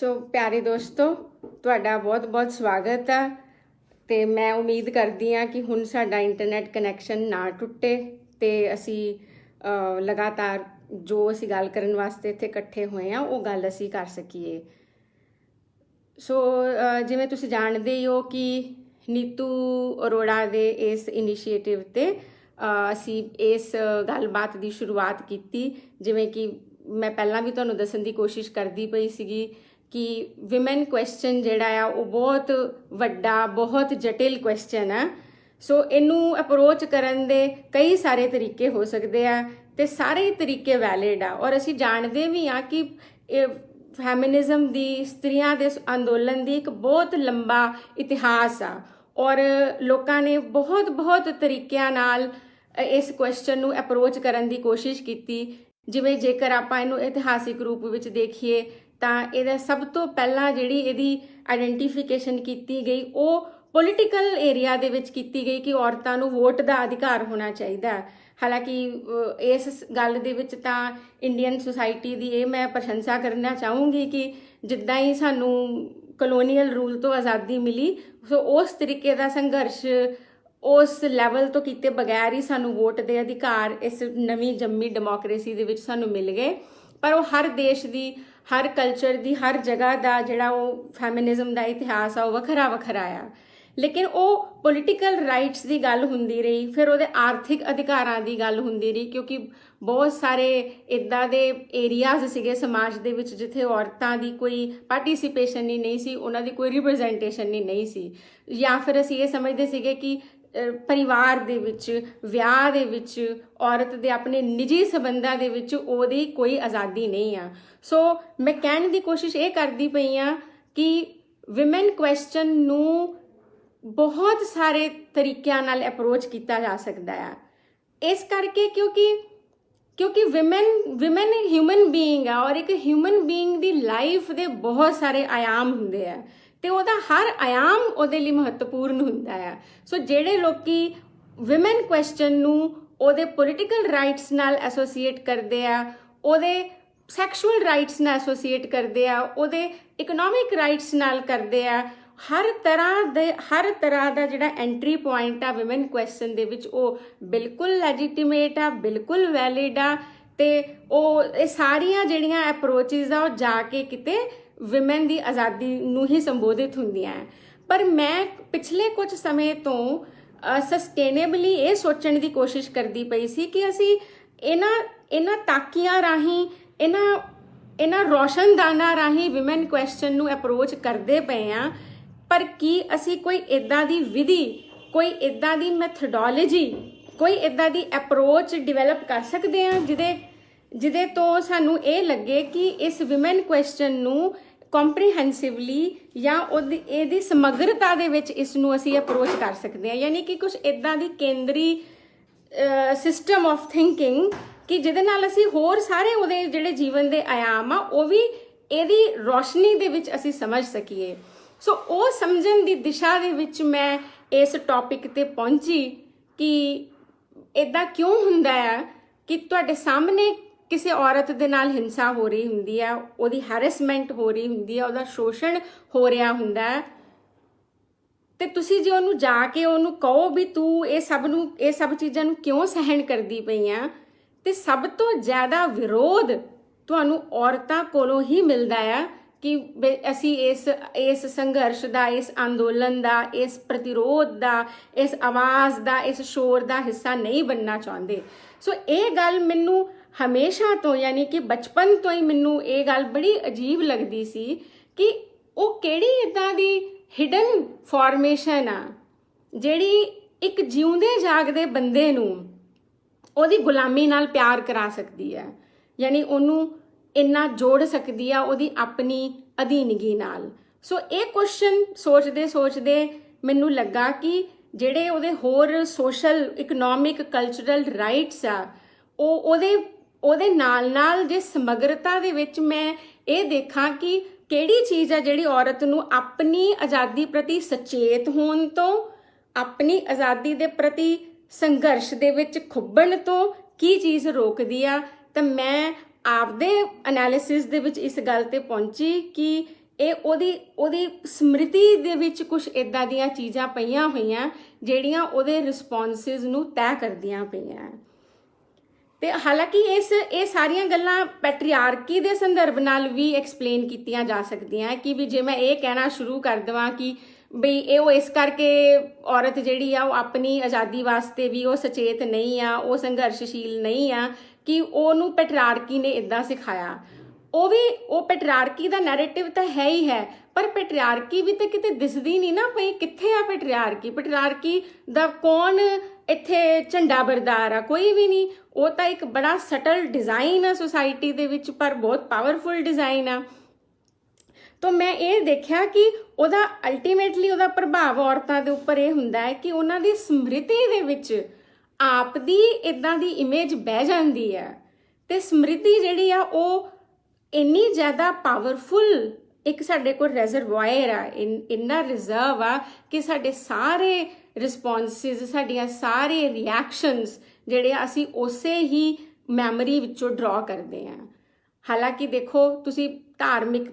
ਸੋ ਪਿਆਰੇ ਦੋਸਤੋ, ਤੁਹਾਡਾ ਬਹੁਤ ਬਹੁਤ ਸਵਾਗਤ ਆ। ਤੇ ਮੈਂ ਉਮੀਦ ਕਰਦੀ ਹਾਂ ਕਿ ਹੁਣ ਸਾਡਾ ਇੰਟਰਨੈਟ ਕਨੈਕਸ਼ਨ ਨਾ ਟੁੱਟੇ ਤੇ ਅਸੀਂ ਲਗਾਤਾਰ ਜੋ ਅਸੀਂ ਗੱਲ ਕਰਨ ਵਾਸਤੇ ਇੱਥੇ ਇਕੱਠੇ ਹੋਏ ਆ ਉਹ ਗੱਲ ਅਸੀਂ ਕਰ ਸਕੀਏ। ਸੋ ਜਿਵੇਂ ਤੁਸੀਂ ਜਾਣਦੇ ਹੀ ਹੋ ਕਿ ਨੀਤੂ ਅਰੋੜਾ ਦੇ ਇਸ ਇਨੀਸ਼ੀਏਟਿਵ ਤੇ ਅਸੀਂ ਇਸ ਗੱਲਬਾਤ ਦੀ ਸ਼ੁਰੂਆਤ ਕੀਤੀ। ਜਿਵੇਂ ਕਿ ਮੈਂ ਪਹਿਲਾਂ ਵੀ ਤੁਹਾਨੂੰ ਦੱਸਣ ਦੀ ਕੋਸ਼ਿਸ਼ ਕਰਦੀ ਪਈ ਸੀਗੀ ਕਿ ਵਿਮਨ ਕੁਐਸਚਨ ਜਿਹੜਾ ਆ ਉਹ ਬਹੁਤ ਵੱਡਾ, ਬਹੁਤ ਜਟਿਲ ਕੁਐਸਚਨ ਆ। ਸੋ ਇਹਨੂੰ ਅਪਰੋਚ ਕਰਨ ਦੇ ਕਈ ਸਾਰੇ ਤਰੀਕੇ ਹੋ ਸਕਦੇ ਆ ਤੇ ਸਾਰੇ ਤਰੀਕੇ ਵੈਲਿਡ ਆ। ਔਰ ਅਸੀਂ ਜਾਣਦੇ ਵੀ ਆ ਕਿ ਇਹ ਫੈਮਿਨਿਜ਼ਮ ਦੀ, ਇਸਤਰੀਆਂ ਦੇ ਅੰਦੋਲਨ ਦੀ ਇੱਕ ਬਹੁਤ ਲੰਬਾ ਇਤਿਹਾਸ ਆ ਔਰ ਲੋਕਾਂ ਨੇ ਬਹੁਤ ਤਰੀਕਿਆਂ ਨਾਲ ਇਸ ਕੁਐਸਚਨ ਨੂੰ ਅਪਰੋਚ ਕਰਨ ਦੀ ਕੋਸ਼ਿਸ਼ ਕੀਤੀ। ਜਿਵੇਂ ਜੇਕਰ ਆਪਾਂ ਇਹਨੂੰ ਇਤਿਹਾਸਿਕ ਰੂਪ ਵਿੱਚ ਦੇਖੀਏ ਤਾਂ ਇਹਦਾ ਸਭ ਤੋਂ ਪਹਿਲਾਂ ਜਿਹੜੀ ਇਹਦੀ ਆਇਡੈਂਟੀਫਿਕੇਸ਼ਨ ਕੀਤੀ ਗਈ ਉਹ ਪੋਲੀਟੀਕਲ ਏਰੀਆ ਦੇ ਵਿੱਚ ਕੀਤੀ ਗਈ ਕਿ ਔਰਤਾਂ ਨੂੰ ਵੋਟ ਦਾ ਅਧਿਕਾਰ ਹੋਣਾ ਚਾਹੀਦਾ। ਹਾਲਾਂਕਿ ਇਸ ਗੱਲ ਦੇ ਵਿੱਚ ਤਾਂ ਇੰਡੀਅਨ ਸੁਸਾਇਟੀ ਦੀ ਇਹ ਮੈਂ ਪ੍ਰਸ਼ੰਸਾ ਕਰਨਾ ਚਾਹੂੰਗੀ ਕਿ ਜਿੱਦਾਂ ਹੀ ਸਾਨੂੰ ਕਲੋਨੀਅਲ ਰੂਲ ਤੋਂ ਆਜ਼ਾਦੀ ਮਿਲੀ, ਸੋ ਉਸ ਤਰੀਕੇ ਦਾ ਸੰਘਰਸ਼ ਉਸ ਲੈਵਲ ਤੋਂ ਕੀਤੇ ਬਗੈਰ ਹੀ ਸਾਨੂੰ ਵੋਟ ਦੇ ਅਧਿਕਾਰ ਇਸ ਨਵੀਂ ਜੰਮੀ ਡੈਮੋਕ੍ਰੇਸੀ ਦੇ ਵਿੱਚ ਸਾਨੂੰ ਮਿਲ ਗਏ। ਪਰ ਉਹ ਹਰ ਦੇਸ਼ ਦੀ, ਹਰ ਕਲਚਰ ਦੀ, ਹਰ ਜਗ੍ਹਾ ਦਾ ਜਿਹੜਾ ਉਹ ਫੈਮਿਨਿਜ਼ਮ ਦਾ ਇਤਿਹਾਸ ਆ ਉਹ ਵੱਖਰਾ ਆ। ਲੇਕਿਨ ਉਹ ਪੋਲੀਟੀਕਲ ਰਾਈਟਸ ਦੀ ਗੱਲ ਹੁੰਦੀ ਰਹੀ, ਫਿਰ ਉਹਦੇ ਆਰਥਿਕ ਅਧਿਕਾਰਾਂ ਦੀ ਗੱਲ ਹੁੰਦੀ ਰਹੀ, ਕਿਉਂਕਿ ਬਹੁਤ ਸਾਰੇ ਇੱਦਾਂ ਦੇ ਏਰੀਆਜ਼ ਸੀਗੇ ਸਮਾਜ ਦੇ ਵਿੱਚ ਜਿੱਥੇ ਔਰਤਾਂ ਦੀ ਕੋਈ ਪਾਰਟੀਸਿਪੇਸ਼ਨ ਹੀ ਨਹੀਂ ਸੀ, ਉਹਨਾਂ ਦੀ ਕੋਈ ਰਿਪਰੈਜ਼ੈਂਟੇਸ਼ਨ ਹੀ ਨਹੀਂ ਸੀ। ਜਾਂ ਫਿਰ ਅਸੀਂ ਇਹ ਸਮਝਦੇ ਸੀਗੇ ਕਿ ਪਰਿਵਾਰ ਦੇ ਵਿੱਚ, ਵਿਆਹ ਦੇ ਵਿੱਚ, ਔਰਤ ਦੇ ਆਪਣੇ ਨਿੱਜੀ ਸੰਬੰਧਾਂ ਦੇ ਵਿੱਚ ਉਹਦੀ ਕੋਈ ਆਜ਼ਾਦੀ ਨਹੀਂ ਆ। ਸੋ ਮੈਂ ਕਹਿਣ ਦੀ ਕੋਸ਼ਿਸ਼ ਇਹ ਕਰਦੀ ਪਈ ਆ ਕਿ ਵਿਮਨ ਕੁਐਸਚਨ ਨੂੰ ਬਹੁਤ ਸਾਰੇ ਤਰੀਕਿਆਂ ਨਾਲ ਅਪਰੋਚ ਕੀਤਾ ਜਾ ਸਕਦਾ ਆ। ਇਸ ਕਰਕੇ ਕਿਉਂਕਿ ਵਿਮਨ ਹਿਊਮਨ ਬੀਇੰਗ ਆ ਔਰ ਇੱਕ ਹਿਊਮਨ ਬੀਇੰਗ ਦੀ ਲਾਈਫ ਦੇ ਬਹੁਤ ਸਾਰੇ ਆਯਾਮ ਹੁੰਦੇ ਆ ਤੇ ਉਹਦਾ ਹਰ ਆਯਾਮ ਉਹਦੇ ਲਈ ਮਹੱਤਵਪੂਰਨ ਹੁੰਦਾ ਆ। ਸੋ ਜਿਹੜੇ ਲੋਕੀ ਵਿਮਨ ਕੁਐਸਚਨ ਨੂੰ ਉਹਦੇ ਪੋਲੀਟੀਕਲ ਰਾਈਟਸ ਨਾਲ ਐਸੋਸੀਏਟ ਕਰਦੇ ਆ, ਉਹਦੇ ਸੈਕਸ਼ੂਅਲ ਰਾਈਟਸ ਨਾਲ ਐਸੋਸੀਏਟ ਕਰਦੇ ਆ, ਉਹਦੇ ਇਕਨੋਮਿਕ ਰਾਈਟਸ ਨਾਲ ਕਰਦੇ ਆ, ਹਰ ਤਰ੍ਹਾਂ ਦਾ ਜਿਹੜਾ ਐਂਟਰੀ ਪੁਆਇੰਟ ਆ ਵਿਮਨ ਕੁਐਸਚਨ ਦੇ ਵਿੱਚ ਉਹ ਬਿਲਕੁਲ ਲੈਜੀਟੀਮੇਟ ਆ, ਬਿਲਕੁਲ ਵੈਲਿਡ ਆ ਤੇ ਉਹ ਇਹ ਸਾਰੀਆਂ ਜਿਹੜੀਆਂ ਅਪਰੋਚਿਸ ਆ ਉਹ ਜਾ ਕੇ ਕਿਤੇ ਵਿਮਨ ਦੀ ਆਜ਼ਾਦੀ ਨੂੰ ਹੀ ਸੰਬੋਧਿਤ ਹੁੰਦੀਆਂ। ਪਰ ਮੈਂ ਪਿਛਲੇ ਕੁਝ ਸਮੇਂ ਤੋਂ ਸਸਟੇਨੇਬਲੀ ਇਹ ਸੋਚਣ ਦੀ ਕੋਸ਼ਿਸ਼ ਕਰਦੀ ਪਈ ਸੀ ਕਿ ਅਸੀਂ ਇਹਨਾਂ ਤਾਕੀਆਂ ਰਾਹੀਂ, ਇਹਨਾਂ ਰੋਸ਼ਨਦਾਨਾਂ ਰਾਹੀਂ ਵਿਮਨ ਕੁਐਸਚਨ ਨੂੰ ਅਪਰੋਚ ਕਰਦੇ ਪਏ ਆ, ਪਰ ਕੀ ਅਸੀਂ ਕੋਈ ਇੱਦਾਂ ਦੀ ਵਿਧੀ, ਕੋਈ ਇੱਦਾਂ ਦੀ ਮੈਥਡੋਲੋਜੀ, ਕੋਈ ਇੱਦਾਂ ਦੀ ਅਪਰੋਚ ਡਿਵੈਲਪ ਕਰ ਸਕਦੇ ਆ ਜਿਹਦੇ ਤੋਂ ਸਾਨੂੰ ਇਹ ਲੱਗੇ ਕਿ ਇਸ ਵਿਮਨ ਕੁਐਸਚਨ ਨੂੰ ਕੰਪਰੀਹੈਂਸਿਵਲੀ ਜਾਂ ਇਹਦੀ ਸਮਗਰਤਾ ਦੇ ਵਿੱਚ ਇਸ ਨੂੰ ਅਸੀਂ ਅਪਰੋਚ ਕਰ ਸਕਦੇ ਹਾਂ। ਯਾਨੀ ਕਿ ਕੁਝ ਇੱਦਾਂ ਦੀ ਕੇਂਦਰੀ ਸਿਸਟਮ ਆਫ ਥਿੰਕਿੰਗ ਕਿ ਜਿਹਦੇ ਨਾਲ ਅਸੀਂ ਹੋਰ ਸਾਰੇ ਉਹਦੇ ਜਿਹੜੇ ਜੀਵਨ ਦੇ ਆਯਾਮ ਆ ਉਹ ਵੀ ਇਹਦੀ ਰੋਸ਼ਨੀ ਦੇ ਵਿੱਚ ਅਸੀਂ ਸਮਝ ਸਕੀਏ। ਸੋ ਉਹ ਸਮਝਣ ਦੀ ਦਿਸ਼ਾ ਦੇ ਵਿੱਚ ਮੈਂ ਇਸ ਟੌਪਿਕ ਤੇ ਪਹੁੰਚੀ ਕਿ ਇੱਦਾਂ ਕਿਉਂ ਹੁੰਦਾ ਆ ਕਿ ਤੁਹਾਡੇ ਸਾਹਮਣੇ ਕਿਸੇ ਔਰਤ ਦੇ ਨਾਲ ਹਿੰਸਾ ਹੋ ਰਹੀ ਹੁੰਦੀ ਆ, ਉਹਦੀ ਹੈਰੈਸਮੈਂਟ ਹੋ ਰਹੀ ਹੁੰਦੀ ਆ, ਉਹਦਾ ਸ਼ੋਸ਼ਣ ਹੋ ਰਿਹਾ ਹੁੰਦਾ ਤੇ ਤੁਸੀਂ ਜੇ ਉਹਨੂੰ ਜਾ ਕੇ ਉਹਨੂੰ ਕਹੋ ਵੀ ਤੂੰ ਇਹ ਸਭ ਚੀਜ਼ਾਂ ਨੂੰ ਕਿਉਂ ਸਹਿਣ ਕਰਦੀ ਪਈ ਆ, ਤੇ ਸਭ ਤੋਂ ਜ਼ਿਆਦਾ ਵਿਰੋਧ ਤੁਹਾਨੂੰ ਔਰਤਾਂ ਕੋਲੋਂ ਹੀ ਮਿਲਦਾ ਆ ਕਿ ਅਸੀਂ ਇਸ ਸੰਘਰਸ਼ ਦਾ, ਇਸ ਅੰਦੋਲਨ ਦਾ, ਇਸ ਪ੍ਰਤੀਰੋਧ ਦਾ, ਇਸ ਆਵਾਜ਼ ਦਾ, ਇਸ ਸ਼ੋਰ ਦਾ ਹਿੱਸਾ ਨਹੀਂ ਬਣਨਾ ਚਾਹੁੰਦੇ। ਸੋ ਇਹ ਗੱਲ ਮੈਨੂੰ ਹਮੇਸ਼ਾ ਤੋਂ, ਯਾਨੀ ਕਿ ਬਚਪਨ ਤੋਂ ਹੀ ਮੈਨੂੰ ਇਹ ਗੱਲ ਬੜੀ ਅਜੀਬ ਲੱਗਦੀ ਸੀ ਕਿ ਉਹ ਕਿਹੜੀ ਇੱਦਾਂ ਦੀ ਹਿਡਨ ਫਾਰਮੇਸ਼ਨ ਆ ਜਿਹੜੀ ਇੱਕ ਜਿਉਂਦੇ ਜਾਗਦੇ ਬੰਦੇ ਨੂੰ ਉਹਦੀ ਗੁਲਾਮੀ ਨਾਲ ਪਿਆਰ ਕਰਾ ਸਕਦੀ ਹੈ, ਯਾਨੀ ਉਹਨੂੰ ਇੰਨਾ ਜੋੜ ਸਕਦੀ ਆ ਉਹਦੀ ਆਪਣੀ ਅਧੀਨਗੀ ਨਾਲ। ਸੋ ਇਹ ਕੁਐਸਚਨ ਸੋਚਦੇ ਮੈਨੂੰ ਲੱਗਾ ਕਿ ਜਿਹੜੇ ਉਹਦੇ ਹੋਰ ਸੋਸ਼ਲ, ਇਕਨੋਮਿਕ, ਕਲਚਰਲ ਰਾਈਟਸ ਆ ਉਹਦੇ ਨਾਲ ਜੇ ਸਮਗਰਤਾ ਦੇ ਵਿੱਚ ਮੈਂ ਇਹ ਦੇਖਾਂ ਕਿ ਕਿਹੜੀ ਚੀਜ਼ ਆ ਜਿਹੜੀ ਔਰਤ ਨੂੰ ਆਪਣੀ ਆਜ਼ਾਦੀ ਪ੍ਰਤੀ ਸੁਚੇਤ ਹੋਣ ਤੋਂ, ਆਪਣੀ ਆਜ਼ਾਦੀ ਦੇ ਪ੍ਰਤੀ ਸੰਘਰਸ਼ ਦੇ ਵਿੱਚ ਖੁੱਭਣ ਤੋਂ ਕੀ ਚੀਜ਼ ਰੋਕਦੀ ਆ, ਤਾਂ ਮੈਂ ਆਪਦੇ ਐਨਾਲਿਸਿਸ ਦੇ ਵਿੱਚ ਇਸ ਗੱਲ ਤੇ ਪਹੁੰਚੀ ਕਿ ਇਹ ਉਹਦੀ ਸਮ੍ਰਿਤੀ ਦੇ ਵਿੱਚ ਕੁਝ ਇਦਾਂ ਦੀਆਂ ਚੀਜ਼ਾਂ ਪਈਆਂ ਹੋਈਆਂ ਜਿਹੜੀਆਂ ਉਹਦੇ ਰਿਸਪੌਂਸਿਸ ਨੂੰ ਤੈਅ ਕਰਦੀਆਂ ਪਈਆਂ। ਤੇ ਹਾਲਾਂਕਿ ਇਹ ਸਾਰੀਆਂ ਗੱਲਾਂ ਪੈਟਰੀਆਰਕੀ ਦੇ ਸੰਦਰਭ ਨਾਲ ਵੀ ਐਕਸਪਲੇਨ ਕੀਤੀਆਂ ਜਾ ਸਕਦੀਆਂ ਕਿ ਵੀ ਜੇ ਮੈਂ ਇਹ ਕਹਿਣਾ ਸ਼ੁਰੂ ਕਰ ਦੇਵਾਂ ਕਿ ਬਈ ਉਹ ਇਸ ਕਰਕੇ ਔਰਤ ਜਿਹੜੀ ਆ ਉਹ ਆਪਣੀ ਆਜ਼ਾਦੀ ਵਾਸਤੇ ਵੀ ਉਹ ਸੁਚੇਤ ਨਹੀਂ ਆ, ਉਹ ਸੰਘਰਸ਼ਸ਼ੀਲ ਨਹੀਂ ਆ, ਕਿ ਉਹਨੂੰ ਪੈਟਰੀਆਰਕੀ ਨੇ ਇਦਾਂ ਸਿਖਾਇਆ। ਉਹ ਪੈਟਰੀਆਰਕੀ ਦਾ ਨੈਰੇਟਿਵ ਤਾਂ ਹੈ ਹੀ ਹੈ, ਪਰ ਪੈਟਰੀਆਰਕੀ ਵੀ ਤਾਂ ਕਿਤੇ ਦਿਸਦੀ ਨਹੀਂ ਨਾ ਪਈ। ਕਿੱਥੇ ਆ ਪੈਟਰੀਆਰਕੀ ਦਾ ਕੌਣ ਇੱਥੇ ਝੰਡਾ ਬਰਦਾਰ ਆ? ਕੋਈ ਵੀ ਨਹੀਂ। ਉਹ ਤਾਂ ਇੱਕ ਬੜਾ ਸਟਲ ਡਿਜ਼ਾਈਨ ਆ ਸੋਸਾਇਟੀ ਦੇ ਵਿੱਚ, ਪਰ ਬਹੁਤ ਪਾਵਰਫੁਲ ਡਿਜ਼ਾਈਨ ਆ। ਤਾਂ ਮੈਂ ਇਹ ਦੇਖਿਆ ਕਿ ਉਹਦਾ ਅਲਟੀਮੇਟਲੀ ਉਹਦਾ ਪ੍ਰਭਾਵ ਔਰਤਾਂ ਦੇ ਉੱਪਰ ਇਹ ਹੁੰਦਾ ਹੈ ਕਿ ਉਹਨਾਂ ਦੀ ਸਮ੍ਰਿਤੀ ਦੇ ਵਿੱਚ ਆਪ ਦੀ ਇਦਾਂ ਦੀ ਇਮੇਜ ਬਹਿ ਜਾਂਦੀ ਹੈ। ਤੇ ਸਮ੍ਰਿਤੀ ਜਿਹੜੀ ਆ ਉਹ ਇੰਨੀ ਜ਼ਿਆਦਾ ਪਾਵਰਫੁਲ ਇੱਕ ਸਾਡੇ ਕੋਲ ਰਿਜ਼ਰਵਾਇਰ ਆ, ਇੰਨਾ ਰਿਜ਼ਰਵ ਆ ਕਿ ਸਾਡੇ ਸਾਰੇ ਰਿਸਪੌਂਸਿਸ, ਸਾਡੀਆਂ ਸਾਰੇ ਰਿਐਕਸ਼ਨਸ ਜਿਹੜੇ ਅਸੀਂ ਉਸੇ ਹੀ ਮੈਮਰੀ ਵਿੱਚੋਂ ਡਰਾ ਕਰਦੇ ਹਾਂ। ਹਾਲਾਂਕਿ ਦੇਖੋ ਤੁਸੀਂ ਧਾਰਮਿਕ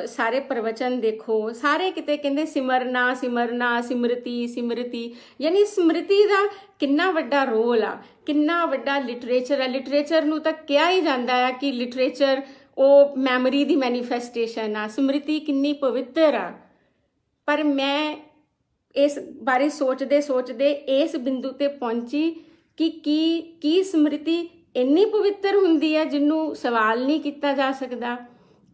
ਸਾਰੇ ਪ੍ਰਵਚਨ ਦੇਖੋ, ਸਾਰੇ ਕਿਤੇ ਕਹਿੰਦੇ ਸਿਮਰਨਾ ਸਿਮਰਨਾ, ਸਿਮਰਤੀ, ਯਾਨੀ ਸਮ੍ਰਿਤੀ ਦਾ ਕਿੰਨਾ ਵੱਡਾ ਰੋਲ ਆ, ਕਿੰਨਾ ਵੱਡਾ ਲਿਟਰੇਚਰ ਆ। ਲਿਟਰੇਚਰ ਨੂੰ ਤਾਂ ਕਿਹਾ ਹੀ ਜਾਂਦਾ ਹੈ ਕਿ ਲਿਟਰੇਚਰ ਉਹ ਮੈਮਰੀ ਦੀ ਮੈਨੀਫੈਸਟੇਸ਼ਨ ਆ। ਸਮ੍ਰਿਤੀ ਕਿੰਨੀ ਪਵਿੱਤਰ ਆ। ਪਰ ਮੈਂ ਇਸ ਬਾਰੇ ਸੋਚਦੇ ਇਸ ਬਿੰਦੂ ਤੇ ਪਹੁੰਚੀ ਕਿ ਕੀ ਸਮ੍ਰਿਤੀ ਇੰਨੀ ਪਵਿੱਤਰ ਹੁੰਦੀ ਹੈ ਜਿਹਨੂੰ ਸਵਾਲ ਨਹੀਂ ਕੀਤਾ ਜਾ ਸਕਦਾ?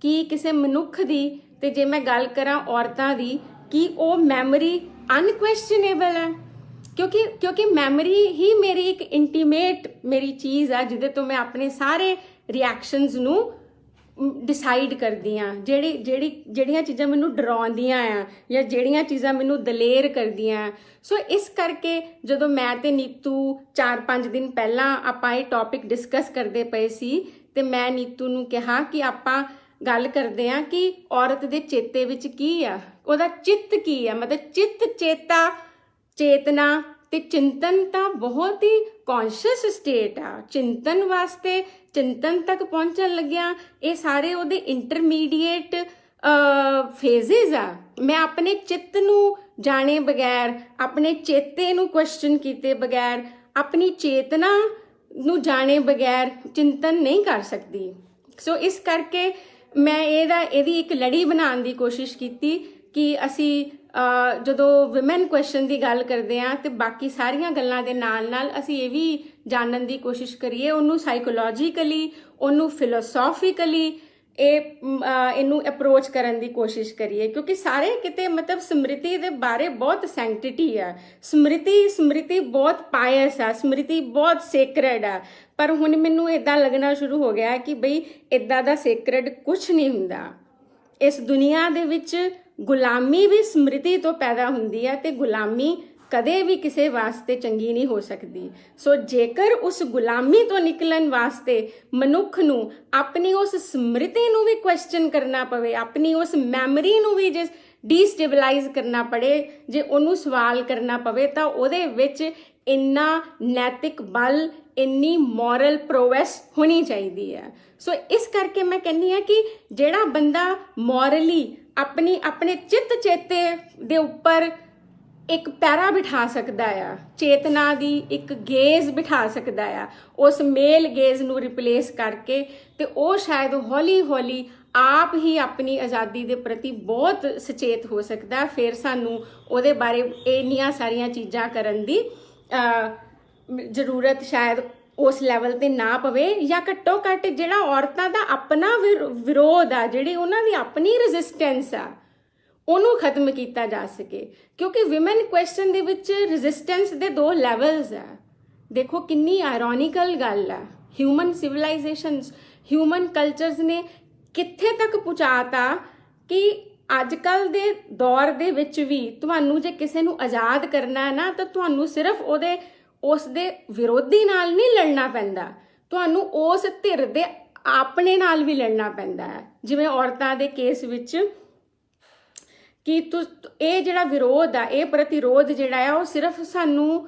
ਕਿ ਕਿਸੇ ਮਨੁੱਖ ਦੀ, ਤੇ ਜੇ ਮੈਂ ਗੱਲ ਕਰਾਂ ਔਰਤਾਂ ਦੀ, ਕਿ ਉਹ ਮੈਮਰੀ ਅਨਕੁਐਸਚਨੇਬਲ ਹੈ? ਕਿਉਂਕਿ ਮੈਮਰੀ ਹੀ ਮੇਰੀ ਇੱਕ ਇੰਟੀਮੇਟ ਮੇਰੀ ਚੀਜ਼ ਆ ਜਿਹਦੇ ਤੋਂ ਮੈਂ ਆਪਣੇ ਸਾਰੇ ਰਿਐਕਸ਼ਨਸ ਨੂੰ ਡਿਸਾਈਡ ਕਰਦੀ ਹਾਂ। ਜਿਹੜੀਆਂ ਚੀਜ਼ਾਂ ਮੈਨੂੰ ਡਰਾਉਂਦੀਆਂ ਆ ਜਾਂ ਜਿਹੜੀਆਂ ਚੀਜ਼ਾਂ ਮੈਨੂੰ ਦਲੇਰ ਕਰਦੀਆਂ। ਸੋ ਇਸ ਕਰਕੇ ਜਦੋਂ ਮੈਂ ਤੇ ਨੀਤੂ 4-5 ਦਿਨ ਪਹਿਲਾਂ ਆਪਾਂ ਇਹ ਟੌਪਿਕ ਡਿਸਕਸ ਕਰਦੇ ਪਏ ਸੀ, ਤੇ ਮੈਂ ਨੀਤੂ ਨੂੰ ਕਿਹਾ ਕਿ ਆਪਾਂ ਗੱਲ ਕਰਦੇ ਆ ਕਿ ਔਰਤ ਦੇ ਚੇਤੇ ਵਿੱਚ ਕੀ ਆ, ਉਹਦਾ ਚਿੱਤ ਕੀ ਆ। ਮਤਲਬ ਚੇਤਾ, ਚੇਤਨਾ ਤੇ ਚਿੰਤਨ ਤਾਂ ਬਹੁਤ ਹੀ ਕੌਨਸ਼ੀਅਸ ਸਟੇਟ ਆ। ਚਿੰਤਨ ਤੱਕ ਪਹੁੰਚਣ ਲੱਗਿਆ ਇਹ ਸਾਰੇ ਉਹਦੇ ਇੰਟਰਮੀਡੀਏਟ ਫੇਜ਼ਿਸ ਆ। ਮੈਂ ਆਪਣੇ ਚਿੱਤ ਨੂੰ ਜਾਣੇ ਬਗੈਰ, ਆਪਣੇ ਚੇਤੇ ਨੂੰ ਕੁਐਸਚਨ ਕੀਤੇ ਬਗੈਰ, ਆਪਣੀ ਚੇਤਨਾ ਨੂੰ ਜਾਣੇ ਬਗੈਰ ਚਿੰਤਨ ਨਹੀਂ ਕਰ ਸਕਦੀ। ਸੋ ਇਸ ਕਰਕੇ ਮੈਂ ਇਹਦੀ ਇੱਕ ਲੜੀ ਬਣਾਉਣ ਦੀ ਕੋਸ਼ਿਸ਼ ਕੀਤੀ ਕਿ ਅਸੀਂ ਜਦੋਂ ਵਿਮਨ ਕੁਐਸਚਨ ਦੀ ਗੱਲ ਕਰਦੇ ਹਾਂ ਤੇ ਬਾਕੀ ਸਾਰੀਆਂ ਗੱਲਾਂ ਦੇ ਨਾਲ ਅਸੀਂ ਇਹ ਵੀ ਜਾਣਨ ਦੀ ਕੋਸ਼ਿਸ਼ ਕਰੀਏ, ਉਹਨੂੰ ਸਾਈਕੋਲੋਜੀਕਲੀ, ਉਹਨੂੰ ਫਿਲੋਸੋਫੀਕਲੀ ਇਹਨੂੰ ਅਪਰੋਚ ਕਰਨ ਦੀ ਕੋਸ਼ਿਸ਼ ਕਰੀਏ। ਕਿਉਂਕਿ ਸਾਰੇ ਕਿਤੇ ਮਤਲਬ ਸਮ੍ਰਿਤੀ ਦੇ ਬਾਰੇ ਬਹੁਤ ਸੈਂਕਟਿਟੀ ਆ। ਸਮ੍ਰਿਤੀ ਬਹੁਤ ਪਾਇਸ ਆ, ਸਮ੍ਰਿਤੀ ਬਹੁਤ ਸੇਕਰਡ ਆ। ਪਰ ਹੁਣ ਮੈਨੂੰ ਇਦਾਂ ਲੱਗਣਾ ਸ਼ੁਰੂ ਹੋ ਗਿਆ ਕਿ ਬਈ ਇਦਾਂ ਦਾ ਸੇਕਰਡ ਕੁਝ ਨਹੀਂ ਹੁੰਦਾ। ਇਸ ਦੁਨੀਆ ਦੇ ਵਿੱਚ ਗੁਲਾਮੀ ਵੀ ਸਮ੍ਰਿਤੀ ਤੋਂ ਪੈਦਾ ਹੁੰਦੀ ਹੈ ਤੇ ਗੁਲਾਮੀ ਕਦੇ ਵੀ ਕਿਸੇ ਵਾਸਤੇ ਚੰਗੀ ਨਹੀਂ ਹੋ ਸਕਦੀ। ਸੋ ਜੇਕਰ ਉਸ ਗੁਲਾਮੀ ਤੋਂ ਨਿਕਲਣ ਵਾਸਤੇ ਮਨੁੱਖ ਨੂੰ ਆਪਣੀ ਉਸ ਸਮ੍ਰਿਤੀ ਨੂੰ ਵੀ ਕੁਐਸਚਨ ਕਰਨਾ ਪਵੇ, ਆਪਣੀ ਉਸ ਮੈਮਰੀ ਨੂੰ ਵੀ ਜੇ ਡੀਸਟੇਬਲਾਈਜ਼ ਕਰਨਾ ਪੜੇ, ਜੇ ਉਹਨੂੰ ਸਵਾਲ ਕਰਨਾ ਪਵੇ, ਤਾਂ ਉਹਦੇ ਵਿੱਚ ਇੰਨਾ ਨੈਤਿਕ ਬਲ, ਇੰਨੀ ਮੋਰਲ ਪ੍ਰੋਵੈਸ ਹੋਣੀ ਚਾਹੀਦੀ ਹੈ। ਸੋ ਇਸ ਕਰਕੇ ਮੈਂ ਕਹਿੰਦੀ ਹਾਂ ਕਿ ਜਿਹੜਾ ਬੰਦਾ ਮੋਰਲੀ ਆਪਣੇ ਚੇਤੇ ਦੇ ਉੱਪਰ ਇੱਕ ਪੈਰਾ ਬਿਠਾ ਸਕਦਾ ਆ, ਚੇਤਨਾ ਦੀ ਇੱਕ ਗੇਜ਼ ਬਿਠਾ ਸਕਦਾ ਆ, ਉਸ ਮੇਲ ਗੇਜ਼ ਨੂੰ ਰਿਪਲੇਸ ਕਰਕੇ, ਤੇ ਉਹ ਸ਼ਾਇਦ ਹੌਲੀ ਹੌਲੀ ਆਪ ਹੀ ਆਪਣੀ ਆਜ਼ਾਦੀ ਦੇ ਪ੍ਰਤੀ ਬਹੁਤ ਸੁਚੇਤ ਹੋ ਸਕਦਾ। ਫਿਰ ਸਾਨੂੰ ਉਹਦੇ ਬਾਰੇ ਇੰਨੀਆਂ ਸਾਰੀਆਂ ਚੀਜ਼ਾਂ ਕਰਨ ਦੀ ਜ਼ਰੂਰਤ ਸ਼ਾਇਦ ਉਸ ਲੈਵਲ ਤੇ ਨਾ ਪਵੇ, ਜਾਂ ਘੱਟੋ ਘੱਟ ਜਿਹੜਾ ਔਰਤਾਂ ਦਾ ਆਪਣਾ ਵਿਰੋਧ ਆ, ਜਿਹੜੀ ਉਹਨਾਂ ਦੀ ਆਪਣੀ ਰੈਜ਼ਿਸਟੈਂਸ ਆ, ਉਹਨੂੰ ਖਤਮ ਕੀਤਾ ਜਾ ਸਕੇ। ਕਿਉਂਕਿ ਵਿਮਨ ਕੁਐਸਚਨ ਦੇ ਵਿੱਚ ਰੈਜ਼ਿਸਟੈਂਸ ਦੇ 2 ਲੈਵਲਸ ਆ। ਦੇਖੋ ਕਿੰਨੀ ਆਇਰੋਨਿਕਲ ਗੱਲ ਆ। ਹਿਊਮਨ ਸਿਵਲਾਈਜੇਸ਼ਨਸ, ਹਿਊਮਨ ਕਲਚਰਸ ਨੇ ਕਿੱਥੇ ਤੱਕ ਪਹੁੰਚਾਤਾ ਕਿ ਅੱਜ ਕੱਲ ਦੇ ਦੌਰ ਦੇ ਵਿੱਚ ਵੀ ਤੁਹਾਨੂੰ ਜੇ ਕਿਸੇ ਨੂੰ ਆਜ਼ਾਦ ਕਰਨਾ ਹੈ ਨਾ, ਤਾਂ ਤੁਹਾਨੂੰ ਸਿਰਫ ਉਸ ਦੇ ਵਿਰੋਧੀ ਨਾਲ ਨਹੀਂ ਲੜਨਾ ਪੈਂਦਾ, ਤੁਹਾਨੂੰ ਉਸ ਧਿਰ ਦੇ ਆਪਣੇ ਨਾਲ ਵੀ ਲੜਨਾ ਪੈਂਦਾ ਹੈ। ਜਿਵੇਂ ਔਰਤਾਂ ਦੇ ਕੇਸ ਵਿੱਚ ਕਿ ਇਹ ਜਿਹੜਾ ਵਿਰੋਧ ਆ, ਇਹ ਪ੍ਰਤੀਰੋਧ ਜਿਹੜਾ ਆ, ਉਹ ਸਿਰਫ ਸਾਨੂੰ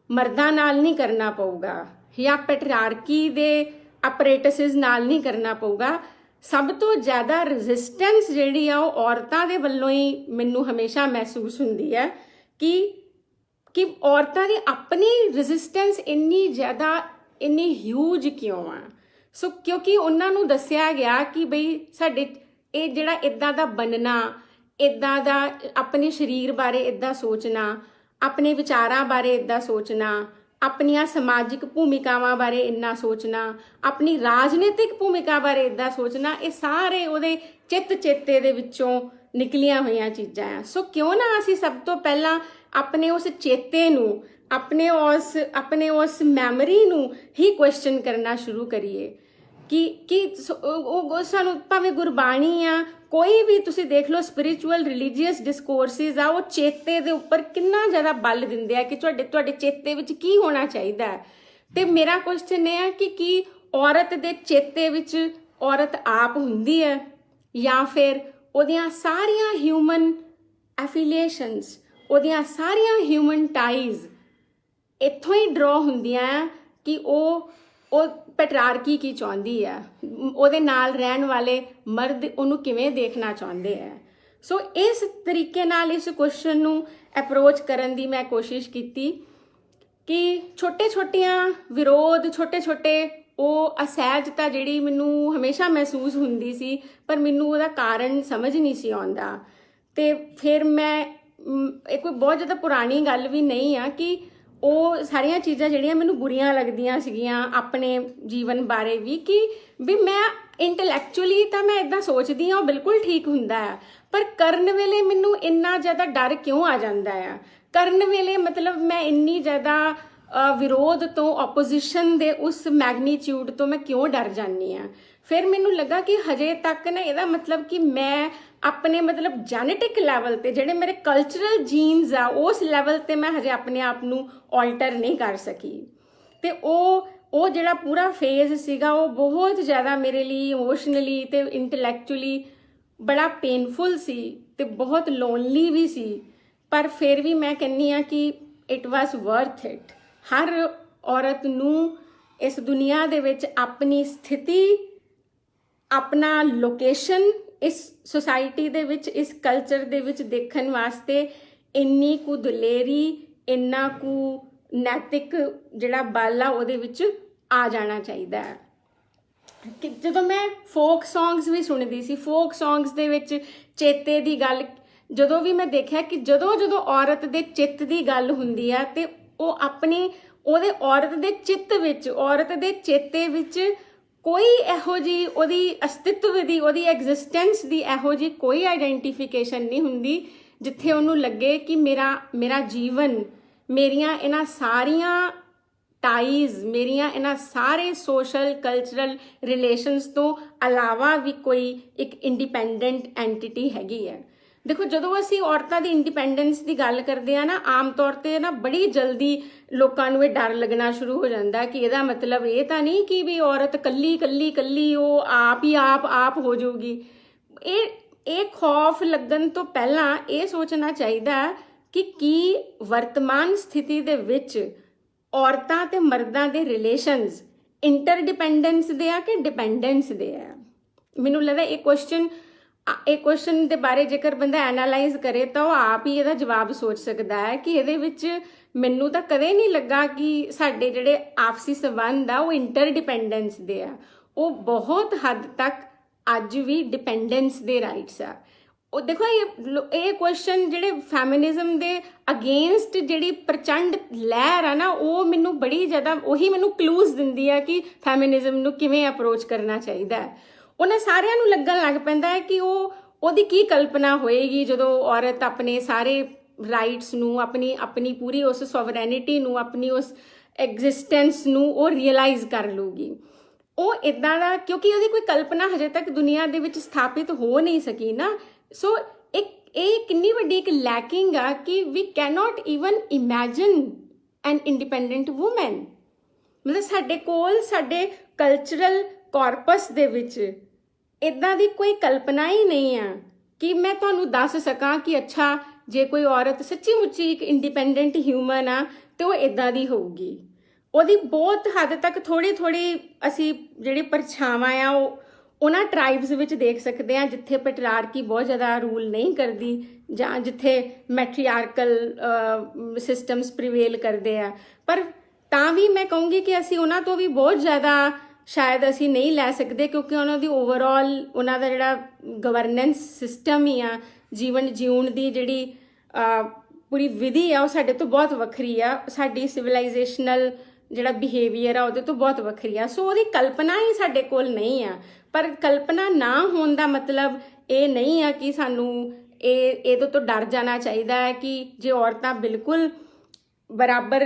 ਮਰਦਾਂ ਨਾਲ ਨਹੀਂ ਕਰਨਾ ਪਊਗਾ ਜਾਂ ਪੈਟਰੀਆਰਕੀ ਦੇ ਆਪਰੇਟਸਿਸ ਨਾਲ ਨਹੀਂ ਕਰਨਾ ਪਊਗਾ। ਸਭ ਤੋਂ ਜ਼ਿਆਦਾ ਰੈਜ਼ਿਸਟੈਂਸ ਜਿਹੜੀ ਆ ਉਹ ਔਰਤਾਂ ਦੇ ਵੱਲੋਂ ਹੀ ਮੈਨੂੰ ਹਮੇਸ਼ਾ ਮਹਿਸੂਸ ਹੁੰਦੀ ਹੈ ਕਿ ਔਰਤਾਂ ਦੀ ਆਪਣੀ ਰੈਜ਼ਿਸਟੈਂਸ ਇੰਨੀ ਜ਼ਿਆਦਾ ਇੰਨੀ ਹਿਊਜ ਕਿਉਂ ਆ। ਸੋ ਕਿਉਂਕਿ ਉਹਨਾਂ ਨੂੰ ਦੱਸਿਆ ਗਿਆ ਕਿ ਬਈ ਸਾਡੇ ਇਹ ਜਿਹੜਾ ਇੱਦਾਂ ਦਾ ਬਣਨਾ, ਇੱਦਾਂ ਦਾ ਆਪਣੇ ਸਰੀਰ ਬਾਰੇ ਇੱਦਾਂ ਸੋਚਣਾ, ਆਪਣੇ ਵਿਚਾਰਾਂ ਬਾਰੇ ਇੱਦਾਂ ਸੋਚਣਾ, ਆਪਣੀਆਂ ਸਮਾਜਿਕ ਭੂਮਿਕਾਵਾਂ ਬਾਰੇ ਇੰਨਾ ਸੋਚਣਾ, ਆਪਣੀ ਰਾਜਨੀਤਿਕ ਭੂਮਿਕਾ ਬਾਰੇ ਇੱਦਾਂ ਸੋਚਣਾ, ਇਹ ਸਾਰੇ ਉਹਦੇ ਚਿੱਤ ਚੇਤੇ ਦੇ ਵਿੱਚੋਂ ਨਿਕਲੀਆਂ ਹੋਈਆਂ ਚੀਜ਼ਾਂ ਆ। ਸੋ ਕਿਉਂ ਨਾ ਅਸੀਂ ਸਭ ਤੋਂ ਪਹਿਲਾਂ ਆਪਣੇ ਉਸ ਚੇਤੇ ਨੂੰ, ਆਪਣੇ ਉਸ ਮੈਮਰੀ ਨੂੰ ਹੀ ਕੁਐਸਚਨ ਕਰਨਾ ਸ਼ੁਰੂ ਕਰੀਏ ਕਿ ਉਹ ਸਾਨੂੰ ਭਾਵੇਂ ਗੁਰਬਾਣੀ ਆ, ਕੋਈ ਵੀ ਤੁਸੀਂ ਦੇਖ ਲਓ ਸਪਿਰਿਚੁਅਲ ਰਿਲੀਜੀਅਸ ਡਿਸਕੋਰਸਿਸ ਆ, ਉਹ ਚੇਤੇ ਦੇ ਉੱਪਰ ਕਿੰਨਾ ਜ਼ਿਆਦਾ ਬਲ ਦਿੰਦੇ ਆ ਕਿ ਤੁਹਾਡੇ ਚੇਤੇ ਵਿੱਚ ਕੀ ਹੋਣਾ ਚਾਹੀਦਾ ਹੈ। ਤੇ ਮੇਰਾ ਕੁਐਸਚਨ ਇਹ ਹੈ ਕਿ ਕੀ ਔਰਤ ਦੇ ਚੇਤੇ ਵਿੱਚ ਔਰਤ ਆਪ ਹੁੰਦੀ ਹੈ ਜਾਂ ਫਿਰ ਉਹਦੀਆਂ ਸਾਰੀਆਂ ਹਿਊਮਨ ਐਫੀਲੀਏਸ਼ਨਸ, ਉਹਦੀਆਂ ਸਾਰੀਆਂ ਹਿਊਮਨ ਟਾਈਜ਼ ਇੱਥੋਂ ਹੀ ਡਰਾ ਹੁੰਦੀਆਂ ਆ ਕਿ ਉਹ ਪੈਟਰਾਰਕੀ ਕੀ ਚਾਹੁੰਦੀ ਹੈ, ਉਹਦੇ ਨਾਲ ਰਹਿਣ ਵਾਲੇ ਮਰਦ ਉਹਨੂੰ ਕਿਵੇਂ ਦੇਖਣਾ ਚਾਹੁੰਦੇ ਆ। ਸੋ ਇਸ ਤਰੀਕੇ ਨਾਲ ਇਸ ਕੁਐਸਚਨ ਨੂੰ ਅਪਰੋਚ ਕਰਨ ਦੀ ਮੈਂ ਕੋਸ਼ਿਸ਼ ਕੀਤੀ ਕਿ ਛੋਟੇ-ਛੋਟੀਆਂ ਵਿਰੋਧ, ਛੋਟੇ-ਛੋਟੇ ਉਹ ਅਸਹਿਜਤਾ ਜਿਹੜੀ ਮੈਨੂੰ ਹਮੇਸ਼ਾ ਮਹਿਸੂਸ ਹੁੰਦੀ ਸੀ, ਪਰ ਮੈਨੂੰ ਉਹਦਾ ਕਾਰਨ ਸਮਝ ਨਹੀਂ ਸੀ ਆਉਂਦਾ। ਤੇ ਫਿਰ ਮੈਂ ਇਹ ਕੋਈ ਬਹੁਤ ਜ਼ਿਆਦਾ ਪੁਰਾਣੀ ਗੱਲ ਵੀ ਨਹੀਂ ਆ ਕਿ ਉਹ ਸਾਰੀਆਂ ਚੀਜ਼ਾਂ ਜਿਹੜੀਆਂ ਮੈਨੂੰ ਬੁਰੀਆਂ ਲੱਗਦੀਆਂ ਸੀਗੀਆਂ ਆਪਣੇ ਜੀਵਨ ਬਾਰੇ ਵੀ ਮੈਂ ਇੰਟੈਲੈਕਚੁਅਲੀ ਤਾਂ ਮੈਂ ਇਦਾਂ ਸੋਚਦੀ ਹਾਂ, ਉਹ ਬਿਲਕੁਲ ਠੀਕ ਹੁੰਦਾ ਆ, ਪਰ ਕਰਨ ਵੇਲੇ ਮੈਨੂੰ ਇੰਨਾ ਜ਼ਿਆਦਾ ਡਰ ਕਿਉਂ ਆ ਜਾਂਦਾ ਆ। ਕਰਨ ਵੇਲੇ ਮਤਲਬ ਮੈਂ ਇੰਨੀ ਜ਼ਿਆਦਾ ਵਿਰੋਧ ਤੋਂ, ਆਪੋਜੀਸ਼ਨ ਦੇ ਉਸ ਮੈਗਨੀਟਿਊਡ ਤੋਂ ਮੈਂ ਕਿਉਂ ਡਰ ਜਾਂਦੀ ਆ। ਫਿਰ ਮੈਨੂੰ ਲੱਗਾ ਕਿ ਹਜੇ ਤੱਕ ਨਾ ਇਹਦਾ ਮਤਲਬ ਕਿ ਮੈਂ ਆਪਣੇ ਮਤਲਬ ਜੈਨੇਟਿਕ ਲੈਵਲ ਤੇ ਜਿਹੜੇ ਮੇਰੇ ਕਲਚਰਲ ਜੀਨਸ ਆ ਉਸ ਲੈਵਲ ਤੇ ਮੈਂ ਹਜੇ ਆਪਣੇ ਆਪ ਨੂੰ ਆਲਟਰ ਨਹੀਂ ਕਰ ਸਕੀ। ਤੇ ਉਹ ਜਿਹੜਾ ਪੂਰਾ ਫੇਜ਼ ਸੀਗਾ ਉਹ ਬਹੁਤ ਜ਼ਿਆਦਾ ਮੇਰੇ ਲਈ ਇਮੋਸ਼ਨਲੀ ਤੇ ਇੰਟੈਲੈਕਚੁਅਲੀ ਬੜਾ ਪੇਨਫੁਲ ਸੀ ਤੇ ਬਹੁਤ ਲੋਨਲੀ ਵੀ ਸੀ। ਪਰ ਫਿਰ ਵੀ ਮੈਂ ਕਹਿੰਦੀ ਆ ਕਿ ਇਟ ਵਾਸ ਵਰਥ ਇਟ। ਹਰ ਔਰਤ ਨੂੰ ਇਸ ਦੁਨੀਆ ਦੇ ਵਿੱਚ ਆਪਣੀ ਸਥਿਤੀ, ਆਪਣਾ ਲੋਕੇਸ਼ਨ ਇਸ ਸੋਸਾਇਟੀ ਦੇ ਵਿੱਚ, ਇਸ ਕਲਚਰ ਦੇ ਵਿੱਚ ਦੇਖਣ ਵਾਸਤੇ ਇੰਨੀ ਕੁ ਦਲੇਰੀ, ਇੰਨਾ ਕੁ ਨੈਤਿਕ ਜਿਹੜਾ ਬਲ ਆ ਉਹਦੇ ਵਿੱਚ ਆ ਜਾਣਾ ਚਾਹੀਦਾ ਹੈ। ਕਿ ਜਦੋਂ ਮੈਂ ਫੋਕ ਸੌਂਗਸ ਵੀ ਸੁਣਦੀ ਸੀ, ਫੋਕ ਸੌਂਗਸ ਦੇ ਵਿੱਚ ਚੇਤੇ ਦੀ ਗੱਲ, ਜਦੋਂ ਵੀ ਮੈਂ ਦੇਖਿਆ ਕਿ ਜਦੋਂ ਔਰਤ ਦੇ ਚਿੱਤ ਦੀ ਗੱਲ ਹੁੰਦੀ ਆ ਤੇ ਉਹ ਉਹਦੇ ਔਰਤ ਦੇ ਚਿੱਤ ਵਿੱਚ, ਔਰਤ ਦੇ ਚੇਤੇ ਵਿੱਚ ਕੋਈ ਇਹੋ ਜਿਹੀ ਉਹਦੀ ਅਸਤਿਤਵ ਦੀ, ਉਹਦੀ ਐਗਜ਼ਿਸਟੈਂਸ ਦੀ ਇਹੋ ਜਿਹੀ ਕੋਈ ਆਈਡੈਂਟੀਫਿਕੇਸ਼ਨ ਨਹੀਂ ਹੁੰਦੀ ਜਿੱਥੇ ਉਹਨੂੰ ਲੱਗੇ ਕਿ ਮੇਰਾ ਜੀਵਨ, ਮੇਰੀਆਂ ਇਹਨਾਂ ਸਾਰੀਆਂ ਟਾਈਜ਼, ਮੇਰੀਆਂ ਇਹਨਾਂ ਸਾਰੇ ਸੋਸ਼ਲ ਕਲਚਰਲ ਰਿਲੇਸ਼ਨਸ ਤੋਂ ਇਲਾਵਾ ਵੀ ਕੋਈ ਇੱਕ ਇੰਡੀਪੈਂਡੈਂਟ ਐਂਟੀਟੀ ਹੈਗੀ ਹੈ। ਦੇਖੋ, ਜਦੋਂ ਅਸੀਂ ਔਰਤਾਂ ਦੀ ਇੰਡੀਪੈਂਡੈਂਸ ਦੀ ਗੱਲ ਕਰਦੇ ਆ ਨਾ, ਆਮ ਤੌਰ ਤੇ ਨਾ ਬੜੀ ਜਲਦੀ ਲੋਕਾਂ ਨੂੰ ਇਹ ਡਰ ਲੱਗਣਾ ਸ਼ੁਰੂ ਹੋ ਜਾਂਦਾ ਕਿ ਇਹਦਾ ਮਤਲਬ ਇਹ ਤਾਂ ਨਹੀਂ ਕਿ ਵੀ ਔਰਤ ਕੱਲੀ ਉਹ ਆਪ ਹੋ ਜਾਊਗੀ। ਇਹ ਖੌਫ ਲੱਗਣ ਤੋਂ ਪਹਿਲਾਂ ਇਹ ਸੋਚਣਾ ਚਾਹੀਦਾ ਕਿ ਕੀ ਵਰਤਮਾਨ ਸਥਿਤੀ ਦੇ ਵਿੱਚ ਔਰਤਾਂ ਤੇ ਮਰਦਾਂ ਦੇ ਰਿਲੇਸ਼ਨਸ ਇੰਟਰਡਿਪੈਂਡੈਂਸ ਦੇ ਆ ਕਿ ਡਿਪੈਂਡੈਂਸ ਦੇ ਆ। ਮੈਨੂੰ ਲੱਗਦਾ ਇਹ ਕੁਐਸਚਨ ਦੇ ਬਾਰੇ ਜੇਕਰ ਬੰਦਾ ਐਨਾਲਾਈਜ਼ ਕਰੇ ਤਾਂ ਉਹ ਆਪ ਹੀ ਇਹਦਾ ਜਵਾਬ ਸੋਚ ਸਕਦਾ ਹੈ ਕਿ ਇਹਦੇ ਵਿੱਚ ਮੈਨੂੰ ਤਾਂ ਕਦੇ ਨਹੀਂ ਲੱਗਾ ਕਿ ਸਾਡੇ ਜਿਹੜੇ ਆਪਸੀ ਸੰਬੰਧ ਆ ਉਹ ਇੰਟਰਡਿਪੈਂਡੈਂਸ ਦੇ ਆ। ਉਹ ਬਹੁਤ ਹੱਦ ਤੱਕ ਅੱਜ ਵੀ ਡਿਪੈਂਡੈਂਸ ਦੇ ਰਾਈਟਸ ਆ। ਉਹ ਦੇਖੋ, ਇਹ ਕੁਐਸਚਨ ਜਿਹੜੇ ਫੈਮਿਨਿਜ਼ਮ ਦੇ ਅਗੇਂਸਟ ਜਿਹੜੀ ਪ੍ਰਚੰਡ ਲਹਿਰ ਆ ਨਾ, ਉਹ ਮੈਨੂੰ ਬੜੀ ਜ਼ਿਆਦਾ, ਉਹੀ ਮੈਨੂੰ ਕਲੂਜ਼ ਦਿੰਦੀ ਆ ਕਿ ਫੈਮਿਨਿਜ਼ਮ ਨੂੰ ਕਿਵੇਂ ਅਪਰੋਚ ਕਰਨਾ ਚਾਹੀਦਾ ਹੈ। ਉਹਨਾਂ ਸਾਰਿਆਂ ਨੂੰ ਲੱਗਣ ਲੱਗ ਪੈਂਦਾ ਹੈ ਕਿ ਉਹਦੀ ਕੀ ਕਲਪਨਾ ਹੋਏਗੀ ਜਦੋਂ ਔਰਤ ਆਪਣੇ ਸਾਰੇ ਰਾਈਟਸ ਨੂੰ, ਆਪਣੀ ਪੂਰੀ ਉਸ ਸੋਵਰੈਨਿਟੀ ਨੂੰ, ਆਪਣੀ ਉਸ ਐਗਜ਼ਿਸਟੈਂਸ ਨੂੰ ਉਹ ਰੀਅਲਾਈਜ਼ ਕਰ ਲੂਗੀ। ਉਹ ਇਦਾਂ ਦਾ, ਕਿਉਂਕਿ ਉਹਦੀ ਕੋਈ ਕਲਪਨਾ ਹਜੇ ਤੱਕ ਦੁਨੀਆ ਦੇ ਵਿੱਚ ਸਥਾਪਿਤ ਹੋ ਨਹੀਂ ਸਕੀ ਨਾ। ਸੋ ਇਹ ਕਿੰਨੀ ਵੱਡੀ ਇੱਕ ਲੈਕਿੰਗ ਆ ਕਿ ਵੀ ਕੈਨੋਟ ਈਵਨ ਇਮੈਜਿਨ ਐਨ ਇੰਡੀਪੈਂਡੈਂਟ ਵੂਮਨ। ਮਤਲਬ ਸਾਡੇ ਕੋਲ, ਸਾਡੇ ਕਲਚਰਲ ਕਾਰਪਸ ਦੇ ਵਿੱਚ ਇੱਦਾਂ ਦੀ ਕੋਈ ਕਲਪਨਾ ਹੀ ਨਹੀਂ ਆ ਕਿ ਮੈਂ ਤੁਹਾਨੂੰ ਦੱਸ ਸਕਾਂ ਕਿ ਅੱਛਾ, ਜੇ ਕੋਈ ਔਰਤ ਸੱਚੀ ਮੁੱਚੀ ਇੱਕ ਇੰਡੀਪੈਂਡੈਂਟ ਹਿਊਮਨ ਆ ਤੇ ਉਹ ਇੱਦਾਂ ਦੀ ਹੋਊਗੀ। ਉਹਦੀ ਬਹੁਤ ਹੱਦ ਤੱਕ ਥੋੜੀ ਅਸੀਂ ਜਿਹੜੀ ਪਰਛਾਵਾਂ ਆ ਉਹਨਾਂ ਟ੍ਰਾਈਬਸ ਵਿੱਚ ਦੇਖ ਸਕਦੇ ਹਾਂ ਜਿੱਥੇ ਪੈਟਰਾਰਕੀ ਬਹੁਤ ਜ਼ਿਆਦਾ ਰੂਲ ਨਹੀਂ ਕਰਦੀ ਜਾਂ ਜਿੱਥੇ ਮੈਟਰੀਆਰਕਲ ਸਿਸਟਮਸ ਪ੍ਰੀਵੇਲ ਕਰਦੇ ਆ। ਪਰ ਤਾਂ ਵੀ ਮੈਂ ਕਹੂੰਗੀ ਕਿ ਅਸੀਂ ਉਹਨਾਂ ਤੋਂ ਵੀ ਬਹੁਤ ਜ਼ਿਆਦਾ ਸ਼ਾਇਦ ਅਸੀਂ ਨਹੀਂ ਲੈ ਸਕਦੇ, ਕਿਉਂਕਿ ਉਹਨਾਂ ਦੀ ਓਵਰਆਲ ਉਹਨਾਂ ਦਾ ਜਿਹੜਾ ਗਵਰਨੈਂਸ ਸਿਸਟਮ ਹੀ ਆ, ਜੀਵਨ ਜਿਉਣ ਦੀ ਜਿਹੜੀ ਪੂਰੀ ਵਿਧੀ ਆ, ਉਹ ਸਾਡੇ ਤੋਂ ਬਹੁਤ ਵੱਖਰੀ ਆ। ਸਾਡੀ ਸਿਵਲਾਈਜੇਸ਼ਨਲ ਜਿਹੜਾ ਬਿਹੇਵੀਅਰ ਆ ਉਹਦੇ ਤੋਂ ਬਹੁਤ ਵੱਖਰੀ ਆ। ਸੋ ਉਹਦੀ ਕਲਪਨਾ ਹੀ ਸਾਡੇ ਕੋਲ ਨਹੀਂ ਆ। ਪਰ ਕਲਪਨਾ ਨਾ ਹੋਣ ਦਾ ਮਤਲਬ ਇਹ ਨਹੀਂ ਆ ਕਿ ਸਾਨੂੰ ਇਹਦੇ ਤੋਂ ਡਰ ਜਾਣਾ ਚਾਹੀਦਾ ਹੈ ਕਿ ਜੇ ਔਰਤਾਂ ਬਿਲਕੁਲ ਬਰਾਬਰ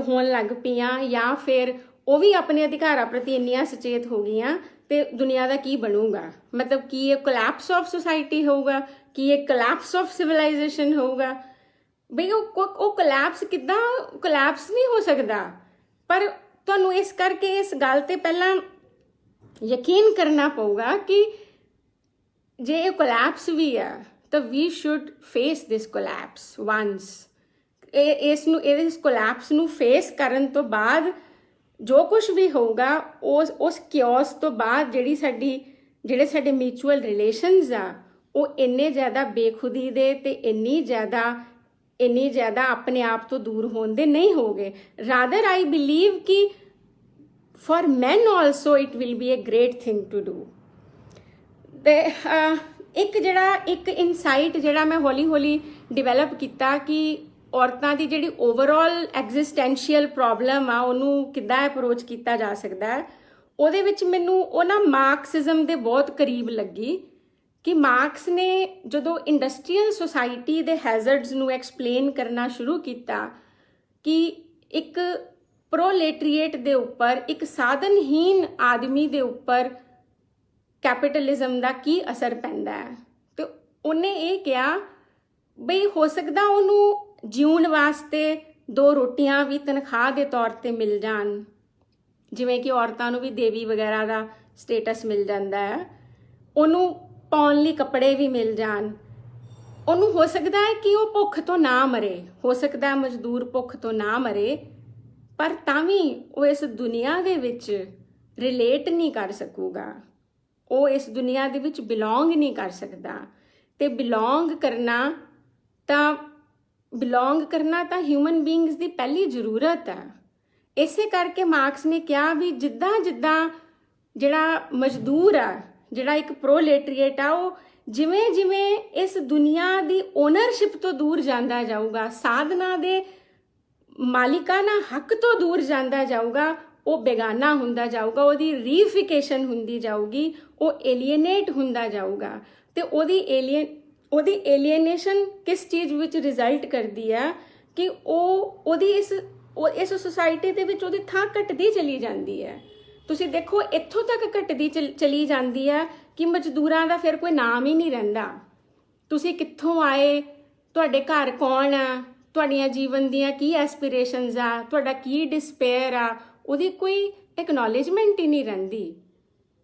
ਹੋਣ ਲੱਗ ਪਈਆਂ ਜਾਂ ਫਿਰ ਉਹ ਵੀ ਆਪਣੇ ਅਧਿਕਾਰਾਂ ਪ੍ਰਤੀ ਇੰਨੀਆਂ ਸੁਚੇਤ ਹੋ ਗਈਆਂ ਤੇ ਦੁਨੀਆ ਦਾ ਕੀ ਬਣੂਗਾ। ਮਤਲਬ ਕੀ ਇਹ ਕੋਲੈਪਸ ਆਫ ਸੁਸਾਇਟੀ ਹੋਊਗਾ, ਕੀ ਇਹ ਕੋਲੈਪਸ ਆਫ ਸਿਵਲਾਈਜੇਸ਼ਨ ਹੋਊਗਾ। ਬਈ ਉਹ ਕੋਲੈਪਸ ਕਿੱਦਾਂ ਕੋਲੈਪਸ ਨਹੀਂ ਹੋ ਸਕਦਾ। ਪਰ ਤੁਹਾਨੂੰ ਇਸ ਕਰਕੇ ਇਸ ਗੱਲ ਤੇ ਪਹਿਲਾਂ ਯਕੀਨ ਕਰਨਾ ਪਊਗਾ ਕਿ ਜੇ ਇਹ ਕੋਲੈਪਸ ਵੀ ਆ ਤਾਂ we should face this collapse once. ਇਸ ਕੋਲੈਪਸ ਨੂੰ ਫੇਸ ਕਰਨ ਤੋਂ ਬਾਅਦ ਜੋ ਕੁਝ ਵੀ ਹੋਊਗਾ ਉਸ ਕਿਓਸ ਤੋਂ ਬਾਅਦ ਜਿਹੜੇ ਸਾਡੇ ਮਿਊਚੁਅਲ ਰਿਲੇਸ਼ਨਸ ਆ ਉਹ ਇੰਨੇ ਜ਼ਿਆਦਾ ਬੇਖੁਦੀ ਦੇ ਤੇ ਇੰਨੀ ਜ਼ਿਆਦਾ ਆਪਣੇ ਆਪ ਤੋਂ ਦੂਰ ਹੋਣ ਦੇ ਨਹੀਂ ਹੋਗੇ। ਰਾਦਰ ਆਈ ਬਿਲੀਵ ਕਿ for men also it will be a great thing to do। ਤੇ ਇੱਕ ਇਨਸਾਈਟ ਜਿਹੜਾ ਮੈਂ ਹੌਲੀ ਡਿਵੈਲਪ ਕੀਤਾ ਕਿ ਔਰਤਾਂ ਦੀ ਜਿਹੜੀ ਓਵਰਆਲ ਐਗਜ਼ਿਸਟੈਂਸ਼ੀਅਲ ਪ੍ਰੋਬਲਮ ਆ ਉਹਨੂੰ ਕਿੱਦਾਂ ਅਪਰੋਚ ਕੀਤਾ ਜਾ ਸਕਦਾ ਹੈ, ਉਹਦੇ ਵਿੱਚ ਮੈਨੂੰ ਉਹ ਨਾ ਮਾਰਕਸਿਜ਼ਮ ਦੇ ਬਹੁਤ ਕਰੀਬ ਲੱਗੀ ਕਿ ਮਾਰਕਸ ਨੇ ਜਦੋਂ ਇੰਡਸਟਰੀਅਲ ਸੋਸਾਇਟੀ ਦੇ ਹੈਜ਼ਰਡਸ ਨੂੰ ਐਕਸਪਲੇਨ ਕਰਨਾ ਸ਼ੁਰੂ ਕੀਤਾ ਕਿ ਇੱਕ ਪ੍ਰੋਲੇਟਰੀਏਟ ਦੇ ਉੱਪਰ, ਇੱਕ ਸਾਧਨਹੀਨ ਆਦਮੀ ਦੇ ਉੱਪਰ ਕੈਪੀਟਲਿਜ਼ਮ ਦਾ ਕੀ ਅਸਰ ਪੈਂਦਾ ਹੈ, ਤੇ ਉਹਨੇ ਇਹ ਕਿਹਾ ਬਈ ਹੋ ਸਕਦਾ ਉਹਨੂੰ ਜਿਉਣ ਵਾਸਤੇ 2 ਰੋਟੀਆਂ ਵੀ ਤਨਖਾਹ ਦੇ ਤੌਰ ਤੇ ਮਿਲ ਜਾਣ, ਜਿਵੇਂ ਕਿ ਔਰਤਾਂ ਨੂੰ ਵੀ ਦੇਵੀ ਵਗੈਰਾ ਦਾ ਸਟੇਟਸ ਮਿਲ ਜਾਂਦਾ ਹੈ, ਉਹਨੂੰ ਪਾਉਣ ਲਈ ਕੱਪੜੇ ਵੀ ਮਿਲ ਜਾਣ, ਉਹਨੂੰ ਹੋ ਸਕਦਾ ਹੈ ਕਿ ਉਹ ਭੁੱਖ ਤੋਂ ਨਾ ਮਰੇ, ਹੋ ਸਕਦਾ ਹੈ ਮਜ਼ਦੂਰ ਭੁੱਖ ਤੋਂ ਨਾ ਮਰੇ, ਪਰ ਤਾਂ ਵੀ ਉਹ ਇਸ ਦੁਨੀਆ ਦੇ ਵਿੱਚ ਰਿਲੇਟ ਨਹੀਂ ਕਰ ਸਕੂਗਾ, ਉਹ ਇਸ ਦੁਨੀਆ ਦੇ ਵਿੱਚ ਬਿਲੋਂਗ ਨਹੀਂ ਕਰ ਸਕਦਾ। ਤੇ ਬਿਲੋਂਗ ਕਰਨਾ ਤਾਂ ਹਿਊਮਨ ਬੀਇੰਗਸ ਦੀ ਪਹਿਲੀ ਜ਼ਰੂਰਤ ਆ। ਇਸੇ ਕਰਕੇ ਮਾਰਕਸ ਨੇ ਕਿਹਾ ਵੀ ਜਿੱਦਾਂ ਜਿਹੜਾ ਮਜ਼ਦੂਰ ਆ, ਜਿਹੜਾ ਇੱਕ ਪ੍ਰੋਲੇਟਰੀਏਟ ਆ, ਉਹ ਜਿਵੇਂ ਇਸ ਦੁਨੀਆ ਦੀ ਓਨਰਸ਼ਿਪ ਤੋਂ ਦੂਰ ਜਾਂਦਾ ਜਾਊਗਾ, ਸਾਧਨਾ ਦੇ ਮਾਲਿਕਾਨਾ ਹੱਕ ਤੋਂ ਦੂਰ ਜਾਂਦਾ ਜਾਊਗਾ, ਉਹ ਬੇਗਾਨਾ ਹੁੰਦਾ ਜਾਊਗਾ, ਉਹਦੀ ਰੀਫਿਕੇਸ਼ਨ ਹੁੰਦੀ ਜਾਊਗੀ, ਉਹ ਏਲੀਏਨੇਟ ਹੁੰਦਾ ਜਾਊਗਾ। ਤੇ ਉਹਦੀ ਏਲੀਏਨੇਸ਼ਨ ਕਿਸ ਚੀਜ਼ ਵਿੱਚ ਰਿਜ਼ਲਟ ਕਰਦੀ ਆ ਕਿ ਉਹਦੀ ਇਸ ਸੁਸਾਇਟੀ ਦੇ ਵਿੱਚ ਉਹਦੀ ਥਾਂ ਘਟਦੀ ਚਲੀ ਜਾਂਦੀ ਹੈ। ਤੁਸੀਂ ਦੇਖੋ ਇੱਥੋਂ ਤੱਕ ਘਟਦੀ ਚਲੀ ਜਾਂਦੀ ਹੈ ਕਿ ਮਜ਼ਦੂਰਾਂ ਦਾ ਫਿਰ ਕੋਈ ਨਾਮ ਹੀ ਨਹੀਂ ਰਹਿੰਦਾ। ਤੁਸੀਂ ਕਿੱਥੋਂ ਆਏ, ਤੁਹਾਡੇ ਘਰ ਕੌਣ ਆ, ਤੁਹਾਡੀਆਂ ਜੀਵਨ ਦੀਆਂ ਕੀ ਐਸਪੀਰੇਸ਼ਨਸ ਆ, ਤੁਹਾਡਾ ਕੀ ਡਿਸਪੇਅਰ ਆ, ਉਹਦੀ ਕੋਈ ਐਕਨੋਲੇਜਮੈਂਟ ਹੀ ਨਹੀਂ ਰਹਿੰਦੀ।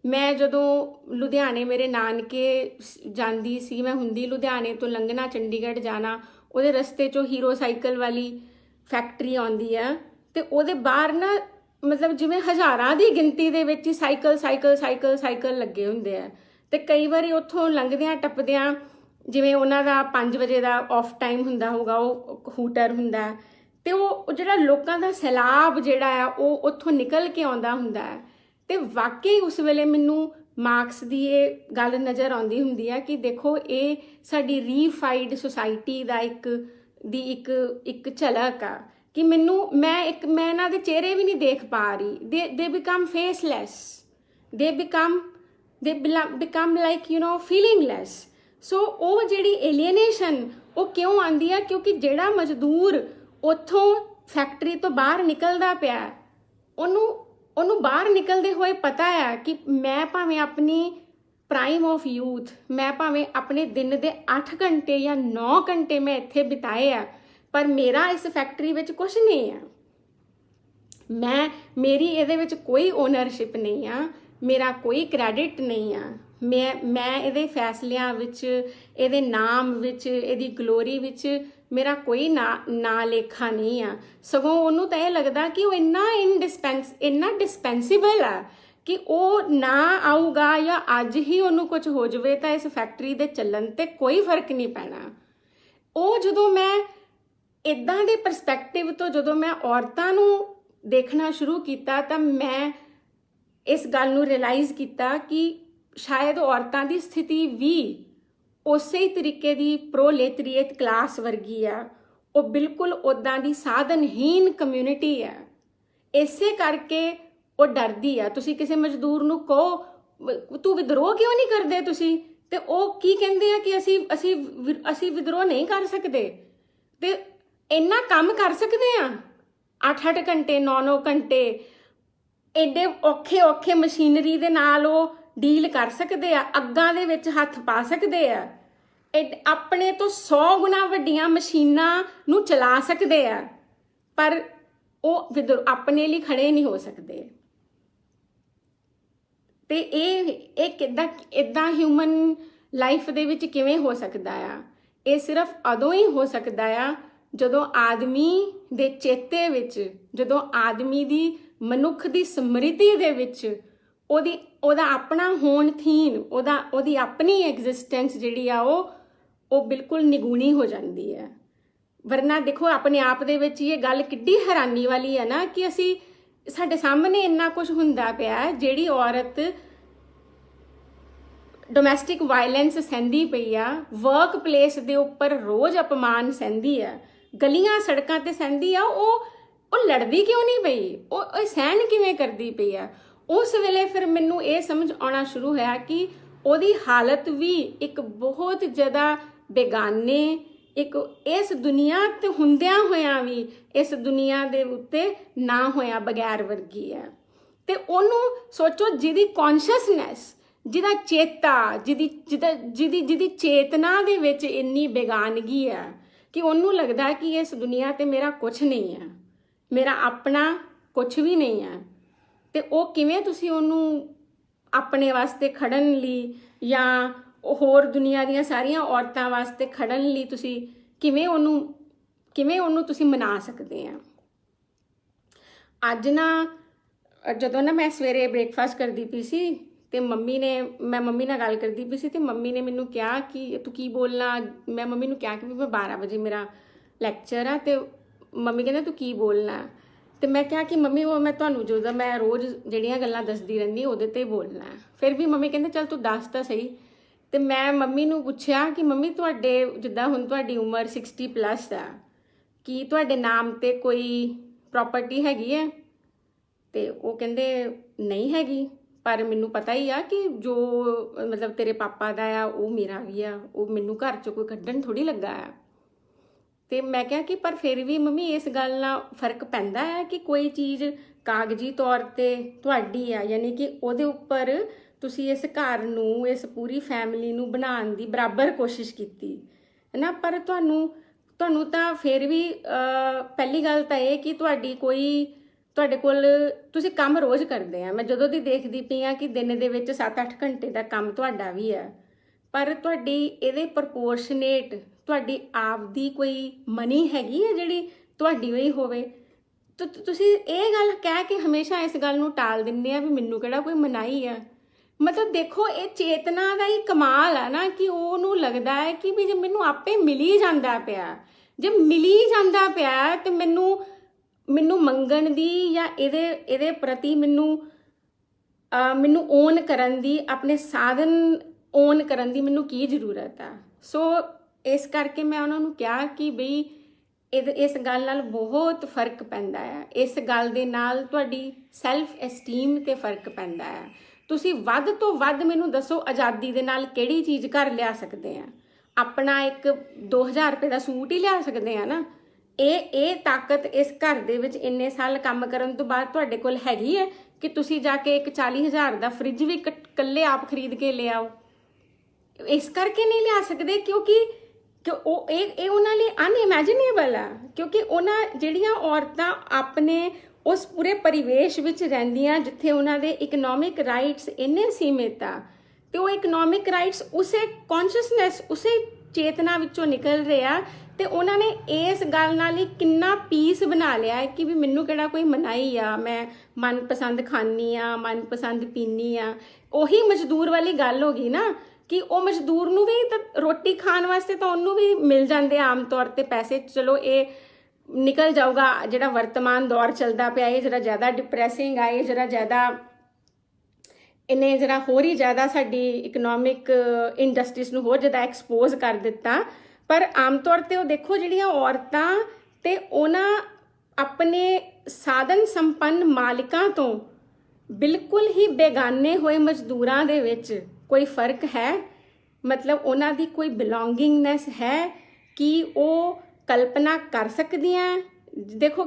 ਮੈਂ ਜਦੋਂ ਲੁਧਿਆਣੇ ਮੇਰੇ ਨਾਨਕੇ ਜਾਂਦੀ ਸੀ, ਮੈਂ ਹੁੰਦੀ ਲੁਧਿਆਣੇ ਤੋਂ ਲੰਘਣਾ ਚੰਡੀਗੜ੍ਹ ਜਾਣਾ, ਉਹਦੇ ਰਸਤੇ 'ਚੋਂ ਹੀਰੋ ਸਾਈਕਲ ਵਾਲੀ ਫੈਕਟਰੀ ਆਉਂਦੀ ਆ ਤੇ ਉਹਦੇ ਬਾਹਰ ਨਾ ਮਤਲਬ ਜਿਵੇਂ ਹਜ਼ਾਰਾਂ ਦੀ ਗਿਣਤੀ ਦੇ ਵਿੱਚ ਹੀ ਸਾਈਕਲ ਲੱਗੇ ਹੁੰਦੇ ਆ। ਤੇ ਕਈ ਵਾਰੀ ਉੱਥੋਂ ਲੰਘਦਿਆਂ ਟੱਪਦਿਆਂ ਜਿਵੇਂ ਉਹਨਾਂ ਦਾ 5 ਵਜੇ ਦਾ ਆਫ ਟਾਈਮ ਹੁੰਦਾ ਹੋਊਗਾ, ਉਹ ਹੂਟਰ ਹੁੰਦਾ, ਤੇ ਉਹ ਜਿਹੜਾ ਲੋਕਾਂ ਦਾ ਸੈਲਾਬ ਜਿਹੜਾ ਆ ਉਹ ਉੱਥੋਂ ਨਿਕਲ ਕੇ ਆਉਂਦਾ ਹੁੰਦਾ ਹੈ। ਤੇ ਵਾਕਈ ਉਸ ਵੇਲੇ ਮੈਨੂੰ ਮਾਰਕਸ ਦੀ ਇਹ ਗੱਲ ਨਜ਼ਰ ਆਉਂਦੀ ਹੁੰਦੀ ਹੈ ਕਿ ਦੇਖੋ ਇਹ ਸਾਡੀ ਰੀਫਾਈਡ ਸੁਸਾਇਟੀ ਦਾ ਇੱਕ ਝਲਕ ਆ ਕਿ ਮੈਂ ਇਹਨਾਂ ਦੇ ਚਿਹਰੇ ਵੀ ਨਹੀਂ ਦੇਖ ਪਾ ਰਹੀ। They become faceless, they become like feelingless. So ਉਹ ਜਿਹੜੀ ਏਲੀਏਨੇਸ਼ਨ ਉਹ ਕਿਉਂ ਆਉਂਦੀ ਆ? ਕਿਉਂਕਿ ਜਿਹੜਾ ਮਜ਼ਦੂਰ ਉੱਥੋਂ ਫੈਕਟਰੀ ਤੋਂ ਬਾਹਰ ਨਿਕਲਦਾ ਪਿਆ, ਉਹਨੂੰ ਬਾਹਰ ਨਿਕਲਦੇ ਹੋਏ ਪਤਾ ਆ ਕਿ ਮੈਂ ਭਾਵੇਂ ਆਪਣੀ ਪ੍ਰਾਈਮ ਆਫ ਯੂਥ, ਮੈਂ ਭਾਵੇਂ ਆਪਣੇ ਦਿਨ ਦੇ 8 ਘੰਟੇ ਜਾਂ 9 ਘੰਟੇ ਮੈਂ ਇੱਥੇ ਬਿਤਾਏ ਆ, ਪਰ ਮੇਰਾ ਇਸ ਫੈਕਟਰੀ ਵਿੱਚ ਕੁਝ ਨਹੀਂ ਆ, ਮੇਰੀ ਇਹਦੇ ਵਿੱਚ ਕੋਈ ਓਨਰਸ਼ਿਪ ਨਹੀਂ ਆ, ਮੇਰਾ ਕੋਈ ਕ੍ਰੈਡਿਟ ਨਹੀਂ ਆ, ਮੈਂ ਇਹਦੇ ਫੈਸਲਿਆਂ ਵਿੱਚ, ਇਹਦੇ ਨਾਮ ਵਿੱਚ, ਇਹਦੀ ਗਲੋਰੀ ਵਿੱਚ ਮੇਰਾ ਕੋਈ ਨਾ ਲੇਖਾ ਨਹੀਂ ਆ। ਸਗੋਂ ਉਹਨੂੰ ਤਾਂ ਇਹ ਲੱਗਦਾ ਕਿ ਉਹ ਇੰਨਾ ਡਿਸਪੈਂਸਿਬਲ ਆ ਕਿ ਉਹ ਨਾ ਆਊਗਾ ਜਾਂ ਅੱਜ ਹੀ ਉਹਨੂੰ ਕੁਝ ਹੋ ਜਾਵੇ ਤਾਂ ਇਸ ਫੈਕਟਰੀ ਦੇ ਚੱਲਣ ਤੇ ਕੋਈ ਫਰਕ ਨਹੀਂ ਪੈਣਾ। ਉਹ ਜਦੋਂ ਮੈਂ ਇਦਾਂ ਦੇ ਪਰਸਪੈਕਟਿਵ ਤੋਂ ਜਦੋਂ ਮੈਂ ਔਰਤਾਂ ਨੂੰ ਦੇਖਣਾ ਸ਼ੁਰੂ ਕੀਤਾ ਤਾਂ ਮੈਂ ਇਸ ਗੱਲ ਨੂੰ ਰਿਅਲਾਈਜ਼ ਕੀਤਾ ਕਿ ਸ਼ਾਇਦ ਔਰਤਾਂ ਦੀ ਸਥਿਤੀ ਵੀ ਉਸੇ ਹੀ ਤਰੀਕੇ ਦੀ ਪ੍ਰੋਲੇਟਰੀਏਟ ਕਲਾਸ ਵਰਗੀ ਆ। ਉਹ ਬਿਲਕੁਲ ਉੱਦਾਂ ਦੀ ਸਾਧਨਹੀਨ ਕਮਿਊਨਿਟੀ ਆ। ਇਸੇ ਕਰਕੇ ਉਹ ਡਰਦੀ ਆ। ਤੁਸੀਂ ਕਿਸੇ ਮਜ਼ਦੂਰ ਨੂੰ ਕਹੋ ਤੂੰ ਵਿਦਰੋਹ ਕਿਉਂ ਨਹੀਂ ਕਰਦੇ ਤੁਸੀਂ, ਤੇ ਉਹ ਕੀ ਕਹਿੰਦੇ ਆ ਕਿ ਅਸੀਂ ਵਿਦਰੋਹ ਨਹੀਂ ਕਰ ਸਕਦੇ। ਤੇ ਇੰਨਾ ਕੰਮ ਕਰ ਸਕਦੇ ਆ 8-8 ਘੰਟੇ 9-9 ਘੰਟੇ ਐਡੇ ਔਖੇ ਮਸ਼ੀਨਰੀ ਦੇ ਨਾਲ ਉਹ ਡੀਲ ਕਰ ਸਕਦੇ ਆ, ਅੱਗਾਂ ਦੇ ਵਿੱਚ ਹੱਥ ਪਾ ਸਕਦੇ ਆ, ਆਪਣੇ ਤੋਂ 100 ਗੁਣਾ ਵੱਡੀਆਂ ਮਸ਼ੀਨਾਂ ਨੂੰ ਚਲਾ ਸਕਦੇ ਆ, ਪਰ ਉਹ ਆਪਣੇ ਲਈ ਖੜੇ ਨਹੀਂ ਹੋ ਸਕਦੇ। ਤੇ ਇਹ ਕਿੱਦਾਂ ਇਦਾਂ ਹਿਊਮਨ ਲਾਈਫ ਦੇ ਵਿੱਚ ਕਿਵੇਂ ਹੋ ਸਕਦਾ ਆ? ਇਹ ਸਿਰਫ ਉਦੋਂ ਹੀ ਹੋ ਸਕਦਾ ਆ ਜਦੋਂ ਆਦਮੀ ਦੇ ਚੇਤੇ ਵਿੱਚ, ਜਦੋਂ ਆਦਮੀ ਦੀ ਮਨੁੱਖ ਦੀ ਸਮ੍ਰਿਤੀ ਦੇ ਵਿੱਚ ਉਹਦਾ ਆਪਣਾ ਹੋਣ ਥੀਨ, ਉਹਦੀ ਆਪਣੀ ਐਗਜ਼ਿਸਟੈਂਸ ਜਿਹੜੀ ਆ ਉਹ ਬਿਲਕੁਲ ਨਿਗੂਣੀ ਹੋ ਜਾਂਦੀ ਹੈ। ਵਰਨਾ ਦੇਖੋ ਆਪਣੇ ਆਪ ਦੇ ਵਿੱਚ ਇਹ ਗੱਲ ਕਿੱਡੀ ਹੈਰਾਨੀ ਵਾਲੀ ਹੈ ਨਾ ਕਿ ਸਾਡੇ ਸਾਹਮਣੇ ਇੰਨਾ ਕੁਝ ਹੁੰਦਾ ਪਿਆ। ਜਿਹੜੀ ਔਰਤ ਡੋਮੈਸਟਿਕ ਵਾਇਲੈਂਸ ਸਹਿੰਦੀ ਪਈ ਆ, ਵਰਕ ਪਲੇਸ ਦੇ ਉੱਪਰ ਰੋਜ਼ ਅਪਮਾਨ ਸਹਿੰਦੀ ਆ, ਗਲੀਆਂ ਸੜਕਾਂ ਤੇ ਸਹਿੰਦੀ ਆ, ਉਹ ਲੜਦੀ ਕਿਉਂ ਨਹੀਂ ਪਈ? ਉਹ ਸਹਿਣ ਕਿਵੇਂ ਕਰਦੀ ਪਈ ਆ? ਉਸ ਵੇਲੇ ਫਿਰ ਮੈਨੂੰ ਇਹ ਸਮਝ ਆਉਣਾ ਸ਼ੁਰੂ ਹੋਇਆ ਕਿ ਉਹਦੀ ਹਾਲਤ ਵੀ ਇੱਕ ਬਹੁਤ ਜ਼ਿਆਦਾ ਬੇਗਾਨੇ, ਇੱਕ ਇਸ ਦੁਨੀਆ ਤੇ ਹੁੰਦਿਆਂ ਹੋਇਆਂ ਵੀ ਇਸ ਦੁਨੀਆ ਦੇ ਉੱਤੇ ਨਾ ਹੋਇਆ ਬਗੈਰ ਵਰਗੀ ਹੈ। ਤੇ ਉਹਨੂੰ ਸੋਚੋ ਜਿਹਦੀ ਕੌਨਸ਼ੀਅਸਨੈਸ, ਜਿਹਦਾ ਚੇਤਾ, ਜਿਹਦੀ ਚੇਤਨਾ ਦੇ ਵਿੱਚ ਇੰਨੀ ਬੇਗਾਨਗੀ ਆ ਕਿ ਉਹਨੂੰ ਲੱਗਦਾ ਕਿ ਇਸ ਦੁਨੀਆ ਤੇ ਮੇਰਾ ਕੁਝ ਨਹੀਂ ਹੈ, ਮੇਰਾ ਆਪਣਾ ਕੁਝ ਵੀ ਨਹੀਂ ਹੈ। ਤੇ ਉਹ ਕਿਵੇਂ ਤੁਸੀਂ ਉਹਨੂੰ ਆਪਣੇ ਵਾਸਤੇ ਖੜਨ ਲਈ ਜਾਂ ਹੋਰ ਦੁਨੀਆ ਦੀਆਂ ਸਾਰੀਆਂ ਔਰਤਾਂ ਵਾਸਤੇ ਖੜਨ ਲਈ ਤੁਸੀਂ ਕਿਵੇਂ ਉਹਨੂੰ ਤੁਸੀਂ ਮਨਾ ਸਕਦੇ ਆ? ਅੱਜ ਜਦੋਂ ਮੈਂ ਸਵੇਰੇ ਬ੍ਰੇਕਫਾਸਟ ਕਰਦੀ ਪਈ ਸੀ ਤੇ ਮੈਂ ਮੰਮੀ ਨਾਲ ਗੱਲ ਕਰਦੀ ਪਈ ਸੀ ਤੇ ਮੰਮੀ ਨੇ ਮੈਨੂੰ ਕਿਹਾ ਕਿ ਤੂੰ ਕੀ ਬੋਲਣਾ। ਮੈਂ ਮੰਮੀ ਨੂੰ ਕਿਹਾ ਕਿ ਮੈਂ 12 ਵਜੇ ਮੇਰਾ ਲੈਕਚਰ ਆ ਤੇ ਮੰਮੀ ਕਹਿੰਦੇ ਤੂੰ ਕੀ ਬੋਲਣਾ। ਤੇ ਮੈਂ ਕਿਹਾ ਕਿ ਮੰਮੀ ਉਹ ਮੈਂ ਤੁਹਾਨੂੰ ਜਦੋਂ ਮੈਂ ਰੋਜ਼ ਜਿਹੜੀਆਂ ਗੱਲਾਂ ਦੱਸਦੀ ਰਹਿੰਦੀ ਉਹਦੇ ਤੇ ਬੋਲਣਾ। ਫਿਰ ਵੀ ਮੰਮੀ ਕਹਿੰਦੇ ਚੱਲ ਤੂੰ ਦੱਸ ਤਾਂ ਸਹੀ। ਤੇ ਮੈਂ ਮੰਮੀ ਨੂੰ ਪੁੱਛਿਆ ਕਿ ਮੰਮੀ ਤੁਹਾਡੇ ਜਿੱਦਾਂ ਹੁਣ ਤੁਹਾਡੀ ਉਮਰ 60+ ਆ, ਕੀ ਤੁਹਾਡੇ ਨਾਮ ਤੇ ਕੋਈ ਪ੍ਰੋਪਰਟੀ ਹੈਗੀ ਹੈ? ਤੇ ਉਹ ਕਹਿੰਦੇ ਨਹੀਂ ਹੈਗੀ, ਪਰ ਮੈਨੂੰ ਪਤਾ ਹੀ ਆ ਕਿ ਜੋ ਮਤਲਬ ਤੇਰੇ ਪਾਪਾ ਦਾ ਆ ਉਹ ਮੇਰਾ ਵੀ ਆ, ਉਹ ਮੈਨੂੰ ਘਰ ਚੋਂ ਕੋਈ ਕੱਢਣ ਥੋੜੀ ਲੱਗਾ ਆ। ਤੇ ਮੈਂ ਕਿਹਾ ਕਿ ਪਰ ਫਿਰ ਵੀ ਮੰਮੀ ਇਸ ਗੱਲ ਨਾਲ ਫਰਕ ਪੈਂਦਾ ਹੈ ਕਿ ਕੋਈ ਚੀਜ਼ ਕਾਗਜ਼ੀ ਤੌਰ ਤੇ ਤੁਹਾਡੀ ਆ, ਯਾਨੀ ਕਿ ਉਹਦੇ ਉੱਪਰ ਤੁਸੀਂ ਇਸ ਘਰ ਨੂੰ, ਇਸ ਪੂਰੀ ਫੈਮਿਲੀ ਨੂੰ ਬਣਾਉਣ ਦੀ ਬਰਾਬਰ ਕੋਸ਼ਿਸ਼ ਕੀਤੀ ਹੈ ਨਾ। ਪਰ ਤੁਹਾਨੂੰ ਤਾਂ ਫਿਰ ਵੀ ਪਹਿਲੀ ਗੱਲ ਤਾਂ ਇਹ ਕਿ ਤੁਹਾਡੇ ਕੋਲ ਤੁਸੀਂ ਕੰਮ ਰੋਜ਼ ਕਰਦੇ ਆ। ਮੈਂ ਜਦੋਂ ਦੀ ਦੇਖਦੀ ਪਈ ਆ ਕਿ ਦਿਨ ਦੇ ਵਿੱਚ 7-8 ਘੰਟੇ ਦਾ ਕੰਮ ਤੁਹਾਡਾ ਵੀ ਹੈ, ਪਰ ਤੁਹਾਡੀ ਇਹਦੇ ਪ੍ਰਪੋਰਸ਼ਨੇਟ ਤੁਹਾਡੀ ਆਪ ਦੀ ਕੋਈ ਮਨੀ ਹੈਗੀ ਹੈ ਜਿਹੜੀ ਤੁਹਾਡੀ ਹੋਈ ਹੋਵੇ। ਤੁਸੀਂ ਇਹ ਗੱਲ ਕਹਿ ਕੇ ਹਮੇਸ਼ਾ ਇਸ ਗੱਲ ਨੂੰ ਟਾਲ ਦਿੰਦੇ ਆ ਵੀ ਮੈਨੂੰ ਕਿਹੜਾ ਕੋਈ ਮਨਾਈ ਆ। ਮਤਲਬ ਦੇਖੋ ਇਹ ਚੇਤਨਾ ਦਾ ਹੀ ਕਮਾਲ ਆ ਨਾ ਕਿ ਉਹਨੂੰ ਲੱਗਦਾ ਹੈ ਕਿ ਵੀ ਜੇ ਮੈਨੂੰ ਆਪੇ ਮਿਲੀ ਜਾਂਦਾ ਪਿਆ, ਜੇ ਮਿਲੀ ਜਾਂਦਾ ਪਿਆ ਤੇ ਮੈਨੂੰ ਮੰਗਣ ਦੀ ਜਾਂ ਇਹਦੇ ਪ੍ਰਤੀ ਮੈਨੂੰ ਓਨ ਕਰਨ ਦੀ, ਆਪਣੇ ਸਾਧਨ ਓਨ ਕਰਨ ਦੀ ਮੈਨੂੰ ਕੀ ਜ਼ਰੂਰਤ ਆ। ਸੋ ਇਸ ਕਰਕੇ ਮੈਂ ਉਹਨਾਂ ਨੂੰ ਕਿਹਾ ਕਿ ਬਈ ਇਸ ਗੱਲ ਨਾਲ ਬਹੁਤ ਫਰਕ ਪੈਂਦਾ ਹੈ। ਇਸ ਗੱਲ ਦੇ ਨਾਲ ਤੁਹਾਡੀ ਸੈਲਫ ਐਸਟੀਮ ਤੇ ਫਰਕ ਪੈਂਦਾ ਹੈ। ਤੁਸੀਂ ਵੱਧ ਤੋਂ ਵੱਧ ਮੈਨੂੰ ਦੱਸੋ ਆਜ਼ਾਦੀ ਦੇ ਨਾਲ ਕਿਹੜੀ ਚੀਜ਼ ਘਰ ਲਿਆ ਸਕਦੇ ਆ? ਆਪਣਾ ਇੱਕ 2000 ਰੁਪਏ ਦਾ ਸੂਟ ਹੀ ਲਿਆ ਸਕਦੇ ਆ ਨਾ। ਇਹ ਤਾਕਤ ਇਸ ਘਰ ਦੇ ਵਿੱਚ ਇੰਨੇ ਸਾਲ ਕੰਮ ਕਰਨ ਤੋਂ ਬਾਅਦ ਤੁਹਾਡੇ ਕੋਲ ਹੈਗੀ ਹੈ ਕਿ ਤੁਸੀਂ ਜਾ ਕੇ ਇੱਕ 40,000 ਦਾ ਫ੍ਰਿਜ ਵੀ ਇਕੱਲੇ ਆਪ ਖਰੀਦ ਕੇ ਲਿਆਓ? ਇਸ ਕਰਕੇ ਨਹੀਂ ਲਿਆ ਸਕਦੇ ਕਿਉਂਕਿ ਇਹ ਉਹਨਾਂ ਲਈ ਅਨਇਮੈਜਿਨੇਬਲ ਆ। ਕਿਉਂਕਿ ਉਹਨਾਂ ਜਿਹੜੀਆਂ ਔਰਤਾਂ ਆਪਣੇ ਉਸ ਪੂਰੇ ਪਰਿਵੇਸ਼ ਵਿੱਚ ਰਹਿੰਦੀਆਂ ਜਿੱਥੇ ਉਹਨਾਂ ਦੇ ਇਕਨੋਮਿਕ ਰਾਈਟਸ ਇੰਨੇ ਸੀਮਿਤ ਆ, ਤੇ ਉਹ ਇਕਨੋਮਿਕ ਰਾਈਟਸ ਉਸੇ ਕੌਨਸ਼ੀਅਸਨੈਸ, ਉਸੇ ਚੇਤਨਾ ਵਿੱਚੋਂ ਨਿਕਲ ਰਹੇ ਆ ਤੇ ਉਹਨਾਂ ਨੇ ਇਸ ਗੱਲ ਨਾਲ ਹੀ ਕਿੰਨਾ ਪੀਸ ਬਣਾ ਲਿਆ ਹੈ ਕਿ ਵੀ ਮੈਨੂੰ ਕਿਹੜਾ ਕੋਈ ਮਨਾਈ ਆ, ਮੈਂ ਮਨਪਸੰਦ ਖਾਂਦੀ ਆ, ਮਨਪਸੰਦ ਪੀਂਦੀ ਆ। ਉਹੀ ਮਜ਼ਦੂਰ ਵਾਲੀ ਗੱਲ ਹੋ ਗਈ ਨਾ ਕਿ ਉਹ ਮਜ਼ਦੂਰ ਨੂੰ ਵੀ ਤਾਂ ਰੋਟੀ ਖਾਣ ਵਾਸਤੇ ਤਾਂ ਉਹਨੂੰ ਵੀ ਮਿਲ ਜਾਂਦੇ ਆਮ ਤੌਰ ਤੇ ਪੈਸੇ। ਚਲੋ ਇਹ ਨਿਕਲ ਜਾਊਗਾ, ਜਿਹੜਾ ਵਰਤਮਾਨ ਦੌਰ ਚੱਲਦਾ ਪਿਆ ਇਹ ਜਰਾ ਜ਼ਿਆਦਾ ਡਿਪਰੈਸਿੰਗ ਆ, ਇਹ ਜਰਾ ਜ਼ਿਆਦਾ ਇਹਨੇ ਜਰਾ ਹੋਰ ਹੀ ਜ਼ਿਆਦਾ ਸਾਡੀ ਇਕਨੋਮਿਕ ਇੰਡਸਟਰੀਜ਼ ਨੂੰ ਹੋਰ ਜ਼ਿਆਦਾ ਐਕਸਪੋਜ਼ ਕਰ ਦਿੱਤਾ। ਪਰ ਆਮ ਤੌਰ ਤੇ ਉਹ ਦੇਖੋ ਜਿਹੜੀਆਂ ਔਰਤਾਂ ਤੇ ਉਹਨਾਂ ਆਪਣੇ ਸਾਧਨ ਸੰਪੰਨ ਮਾਲਿਕਾਂ ਤੋਂ ਬਿਲਕੁਲ ਹੀ ਬੇਗਾਨੇ ਹੋਏ ਮਜ਼ਦੂਰਾਂ ਦੇ ਵਿੱਚ ਕੋਈ ਫਰਕ ਹੈ? ਮਤਲਬ ਉਹਨਾਂ ਦੀ ਕੋਈ ਬਿਲੋਂਗਿੰਗਨੈਸ ਹੈ ਕਿ ਉਹ ਕਲਪਨਾ ਕਰ ਸਕਦੀਆਂ? ਦੇਖੋ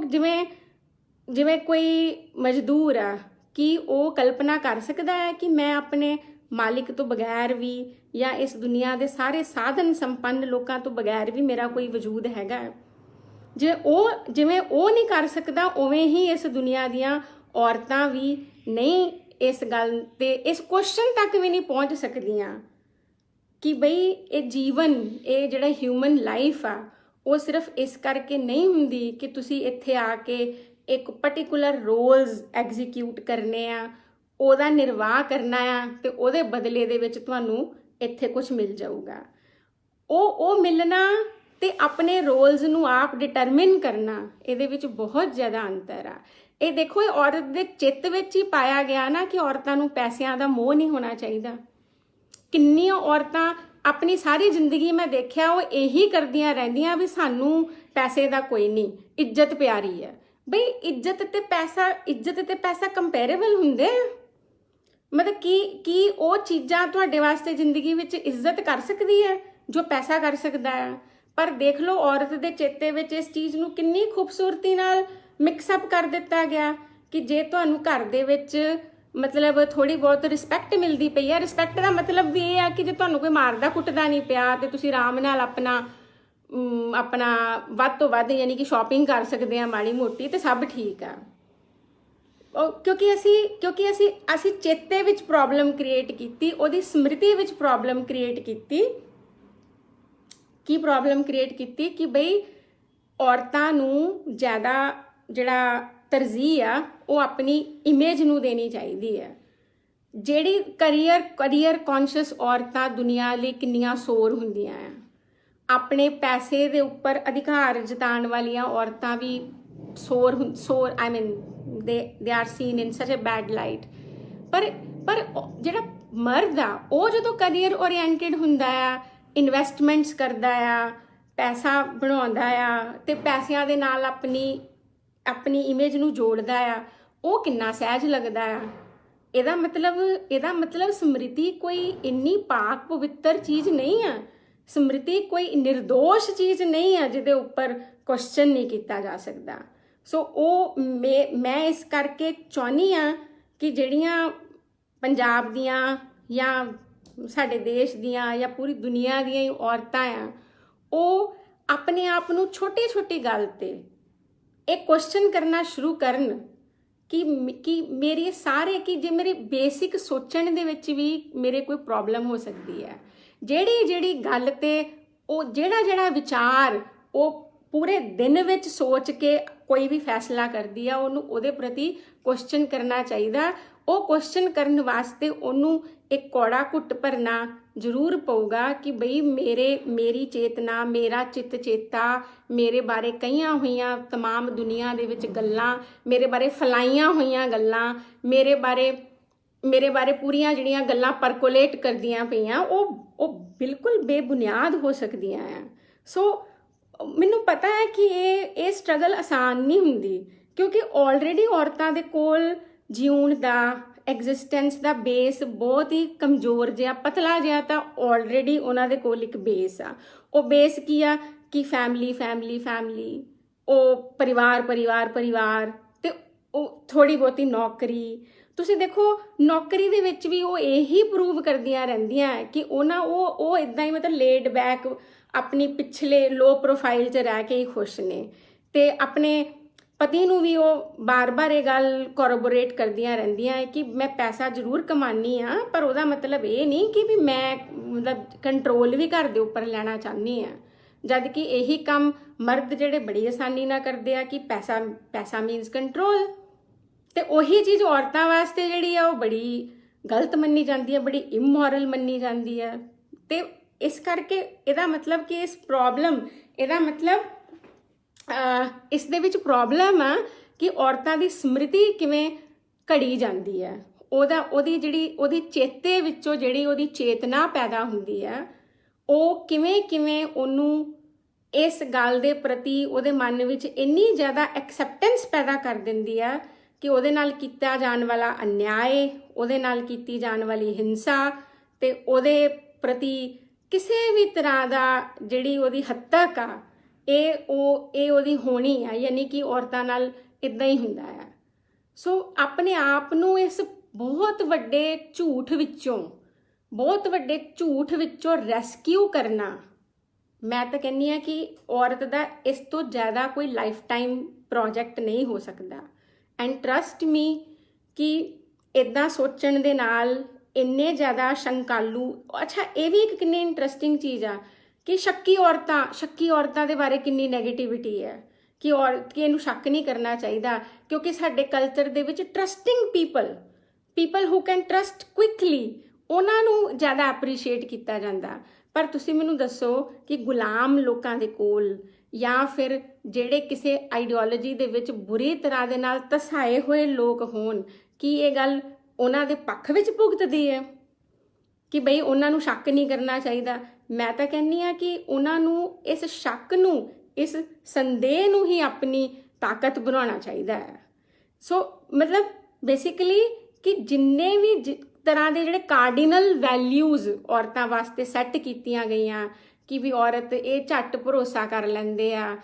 ਜਿਵੇਂ ਕੋਈ ਮਜ਼ਦੂਰ ਆ ਕਿ ਉਹ ਕਲਪਨਾ ਕਰ ਸਕਦਾ ਹੈ ਕਿ ਮੈਂ ਆਪਣੇ ਮਾਲਿਕ ਤੋਂ ਬਗੈਰ ਵੀ ਜਾਂ ਇਸ ਦੁਨੀਆ ਦੇ ਸਾਰੇ ਸਾਧਨ ਸੰਪੰਨ ਲੋਕਾਂ ਤੋਂ ਬਗੈਰ ਵੀ ਮੇਰਾ ਕੋਈ ਵਜੂਦ ਹੈਗਾ? ਜਿਵੇਂ ਉਹ ਨਹੀਂ ਕਰ ਸਕਦਾ ਉਵੇਂ ਹੀ ਇਸ ਦੁਨੀਆ ਦੀਆਂ ਔਰਤਾਂ ਵੀ ਨਹੀਂ ਇਸ ਗੱਲ ਤੇ ਇਸ ਕੁਐਸਚਨ ਤੱਕ ਵੀ ਨਹੀਂ ਪਹੁੰਚ ਸਕਦੀਆਂ ਕਿ ਬਈ ਇਹ ਜੀਵਨ, ਇਹ ਜਿਹੜਾ ਹਿਊਮਨ ਲਾਈਫ ਆ ਉਹ ਸਿਰਫ ਇਸ ਕਰਕੇ ਨਹੀਂ ਹੁੰਦੀ ਕਿ ਤੁਸੀਂ ਇੱਥੇ ਆ ਕੇ ਇੱਕ ਪਰਟੀਕੂਲਰ ਰੋਲਸ ਐਗਜ਼ੀਕਿਊਟ ਕਰਨੇ ਆ, ਉਹਦਾ ਨਿਰਵਾਹ ਕਰਨਾ ਆ ਤੇ ਉਹਦੇ ਬਦਲੇ ਦੇ ਵਿੱਚ ਤੁਹਾਨੂੰ ਇੱਥੇ ਕੁਝ ਮਿਲ ਜਾਊਗਾ। ਉਹ ਮਿਲਣਾ ਤੇ ਆਪਣੇ ਰੋਲਸ ਨੂੰ ਆਪ ਡਿਟਰਮਿਨ ਕਰਨਾ, ਇਹਦੇ ਵਿੱਚ ਬਹੁਤ ਜ਼ਿਆਦਾ ਅੰਤਰ ਆ। ਇਹ ਦੇਖੋ, ਇਹ ਔਰਤ ਦੇ ਚਿੱਤ ਵਿੱਚ ਹੀ ਪਾਇਆ ਗਿਆ ਨਾ ਕਿ ਔਰਤਾਂ ਨੂੰ ਪੈਸਿਆਂ ਦਾ ਮੋਹ ਨਹੀਂ ਹੋਣਾ ਚਾਹੀਦਾ। ਕਿੰਨੀਆਂ ਔਰਤਾਂ ਆਪਣੀ ਸਾਰੀ ਜ਼ਿੰਦਗੀ ਮੈਂ ਦੇਖਿਆ ਉਹ ਇਹੀ ਕਰਦੀਆਂ ਰਹਿੰਦੀਆਂ ਵੀ ਸਾਨੂੰ ਪੈਸੇ ਦਾ ਕੋਈ ਨਹੀਂ, ਇੱਜ਼ਤ ਪਿਆਰੀ ਹੈ। ਬਈ ਇੱਜ਼ਤ ਤੇ ਪੈਸਾ ਕੰਪੈਰੇਬਲ ਹੁੰਦੇ ਆ? ਮਤਲਬ ਕੀ ਉਹ ਚੀਜ਼ਾਂ ਤੁਹਾਡੇ ਵਾਸਤੇ ਜ਼ਿੰਦਗੀ ਵਿੱਚ ਇੱਜ਼ਤ ਕਰ ਸਕਦੀ ਹੈ ਜੋ ਪੈਸਾ ਕਰ ਸਕਦਾ ਹੈ? ਪਰ ਦੇਖ ਲਓ ਔਰਤ ਦੇ ਚੇਤੇ ਵਿੱਚ ਇਸ ਚੀਜ਼ ਨੂੰ ਕਿੰਨੀ ਖੂਬਸੂਰਤੀ ਨਾਲ ਮਿਕਸਅਪ ਕਰ ਦਿੱਤਾ ਗਿਆ ਕਿ ਜੇ ਤੁਹਾਨੂੰ ਘਰ ਦੇ ਵਿੱਚ ਮਤਲਬ ਥੋੜੀ ਬਹੁਤ ਰਿਸਪੈਕਟ ਮਿਲਦੀ ਪਈ ਹੈ, ਰਿਸਪੈਕਟ ਦਾ ਮਤਲਬ ਵੀ ਇਹ ਆ ਕਿ ਜੇ ਤੁਹਾਨੂੰ ਕੋਈ ਮਾਰਦਾ ਕੁੱਟਦਾ ਨਹੀਂ ਪਿਆ ਤੇ ਤੁਸੀਂ ਆਰਾਮ ਨਾਲ ਆਪਣਾ ਵੱਧ ਤੋਂ ਵੱਧ ਯਾਨੀ ਕਿ ਸ਼ਾਪਿੰਗ ਕਰ ਸਕਦੇ ਆ ਮਾੜੀ ਮੋਟੀ, ਤੇ ਸਭ ਠੀਕ ਆ। ਕਿਉਂਕਿ ਅਸੀਂ ਚੇਤੇ ਵਿੱਚ ਪ੍ਰੋਬਲਮ ਕ੍ਰੀਏਟ ਕੀਤੀ, ਉਹਦੀ ਸਮ੍ਰਿਤੀ ਵਿੱਚ ਪ੍ਰੋਬਲਮ ਕ੍ਰੀਏਟ ਕੀਤੀ। ਕੀ ਪ੍ਰੋਬਲਮ ਕ੍ਰੀਏਟ ਕੀਤੀ ਕਿ ਬਈ ਔਰਤਾਂ ਨੂੰ ਜ਼ਿਆਦਾ ਜਿਹੜਾ ਤਰਜੀਹ ਆ ਉਹ ਆਪਣੀ ਇਮੇਜ ਨੂੰ ਦੇਣੀ ਚਾਹੀਦੀ ਹੈ। ਜਿਹੜੀ ਕਰੀਅਰ ਕੌਨਸ਼ੀਅਸ ਔਰਤਾਂ ਦੁਨੀਆ ਲਈ ਕਿੰਨੀਆਂ ਸੋਰ ਹੁੰਦੀਆਂ ਆ, ਆਪਣੇ ਪੈਸੇ ਦੇ ਉੱਪਰ ਅਧਿਕਾਰ ਜਤਾਉਣ ਵਾਲੀਆਂ ਔਰਤਾਂ ਵੀ I mean they are seen in such a bad light। ਪਰ ਜਿਹੜਾ ਮਰਦ ਆ ਉਹ ਜਦੋਂ ਕਰੀਅਰ ਓਰੀਐਂਟਡ ਹੁੰਦਾ ਆ, ਇਨਵੈਸਟਮੈਂਟਸ ਕਰਦਾ ਆ, ਪੈਸਾ ਬਣਾਉਂਦਾ ਆ ਤੇ ਪੈਸਿਆਂ ਦੇ ਨਾਲ ਆਪਣੀ ਇਮੇਜ ਨੂੰ ਜੋੜਦਾ ਆ, ਉਹ ਕਿੰਨਾ ਸਹਿਜ ਲੱਗਦਾ ਆ। ਇਹਦਾ ਮਤਲਬ ਸਮ੍ਰਿਤੀ ਕੋਈ ਇੰਨੀ ਪਾਕ ਪਵਿੱਤਰ ਚੀਜ਼ ਨਹੀਂ ਆ, ਸਮ੍ਰਿਤੀ ਕੋਈ ਨਿਰਦੋਸ਼ ਚੀਜ਼ ਨਹੀਂ ਆ ਜਿਹਦੇ ਉੱਪਰ ਕੁਐਸਚਨ ਨਹੀਂ ਕੀਤਾ ਜਾ ਸਕਦਾ। ਸੋ ਉਹ ਮੈਂ ਇਸ ਕਰਕੇ ਚਾਹੁੰਦੀ ਆ ਕਿ ਜਿਹੜੀਆਂ ਪੰਜਾਬ ਦੀਆਂ ਜਾਂ ਸਾਡੇ ਦੇਸ਼ ਦੀਆਂ ਜਾਂ ਪੂਰੀ ਦੁਨੀਆ ਦੀਆਂ ਹੀ ਔਰਤਾਂ ਆ, ਉਹ ਆਪਣੇ ਆਪ ਨੂੰ ਛੋਟੀ ਗੱਲ ਤੇ ਇਹ ਕੁਐਸਚਨ ਕਰਨਾ ਸ਼ੁਰੂ ਕਰਨ ਕਿ ਮੇਰੀ ਸਾਰੇ ਕਿ ਜੇ ਮੇਰੇ ਬੇਸਿਕ ਸੋਚਣ ਦੇ ਵਿੱਚ ਵੀ ਮੇਰੇ ਕੋਈ ਪ੍ਰੋਬਲਮ ਹੋ ਸਕਦੀ ਹੈ, ਜਿਹੜੀ ਗੱਲ ਤੇ ਉਹ ਜਿਹੜਾ ਵਿਚਾਰ ਉਹ ਪੂਰੇ ਦਿਨ ਵਿੱਚ ਸੋਚ ਕੇ ਕੋਈ ਵੀ ਫੈਸਲਾ ਕਰਦੀ ਆ, ਉਹਨੂੰ ਉਹਦੇ ਪ੍ਰਤੀ ਕੁਐਸਚਨ ਕਰਨਾ ਚਾਹੀਦਾ। ਉਹ ਕੁਐਸਚਨ ਕਰਨ ਵਾਸਤੇ ਉਹਨੂੰ ਇੱਕ ਕੌੜਾ ਘੁੱਟ ਭਰਨਾ ਜ਼ਰੂਰ ਪਊਗਾ ਕਿ ਬਈ ਮੇਰੀ ਚੇਤਨਾ, ਮੇਰਾ ਚਿੱਤ ਚੇਤਾ, ਮੇਰੇ ਬਾਰੇ ਕਹੀਆਂ ਹੋਈਆਂ ਤਮਾਮ ਦੁਨੀਆ ਦੇ ਵਿੱਚ ਗੱਲਾਂ, ਮੇਰੇ ਬਾਰੇ ਫੈਲਾਈਆਂ ਹੋਈਆਂ ਗੱਲਾਂ, ਮੇਰੇ ਬਾਰੇ ਪੂਰੀਆਂ ਜਿਹੜੀਆਂ ਗੱਲਾਂ ਪਰਕੋਲੇਟ ਕਰਦੀਆਂ ਪਈਆਂ ਉਹ ਬਿਲਕੁਲ ਬੇਬੁਨਿਆਦ ਹੋ ਸਕਦੀਆਂ ਆ। ਸੋ ਮੈਨੂੰ ਪਤਾ ਹੈ ਕਿ ਇਹ ਸਟਰਗਲ ਆਸਾਨ ਨਹੀਂ ਹੁੰਦੀ, ਕਿਉਂਕਿ ਆਲਰੇਡੀ ਔਰਤਾਂ ਦੇ ਕੋਲ ਜਿਉਣ ਦਾ ਐਗਜ਼ਿਸਟੈਂਸ ਦਾ ਬੇਸ ਬਹੁਤ ਹੀ ਕਮਜ਼ੋਰ ਜਿਹਾ, ਪਤਲਾ ਜਿਹਾ, ਤਾਂ ਆਲਰੇਡੀ ਉਹਨਾਂ ਦੇ ਕੋਲ ਇੱਕ ਬੇਸ ਆ। ਉਹ ਬੇਸ ਕੀ ਆ ਕਿ ਫੈਮਿਲੀ, ਉਹ ਪਰਿਵਾਰ ਤੇ ਉਹ ਥੋੜੀ ਬਹੁਤੀ ਨੌਕਰੀ। ਤੁਸੀਂ ਦੇਖੋ ਨੌਕਰੀ ਦੇ ਵਿੱਚ ਵੀ ਉਹ ਇਹੀ ਪ੍ਰੂਵ ਕਰਦੀਆਂ ਰਹਿੰਦੀਆਂ ਕਿ ਉਹ ਇਦਾਂ ਹੀ ਮਤਲਬ ਲੇਡ ਬੈਕ ਆਪਣੀ ਪਿਛਲੇ ਲੋ ਪ੍ਰੋਫਾਈਲ 'ਚ ਰਹਿ ਕੇ ਹੀ ਖੁਸ਼ ਨੇ, ਤੇ ਆਪਣੇ ਪਤੀ ਨੂੰ ਵੀ ਉਹ ਬਾਰ-ਬਾਰ ਇਹ ਗੱਲ ਕੋਰੋਬੋਰੇਟ ਕਰਦੀਆਂ ਰਹਿੰਦੀਆਂ ਹੈ ਕਿ ਮੈਂ ਪੈਸਾ ਜ਼ਰੂਰ ਕਮਾਨੀ ਆ, ਪਰ ਉਹਦਾ ਮਤਲਬ ਇਹ ਨਹੀਂ ਕਿ ਵੀ ਮੈਂ ਮਤਲਬ ਕੰਟਰੋਲ ਵੀ ਘਰ ਦੇ ਉੱਪਰ ਲੈਣਾ ਚਾਹੁੰਦੀ ਆ। ਜਦ ਕਿ ਇਹੀ ਕੰਮ ਮਰਦ ਜਿਹੜੇ ਬੜੀ ਆਸਾਨੀ ਨਾਲ ਕਰਦੇ ਆ ਕਿ ਪੈਸਾ ਮੀਨਸ ਕੰਟਰੋਲ। ਤੇ ਉਹੀ ਚੀਜ਼ ਔਰਤਾਂ ਵਾਸਤੇ ਜਿਹੜੀ ਆ ਉਹ ਬੜੀ ਗਲਤ ਮੰਨੀ ਜਾਂਦੀ ਹੈ, ਬੜੀ ਇਮੋਰਲ ਮੰਨੀ ਜਾਂਦੀ ਹੈ। ਤੇ ਇਸ ਕਰਕੇ ਇਹਦਾ ਮਤਲਬ ਕਿ ਇਹਦਾ ਮਤਲਬ ਇਸ ਦੇ ਵਿੱਚ ਪ੍ਰੋਬਲਮ ਆ ਕਿ ਔਰਤਾਂ ਦੀ ਸਮ੍ਰਿਤੀ ਕਿਵੇਂ ਘੜੀ ਜਾਂਦੀ ਹੈ, ਉਹਦੀ ਚੇਤੇ ਵਿੱਚੋਂ ਜਿਹੜੀ ਉਹਦੀ ਚੇਤਨਾ ਪੈਦਾ ਹੁੰਦੀ ਹੈ, ਉਹ ਕਿਵੇਂ ਉਹਨੂੰ ਇਸ ਗੱਲ ਦੇ ਪ੍ਰਤੀ ਉਹਦੇ ਮਨ ਵਿੱਚ ਇੰਨੀ ਜ਼ਿਆਦਾ ਐਕਸੈਪਟੈਂਸ ਪੈਦਾ ਕਰ ਦਿੰਦੀ ਆ ਕਿ ਉਹਦੇ ਨਾਲ ਕੀਤਾ ਜਾਣ ਵਾਲਾ ਅਨਿਆਏ, ਉਹਦੇ ਨਾਲ ਕੀਤੀ ਜਾਣ ਵਾਲੀ ਹਿੰਸਾ ਤੇ ਉਹਦੇ ਪ੍ਰਤੀ ਕਿਸੇ ਵੀ ਤਰ੍ਹਾਂ ਦਾ ਜਿਹੜੀ ਉਹਦੀ ਹੱਤਕ ਆ ਇਹ ਉਹਦੀ ਹੋਣੀ ਆ, ਯਾਨੀ ਕਿ ਔਰਤਾਂ ਨਾਲ ਇਦਾਂ ਹੀ ਹੁੰਦਾ ਆ। ਸੋ ਆਪਣੇ ਆਪ ਨੂੰ ਇਸ ਬਹੁਤ ਵੱਡੇ ਝੂਠ ਵਿੱਚੋਂ ਰੈਸਕਿਊ ਕਰਨਾ, ਮੈਂ ਤਾਂ ਕਹਿੰਦੀ ਹਾਂ ਕਿ ਔਰਤ ਦਾ ਇਸ ਤੋਂ ਜ਼ਿਆਦਾ ਕੋਈ ਲਾਈਫ ਟਾਈਮ ਪ੍ਰੋਜੈਕਟ ਨਹੀਂ ਹੋ ਸਕਦਾ। ਐਂਡ ਟਰਸਟ ਮੀ ਕਿ ਇਦਾਂ ਸੋਚਣ ਦੇ ਨਾਲ ਇੰਨੇ ਜ਼ਿਆਦਾ ਸ਼ੰਕਾਲੂ, ਅੱਛਾ ਇਹ ਵੀ ਇੱਕ ਕਿੰਨੀ ਇੰਟਰਸਟਿੰਗ ਚੀਜ਼ ਆ ਕਿ ਸ਼ੱਕੀ ਔਰਤਾਂ ਦੇ ਬਾਰੇ ਕਿੰਨੀ ਨੈਗੇਟਿਵਿਟੀ ਹੈ ਕਿ ਇਹਨੂੰ ਸ਼ੱਕ ਨਹੀਂ ਕਰਨਾ ਚਾਹੀਦਾ, ਕਿਉਂਕਿ ਸਾਡੇ ਕਲਚਰ ਦੇ ਵਿੱਚ trusting people who can trust quickly, ਉਹਨਾਂ ਨੂੰ ਜ਼ਿਆਦਾ ਐਪਰੀਸ਼ੀਏਟ ਕੀਤਾ ਜਾਂਦਾ। ਪਰ ਤੁਸੀਂ ਮੈਨੂੰ ਦੱਸੋ ਕਿ ਗੁਲਾਮ ਲੋਕਾਂ ਦੇ ਕੋਲ ਜਾਂ ਫਿਰ ਜਿਹੜੇ ਕਿਸੇ ਆਈਡੀਓਲੋਜੀ ਦੇ ਵਿੱਚ ਬੁਰੀ ਤਰ੍ਹਾਂ ਦੇ ਨਾਲ ਧਸਾਏ ਹੋਏ ਲੋਕ ਹੋਣ, ਕੀ ਇਹ ਗੱਲ ਉਹਨਾਂ ਦੇ ਪੱਖ ਵਿੱਚ ਭੁਗਤਦੀ ਹੈ ਕਿ ਬਈ ਉਹਨਾਂ ਨੂੰ ਸ਼ੱਕ ਨਹੀਂ ਕਰਨਾ ਚਾਹੀਦਾ? ਮੈਂ ਤਾਂ ਕਹਿੰਦੀ ਹਾਂ ਕਿ ਉਹਨਾਂ ਨੂੰ ਇਸ ਸ਼ੱਕ ਨੂੰ, ਇਸ ਸੰਦੇਹ ਨੂੰ ਹੀ ਆਪਣੀ ਤਾਕਤ ਬਣਾਉਣਾ ਚਾਹੀਦਾ ਹੈ। ਸੋ ਮਤਲਬ ਬੇਸਿਕਲੀ ਕਿ ਜਿੰਨੇ ਵੀ ਤਰ੍ਹਾਂ ਦੇ ਜਿਹੜੇ ਕਾਰਡੀਨਲ ਵੈਲਿਊਜ਼ ਔਰਤਾਂ ਵਾਸਤੇ ਸੈੱਟ ਕੀਤੀਆਂ ਗਈਆਂ ਕਿ ਵੀ ਔਰਤ ਇਹ ਝੱਟ ਭਰੋਸਾ ਕਰ ਲੈਂਦੇ ਆ,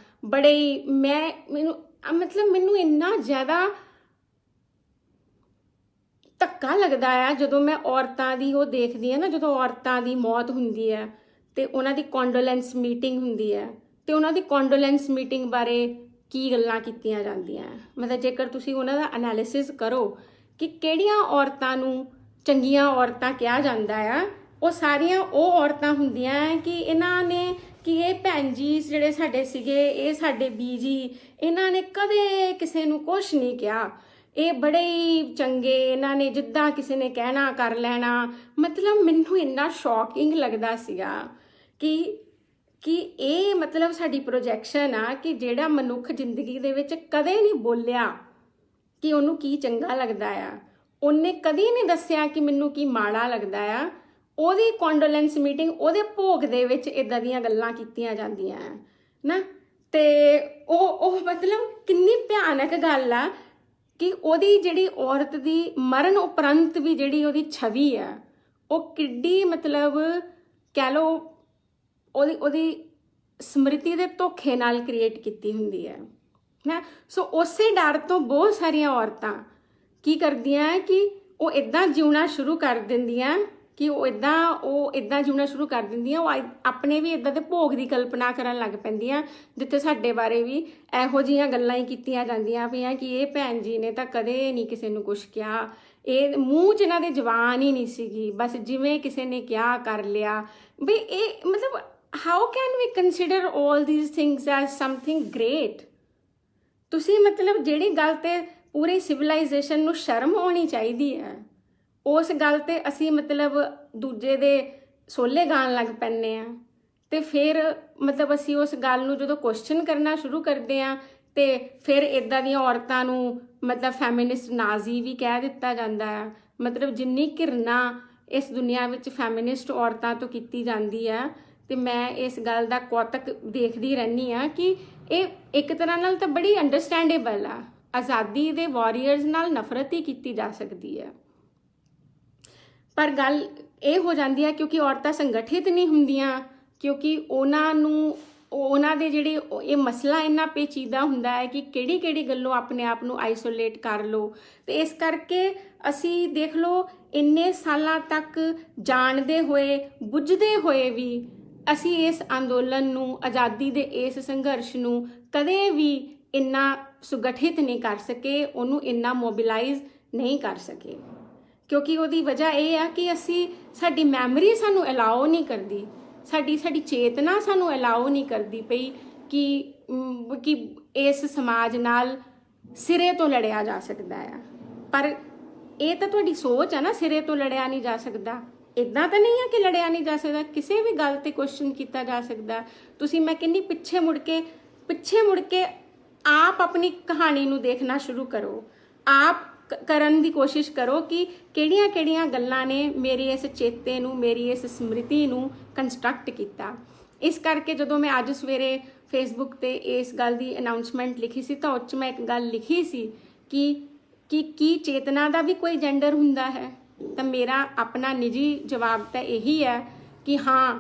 ਮੈਨੂੰ ਇੰਨਾ ਜ਼ਿਆਦਾ ਧੱਕਾ ਲੱਗਦਾ ਆ ਜਦੋਂ ਮੈਂ ਔਰਤਾਂ ਦੀ ਉਹ ਦੇਖਦੀ ਆ ਨਾ, ਜਦੋਂ ਔਰਤਾਂ ਦੀ ਮੌਤ ਹੁੰਦੀ ਹੈ ਤੇ ਉਹਨਾਂ ਦੀ ਕੌਂਡੋਲੈਂਸ ਮੀਟਿੰਗ ਹੁੰਦੀ ਹੈ ਤੇ ਉਹਨਾਂ ਦੀ ਕੌਂਡੋਲੈਂਸ ਮੀਟਿੰਗ ਬਾਰੇ ਕੀ ਗੱਲਾਂ ਕੀਤੀਆਂ ਜਾਂਦੀਆਂ। ਮਤਲਬ ਜੇਕਰ ਤੁਸੀਂ ਉਹਨਾਂ ਦਾ ਐਨਾਲਿਸਿਸ ਕਰੋ ਕਿ ਕਿਹੜੀਆਂ ਔਰਤਾਂ ਨੂੰ ਚੰਗੀਆਂ ਔਰਤਾਂ ਕਿਹਾ ਜਾਂਦਾ ਆ, ਉਹ ਸਾਰੀਆਂ ਉਹ ਔਰਤਾਂ ਹੁੰਦੀਆਂ ਕਿ ਇਹਨਾਂ ਨੇ ਕਿ ਇਹ ਭੈਣ ਜੀ ਜਿਹੜੇ ਸਾਡੇ ਸੀਗੇ, ਇਹ ਸਾਡੇ ਬੀਜੀ, ਇਹਨਾਂ ਨੇ ਕਦੇ ਕਿਸੇ ਨੂੰ ਕੁਛ ਨਹੀਂ ਕਿਹਾ, ਇਹ ਬੜੇ ਹੀ ਚੰਗੇ, ਇਹਨਾਂ ਨੇ ਜਿੱਦਾਂ ਕਿਸੇ ਨੇ ਕਹਿਣਾ ਕਰ ਲੈਣਾ। ਮਤਲਬ ਮੈਨੂੰ ਇੰਨਾ ਸ਼ੌਕਿੰਗ ਲੱਗਦਾ ਸੀਗਾ ਕਿ ਇਹ ਮਤਲਬ ਸਾਡੀ ਪ੍ਰੋਜੈਕਸ਼ਨ ਆ ਕਿ ਜਿਹੜਾ ਮਨੁੱਖ ਜ਼ਿੰਦਗੀ ਦੇ ਵਿੱਚ ਕਦੇ ਨਹੀਂ ਬੋਲਿਆ ਕਿ ਉਹਨੂੰ ਕੀ ਚੰਗਾ ਲੱਗਦਾ ਆ, ਉਹਨੇ ਕਦੀ ਨਹੀਂ ਦੱਸਿਆ ਕਿ ਮੈਨੂੰ ਕੀ ਮਾੜਾ ਲੱਗਦਾ ਆ, ਉਹਦੀ ਕੌਂਡੋਲੈਂਸ ਮੀਟਿੰਗ, ਉਹਦੇ ਭੋਗ ਦੇ ਵਿੱਚ ਇਦਾਂ ਦੀਆਂ ਗੱਲਾਂ ਕੀਤੀਆਂ ਜਾਂਦੀਆਂ ਨਾ। ਤੇ ਉਹ ਮਤਲਬ ਕਿੰਨੀ ਭਿਆਨਕ ਗੱਲ ਆ ਕਿ ਉਹਦੀ ਜਿਹੜੀ ਔਰਤ ਦੀ ਮਰਨ ਉਪਰੰਤ ਵੀ ਜਿਹੜੀ ਉਹਦੀ ਛਵੀ ਆ ਉਹ ਕਿੱਡੀ ਮਤਲਬ ਕਹਿ ਲਓ ਉਹਦੀ ਸਮ੍ਰਿਤੀ ਦੇ ਧੋਖੇ ਨਾਲ ਕ੍ਰੀਏਟ ਕੀਤੀ ਹੁੰਦੀ ਹੈ ਨਾ। ਸੋ ਉਸੇ ਡਰ ਤੋਂ ਬਹੁਤ ਸਾਰੀਆਂ ਔਰਤਾਂ ਕੀ ਕਰਦੀਆਂ ਕਿ ਉਹ ਇਦਾਂ ਜਿਉਣਾ ਸ਼ੁਰੂ ਕਰ ਦਿੰਦੀਆਂ ਉਹ ਆਪਣੇ ਵੀ ਇਦਾਂ ਦੇ ਭੋਗ ਦੀ ਕਲਪਨਾ ਕਰਨ ਲੱਗ ਪੈਂਦੀਆਂ ਜਿੱਥੇ ਸਾਡੇ ਬਾਰੇ ਵੀ ਇਹੋ ਜਿਹੀਆਂ ਗੱਲਾਂ ਹੀ ਕੀਤੀਆਂ ਜਾਂਦੀਆਂ ਪਈਆਂ ਕਿ ਇਹ ਭੈਣ ਜੀ ਨੇ ਤਾਂ ਕਦੇ ਨਹੀਂ ਕਿਸੇ ਨੂੰ ਕੁਛ ਕਿਹਾ, ਇਹ ਮੂੰਹ 'ਚ ਇਹਨਾਂ ਦੇ ਜ਼ਬਾਨ ਹੀ ਨਹੀਂ ਸੀਗੀ, ਬਸ ਜਿਵੇਂ ਕਿਸੇ ਨੇ ਕਿਹਾ ਕਰ ਲਿਆ। ਬਈ ਇਹ ਮਤਲਬ how can we consider all these things as something great? ਤੁਸੀਂ ਮਤਲਬ ਜਿਹੜੀ ਗੱਲ ਤੇ ਪੂਰੀ ਸਿਵਲਾਈਜੇਸ਼ਨ ਨੂੰ ਸ਼ਰਮ ਆਉਣੀ ਚਾਹੀਦੀ ਹੈ, ਉਸ ਗੱਲ ਤੇ ਅਸੀਂ ਮਤਲਬ ਦੂਜੇ ਦੇ ਸੋਲੇ ਗਾਣ ਲੱਗ ਪੈਂਦੇ ਆ। ਤੇ ਫਿਰ ਮਤਲਬ ਅਸੀਂ ਉਸ ਗੱਲ ਨੂੰ ਜਦੋਂ ਕੁਐਸਚਨ ਕਰਨਾ ਸ਼ੁਰੂ ਕਰਦੇ ਆ ਤੇ ਫਿਰ ਇਦਾਂ ਦੀਆਂ ਔਰਤਾਂ ਨੂੰ ਮਤਲਬ ਫੈਮਿਨਿਸਟ ਨਾਜ਼ੀ ਵੀ ਕਹਿ ਦਿੱਤਾ ਜਾਂਦਾ ਆ। ਮਤਲਬ ਜਿੰਨੀ ਘਿਰਨਾ ਇਸ ਦੁਨੀਆ ਵਿੱਚ ਫੈਮਿਨਿਸਟ ਔਰਤਾਂ ਤੋਂ ਕੀਤੀ ਜਾਂਦੀ ਆ, ਤੇ ਮੈਂ ਇਸ ਗੱਲ ਦਾ ਕੌਤਕ ਦੇਖਦੀ ਰਹਿੰਦੀ ਆ ਕਿ ਇਹ ਇੱਕ ਤਰ੍ਹਾਂ ਨਾਲ ਤਾਂ ਬੜੀ ਅੰਡਰਸਟੈਂਡੇਬਲ ਆ। ਆਜ਼ਾਦੀ ਦੇ ਵਾਰੀਅਰਸ ਨਾਲ ਨਫ਼ਰਤ ਹੀ ਕੀਤੀ ਜਾ ਸਕਦੀ ਹੈ, ਪਰ ਗੱਲ ਇਹ ਹੋ ਜਾਂਦੀ ਹੈ ਕਿਉਂਕਿ ਔਰਤਾਂ ਸੰਗਠਿਤ ਨਹੀਂ ਹੁੰਦੀਆਂ, ਕਿਉਂਕਿ ਉਹਨਾਂ ਦੇ ਜਿਹੜੇ ਇਹ ਮਸਲਾ ਇੰਨਾ ਪੇਚੀਦਾ ਹੁੰਦਾ ਹੈ ਕਿ ਕਿਹੜੀ ਗੱਲੋਂ ਆਪਣੇ ਆਪ ਨੂੰ ਆਈਸੋਲੇਟ ਕਰ ਲਓ। ਤੇ ਇਸ ਕਰਕੇ ਅਸੀਂ ਦੇਖ ਲਓ ਇੰਨੇ ਸਾਲਾਂ ਤੱਕ ਜਾਣਦੇ ਹੋਏ ਬੁੱਝਦੇ ਹੋਏ ਵੀ ਅਸੀਂ ਇਸ ਅੰਦੋਲਨ ਨੂੰ, ਆਜ਼ਾਦੀ ਦੇ ਇਸ ਸੰਘਰਸ਼ ਨੂੰ ਕਦੇ ਵੀ ਇੰਨਾ ਸੁਗਠਿਤ ਨਹੀਂ ਕਰ ਸਕੇ, ਉਹਨੂੰ ਇੰਨਾ ਮੋਬਿਲਾਈਜ਼ ਨਹੀਂ ਕਰ ਸਕੇ, ਕਿਉਂਕਿ ਉਹਦੀ ਵਜ੍ਹਾ ਇਹ ਆ ਕਿ ਸਾਡੀ ਮੈਮਰੀ ਸਾਨੂੰ ਅਲਾਓ ਨਹੀਂ ਕਰਦੀ, ਸਾਡੀ ਚੇਤਨਾ ਸਾਨੂੰ ਅਲਾਓ ਨਹੀਂ ਕਰਦੀ ਪਈ ਕਿ ਇਸ ਸਮਾਜ ਨਾਲ ਸਿਰੇ ਤੋਂ ਲੜਿਆ ਜਾ ਸਕਦਾ ਆ। ਪਰ ਇਹ ਤਾਂ ਤੁਹਾਡੀ ਸੋਚ ਆ ਨਾ, ਸਿਰੇ ਤੋਂ ਲੜਿਆ ਨਹੀਂ ਜਾ ਸਕਦਾ। ਇੱਦਾਂ ਤਾਂ ਨਹੀਂ ਆ ਕਿ ਲੜਿਆ ਨਹੀਂ ਜਾ ਸਕਦਾ, ਕਿਸੇ ਵੀ ਗੱਲ ਤੇ ਕੁਐਸਚਨ ਕੀਤਾ ਜਾ ਸਕਦਾ। ਤੁਸੀਂ ਮੈਂ ਕਹਿੰਦੀ ਪਿੱਛੇ ਮੁੜ ਕੇ ਆਪ ਆਪਣੀ ਕਹਾਣੀ ਨੂੰ ਦੇਖਣਾ ਸ਼ੁਰੂ ਕਰੋ, ਆਪ ਕਰਨ ਦੀ ਕੋਸ਼ਿਸ਼ ਕਰੋ ਕਿ ਕਿਹੜੀਆਂ ਗੱਲਾਂ ਨੇ ਮੇਰੀ ਇਸ ਚੇਤੇ ਨੂੰ, ਮੇਰੀ ਇਸ ਸਮ੍ਰਿਤੀ ਨੂੰ ਕੰਸਟਰਕਟ ਕੀਤਾ। ਇਸ ਕਰਕੇ ਜਦੋਂ ਮੈਂ ਅੱਜ ਸਵੇਰੇ ਫੇਸਬੁੱਕ ਤੇ ਇਸ ਗੱਲ ਦੀ ਅਨਾਉਂਸਮੈਂਟ ਲਿਖੀ ਸੀ ਤਾਂ ਉਹ 'ਚ ਮੈਂ ਇੱਕ ਗੱਲ ਲਿਖੀ ਸੀ ਕਿ ਚੇਤਨਾ ਦਾ ਵੀ ਕੋਈ ਜੈਂਡਰ ਹੁੰਦਾ ਹੈ। ਤਾਂ ਮੇਰਾ ਆਪਣਾ ਨਿੱਜੀ ਜਵਾਬ ਤਾਂ ਇਹੀ ਹੈ ਕਿ ਹਾਂ,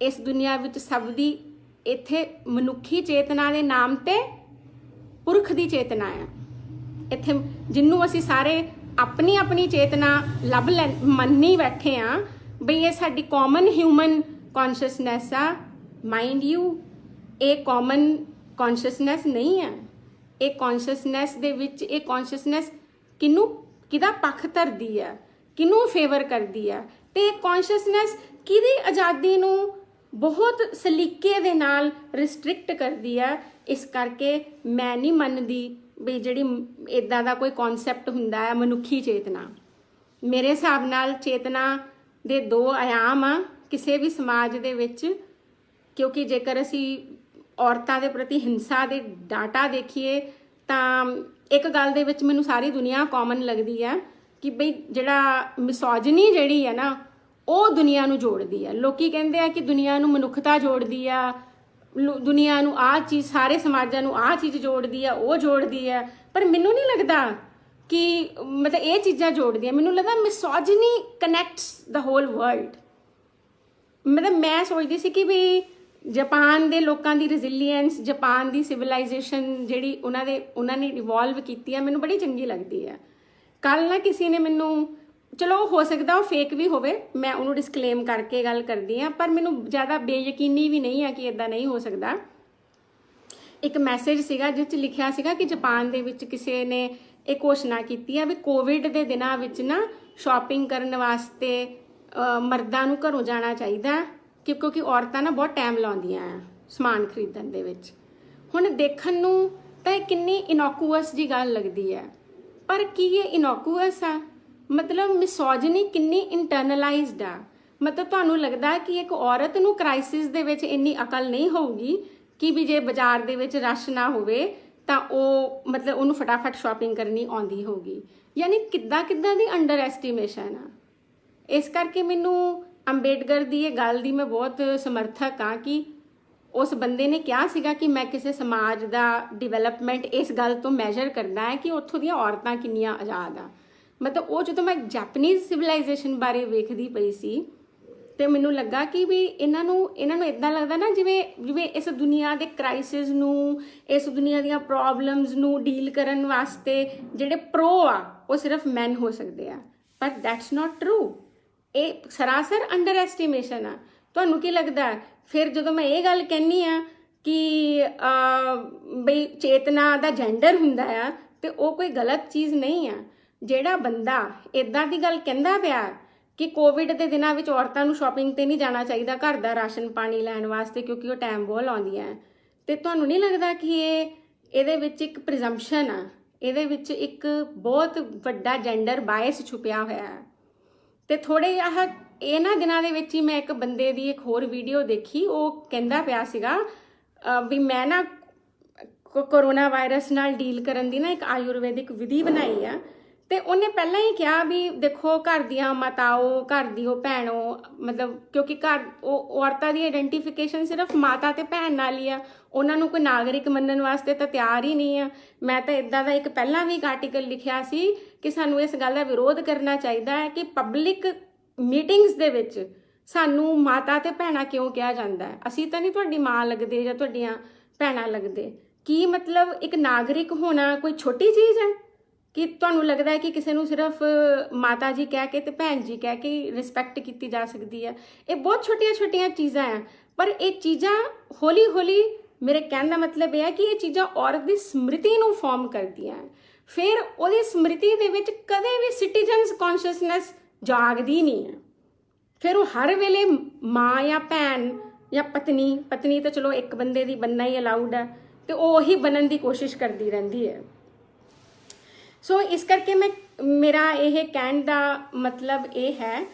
ਇਸ ਦੁਨੀਆ ਵਿੱਚ ਸਭ ਦੀ ਇੱਥੇ ਮਨੁੱਖੀ ਚੇਤਨਾ ਦੇ ਨਾਮ ਤੇ ਪੁਰਖ ਦੀ ਚੇਤਨਾ ਹੈ। ਇੱਥੇ ਜਿਹਨੂੰ ਅਸੀਂ ਸਾਰੇ ਆਪਣੀ ਚੇਤਨਾ ਮੰਨੀ ਬੈਠੇ ਆ ਬਈ ਇਹ ਸਾਡੀ ਕਾਮਨ ਹਿਊਮਨ ਕੌਨਸ਼ੀਅਸਨੈਸ ਆ। ਮਾਈਂਡ ਯੂ, ਇਹ ਕਾਮਨ ਕੌਨਸ਼ੀਅਸਨੈਸ ਨਹੀਂ ਹੈ। ਇਹ ਕੌਨਸ਼ੀਅਸਨੈਸ ਦੇ ਵਿੱਚ ਇਹ ਕੌਨਸ਼ੀਅਸਨੈਸ ਕਿਹਦਾ ਪੱਖ ਧਰਦੀ ਹੈ, ਕਿਹਨੂੰ ਫੇਵਰ ਕਰਦੀ ਹੈ, ਤੇ ਇਹ ਕੌਨਸ਼ੀਅਸਨੈਸ ਕਿਹਦੀ ਆਜ਼ਾਦੀ ਨੂੰ ਬਹੁਤ ਸਲੀਕੇ ਦੇ ਨਾਲ ਰਿਸਟ੍ਰਿਕਟ ਕਰਦੀ ਹੈ। ਇਸ ਕਰਕੇ ਮੈਂ ਨਹੀਂ ਮੰਨਦੀ ਵੀ ਜਿਹੜੀ ਇੱਦਾਂ ਦਾ ਕੋਈ ਕਨਸੈਪਟ ਹੁੰਦਾ ਹੈ ਮਨੁੱਖੀ ਚੇਤਨਾ। ਮੇਰੇ ਹਿਸਾਬ ਨਾਲ ਚੇਤਨਾ ਦੇ ਦੋ ਆयाम ਆ ਕਿਸੇ ਵੀ ਸਮਾਜ ਦੇ ਵਿੱਚ, ਕਿਉਂਕਿ ਜੇਕਰ ਅਸੀਂ ਔਰਤਾਂ ਦੇ ਪ੍ਰਤੀ ਹਿੰਸਾ ਦੇ ਡਾਟਾ ਦੇਖੀਏ ਤਾਂ ਇੱਕ ਗੱਲ ਦੇ ਵਿੱਚ ਮੈਨੂੰ ਸਾਰੀ ਦੁਨੀਆ ਕਾਮਨ ਲੱਗਦੀ ਹੈ ਕਿ ਬਈ ਜਿਹੜਾ ਮਿਸੋਜਨੀ ਜਿਹੜੀ ਹੈ ਨਾ ਉਹ ਦੁਨੀਆ ਨੂੰ ਜੋੜਦੀ ਹੈ। ਲੋਕੀ ਕਹਿੰਦੇ ਆ ਕਿ ਦੁਨੀਆ ਨੂੰ ਮਨੁੱਖਤਾ ਜੋੜਦੀ ਆ, ਦੁਨੀਆ ਨੂੰ ਆਹ ਚੀਜ਼, ਸਾਰੇ ਸਮਾਜਾਂ ਨੂੰ ਆਹ ਚੀਜ਼ ਜੋੜਦੀ ਆ, ਉਹ ਜੋੜਦੀ ਆ, ਪਰ ਮੈਨੂੰ ਨਹੀਂ ਲੱਗਦਾ ਕਿ ਮਤਲਬ ਇਹ ਚੀਜ਼ਾਂ ਜੋੜਦੀਆਂ। ਮੈਨੂੰ ਲੱਗਦਾ ਮਿਸੋਜਨੀ ਕਨੈਕਟਸ ਦ ਹੋਲ ਵਰਲਡ। ਮਤਲਬ ਮੈਂ ਸੋਚਦੀ ਸੀ ਕਿ ਵੀ ਜਾਪਾਨ ਦੇ ਲੋਕਾਂ ਦੀ ਰੈਜ਼ਿਲੀਐਂਸ, ਜਾਪਾਨ ਦੀ ਸਿਵਲਾਈਜੇਸ਼ਨ ਜਿਹੜੀ ਉਹਨਾਂ ਨੇ ਇਵੋਲਵ ਕੀਤੀ ਹੈ, ਮੈਨੂੰ ਬੜੀ ਚੰਗੀ ਲੱਗਦੀ ਹੈ। ਕੱਲ ਨਾ ਕਿਸੇ ਨੇ ਮੈਨੂੰ, ਚਲੋ ਹੋ ਸਕਦਾ ਉਹ ਫੇਕ ਵੀ ਹੋਵੇ, ਮੈਂ ਉਹਨੂੰ ਡਿਸਕਲੇਮ ਕਰਕੇ ਗੱਲ ਕਰਦੀ ਹਾਂ, ਪਰ ਮੈਨੂੰ ਜ਼ਿਆਦਾ ਬੇਯਕੀਨੀ ਵੀ ਨਹੀਂ ਹੈ ਕਿ ਇਦਾਂ ਨਹੀਂ ਹੋ ਸਕਦਾ। ਇੱਕ ਮੈਸੇਜ ਸੀਗਾ ਜਿਸ 'ਚ ਲਿਖਿਆ ਸੀਗਾ ਕਿ ਜਾਪਾਨ ਦੇ ਵਿੱਚ ਕਿਸੇ ਨੇ ਇਹ ਘੋਸ਼ਣਾ ਕੀਤੀ ਆ ਵੀ ਕੋਵਿਡ ਦੇ ਦਿਨਾਂ ਵਿੱਚ ਨਾ ਸ਼ਾਪਿੰਗ ਕਰਨ ਵਾਸਤੇ ਮਰਦਾਂ ਨੂੰ ਘਰੋਂ ਜਾਣਾ ਚਾਹੀਦਾ, ਕਿਉਂਕਿ ਔਰਤਾਂ ਨਾ ਬਹੁਤ ਟਾਈਮ ਲਾਉਂਦੀਆਂ ਆ ਸਮਾਨ ਖਰੀਦਣ ਦੇ ਵਿੱਚ। ਹੁਣ ਦੇਖਣ ਨੂੰ ਤਾਂ ਇਹ ਕਿੰਨੀ ਇਨੋਕੂਅਸ ਜੀ ਗੱਲ ਲੱਗਦੀ ਹੈ, ਪਰ ਕੀ ਇਹ ਇਨੋਕੂਅਸ ਆ? ਮਤਲਬ ਮਿਸੋਜਨੀ ਕਿੰਨੀ ਇੰਟਰਨਲਾਈਜ਼ਡ ਆ। ਮਤਲਬ ਤੁਹਾਨੂੰ ਲੱਗਦਾ ਕਿ ਇੱਕ ਔਰਤ ਨੂੰ ਕ੍ਰਾਈਸਿਸ ਦੇ ਵਿੱਚ ਇੰਨੀ ਅਕਲ ਨਹੀਂ ਹੋਊਗੀ ਕਿ ਵੀ ਜੇ ਬਾਜ਼ਾਰ ਦੇ ਵਿੱਚ ਰਸ਼ ਨਾ ਹੋਵੇ ਤਾਂ ਉਹ ਮਤਲਬ ਉਹਨੂੰ ਫਟਾਫਟ ਸ਼ਾਪਿੰਗ ਕਰਨੀ ਆਉਂਦੀ ਹੋਊਗੀ। ਯਾਨੀ ਕਿੱਦਾਂ ਦੀ ਅੰਡਰ ਐਸਟੀਮੇਸ਼ਨ ਆ। ਇਸ ਕਰਕੇ ਮੈਨੂੰ ਅੰਬੇਡਕਰ ਦੀ ਇਹ ਗੱਲ ਦੀ ਮੈਂ ਬਹੁਤ ਸਮਰਥਕ ਹਾਂ ਕਿ ਉਸ ਬੰਦੇ ਨੇ ਕਿਹਾ ਸੀਗਾ ਕਿ ਮੈਂ ਕਿਸੇ ਸਮਾਜ ਦਾ ਡਿਵੈਲਪਮੈਂਟ ਇਸ ਗੱਲ ਤੋਂ ਮੈਜ਼ਰ ਕਰਦਾ ਹੈ ਕਿ ਉੱਥੋਂ ਦੀਆਂ ਔਰਤਾਂ ਕਿੰਨੀਆਂ ਆਜ਼ਾਦ ਆ। ਮਤਲਬ ਉਹ ਜਦੋਂ ਮੈਂ ਜਾਪਨੀਜ਼ ਸਿਵਲਾਈਜੇਸ਼ਨ ਬਾਰੇ ਵੇਖਦੀ ਪਈ ਸੀ ਤੇ ਮੈਨੂੰ ਲੱਗਾ ਕਿ ਵੀ ਇਹਨਾਂ ਨੂੰ ਇਦਾਂ ਲੱਗਦਾ ਨਾ ਜਿਵੇਂ ਇਸ ਦੁਨੀਆ ਦੇ ਕ੍ਰਾਈਸਿਸ ਨੂੰ, ਇਸ ਦੁਨੀਆ ਦੀਆਂ ਪ੍ਰੋਬਲਮਸ ਨੂੰ ਡੀਲ ਕਰਨ ਵਾਸਤੇ ਜਿਹੜੇ ਪ੍ਰੋ ਆ ਉਹ ਸਿਰਫ ਮੈਨ ਹੋ ਸਕਦੇ ਆ, ਪਰ ਦੈਟਸ ਨਾਟ ਟਰੂ। ਇਹ ਸਰਾਸਰ ਅੰਡਰ ਐਸਟੀਮੇਸ਼ਨ ਆ। ਤੁਹਾਨੂੰ ਕੀ ਲੱਗਦਾ ਫਿਰ ਜਦੋਂ ਮੈਂ ਇਹ ਗੱਲ ਕਹਿੰਨੀ ਆ ਕਿ ਬਈ ਚੇਤਨਾ ਦਾ ਜੈਂਡਰ ਹੁੰਦਾ ਆ ਤੇ ਉਹ ਕੋਈ ਗਲਤ ਚੀਜ਼ ਨਹੀਂ ਆ। ਜਿਹੜਾ ਬੰਦਾ ਇਦਾਂ ਦੀ ਗੱਲ ਕਹਿੰਦਾ ਪਿਆ ਕਿ ਕੋਵਿਡ ਦੇ ਦਿਨਾਂ ਵਿੱਚ ਔਰਤਾਂ ਨੂੰ ਸ਼ਾਪਿੰਗ ਤੇ ਨਹੀਂ ਜਾਣਾ ਚਾਹੀਦਾ ਘਰ ਦਾ ਰਾਸ਼ਨ ਪਾਣੀ ਲੈਣ ਵਾਸਤੇ ਕਿਉਂਕਿ ਉਹ ਟਾਈਮ ਬਹੁਤ ਲਾਉਂਦੀਆਂ, ਤੇ ਤੁਹਾਨੂੰ ਨਹੀਂ ਲੱਗਦਾ ਕਿ ਇਹਦੇ ਵਿੱਚ ਇੱਕ ਪ੍ਰਿਜ਼ੰਪਸ਼ਨ ਆ, ਇਹਦੇ ਵਿੱਚ ਇੱਕ ਬਹੁਤ ਵੱਡਾ ਜੈਂਡਰ ਬਾਇਸ ਛੁਪਿਆ ਹੋਇਆ ਹੈ। ਤੇ ਥੋੜੇ ਇਹਨਾਂ ਦਿਨਾਂ ਦੇ ਵਿੱਚ ਹੀ ਮੈਂ ਇੱਕ ਬੰਦੇ ਦੀ ਇੱਕ ਹੋਰ ਵੀਡੀਓ ਦੇਖੀ, ਉਹ ਕਹਿੰਦਾ ਪਿਆ ਸੀਗਾ ਵੀ ਮੈਂ ਨਾ ਕੋਰੋਨਾ ਵਾਇਰਸ ਨਾਲ ਡੀਲ ਕਰਨ ਦੀ ਨਾ ਇੱਕ ਆਯੁਰਵੈਦਿਕ ਵਿਧੀ ਬਣਾਈ ਆ। ਤੇ ਉਹਨੇ ਪਹਿਲਾਂ ਹੀ ਕਿਹਾ ਵੀ ਦੇਖੋ ਘਰ ਦੀਆਂ ਮਾਤਾਓ, ਘਰ ਦੀ ਉਹ ਭੈਣੋ, ਮਤਲਬ ਕਿਉਂਕਿ ਘਰ ਉਹ ਔਰਤਾਂ ਦੀ ਆਈਡੈਂਟੀਫਿਕੇਸ਼ਨ ਸਿਰਫ ਮਾਤਾ ਤੇ ਭੈਣ ਨਾਲ ਹੀ ਆ, ਉਹਨਾਂ ਨੂੰ ਕੋਈ ਨਾਗਰਿਕ ਮੰਨਣ ਵਾਸਤੇ ਤਾਂ ਤਿਆਰ ਹੀ ਨਹੀਂ ਆ। ਮੈਂ ਤਾਂ ਇਦਾਂ ਦਾ ਇੱਕ ਪਹਿਲਾਂ ਵੀ ਇੱਕ ਆਰਟੀਕਲ ਲਿਖਿਆ ਸੀ ਕਿ ਸਾਨੂੰ ਇਸ ਗੱਲ ਦਾ ਵਿਰੋਧ ਕਰਨਾ ਚਾਹੀਦਾ ਹੈ ਕਿ ਪਬਲਿਕ ਮੀਟਿੰਗਸ ਦੇ ਵਿੱਚ ਸਾਨੂੰ ਮਾਤਾ ਤੇ ਭੈਣਾਂ ਕਿਉਂ ਕਿਹਾ ਜਾਂਦਾ ਹੈ। ਅਸੀਂ ਤਾਂ ਨਹੀਂ ਤੁਹਾਡੀ ਮਾਂ ਲੱਗਦੇ ਜਾਂ ਤੁਹਾਡੀਆਂ ਭੈਣਾਂ ਲੱਗਦੇ। ਕੀ ਮਤਲਬ ਇੱਕ ਨਾਗਰਿਕ ਹੋਣਾ ਕੋਈ ਛੋਟੀ ਚੀਜ਼ ਹੈ ਕਿ ਤੁਹਾਨੂੰ ਲੱਗਦਾ ਹੈ ਕਿ ਕਿਸੇ ਨੂੰ ਸਿਰਫ ਮਾਤਾ ਜੀ ਕਹਿ ਕੇ ਤੇ ਭੈਣ ਜੀ ਕਹਿ ਕੇ ਰਿਸਪੈਕਟ ਕੀਤੀ ਜਾ ਸਕਦੀ ਹੈ? ਇਹ ਬਹੁਤ ਛੋਟੀਆਂ ਚੀਜ਼ਾਂ ਆ, ਪਰ ਇਹ ਚੀਜ਼ਾਂ ਹੌਲੀ ਮੇਰੇ ਕਹਿਣ ਦਾ ਮਤਲਬ ਇਹ ਹੈ ਕਿ ਇਹ ਚੀਜ਼ਾਂ ਔਰਤ ਦੀ ਸਮ੍ਰਿਤੀ ਨੂੰ ਫਾਰਮ ਕਰਦੀਆਂ। ਫਿਰ ਉਹਦੀ ਸਮ੍ਰਿਤੀ ਦੇ ਵਿੱਚ ਕਦੇ ਵੀ ਸਿਟੀਜ਼ਨਸ ਕੌਨਸ਼ੀਅਸਨੈਸ ਜਾਗਦੀ ਨਹੀਂ ਹੈ। ਫਿਰ ਉਹ ਹਰ ਵੇਲੇ ਮਾਂ ਜਾਂ ਭੈਣ ਜਾਂ ਪਤਨੀ ਤਾਂ ਚਲੋ ਇੱਕ ਬੰਦੇ ਦੀ ਬਣਨਾ ਹੀ ਅਲਾਉਡ ਹੈ, ਤੇ ਉਹ ਉਹੀ ਬਣਨ ਦੀ ਕੋਸ਼ਿਸ਼ ਕਰਦੀ ਰਹਿੰਦੀ ਹੈ। ਸੋ ਇਸ ਕਰਕੇ ਮੇਰਾ ਇਹ ਕਹਿਣ ਦਾ ਮਤਲਬ ਇਹ ਹੈ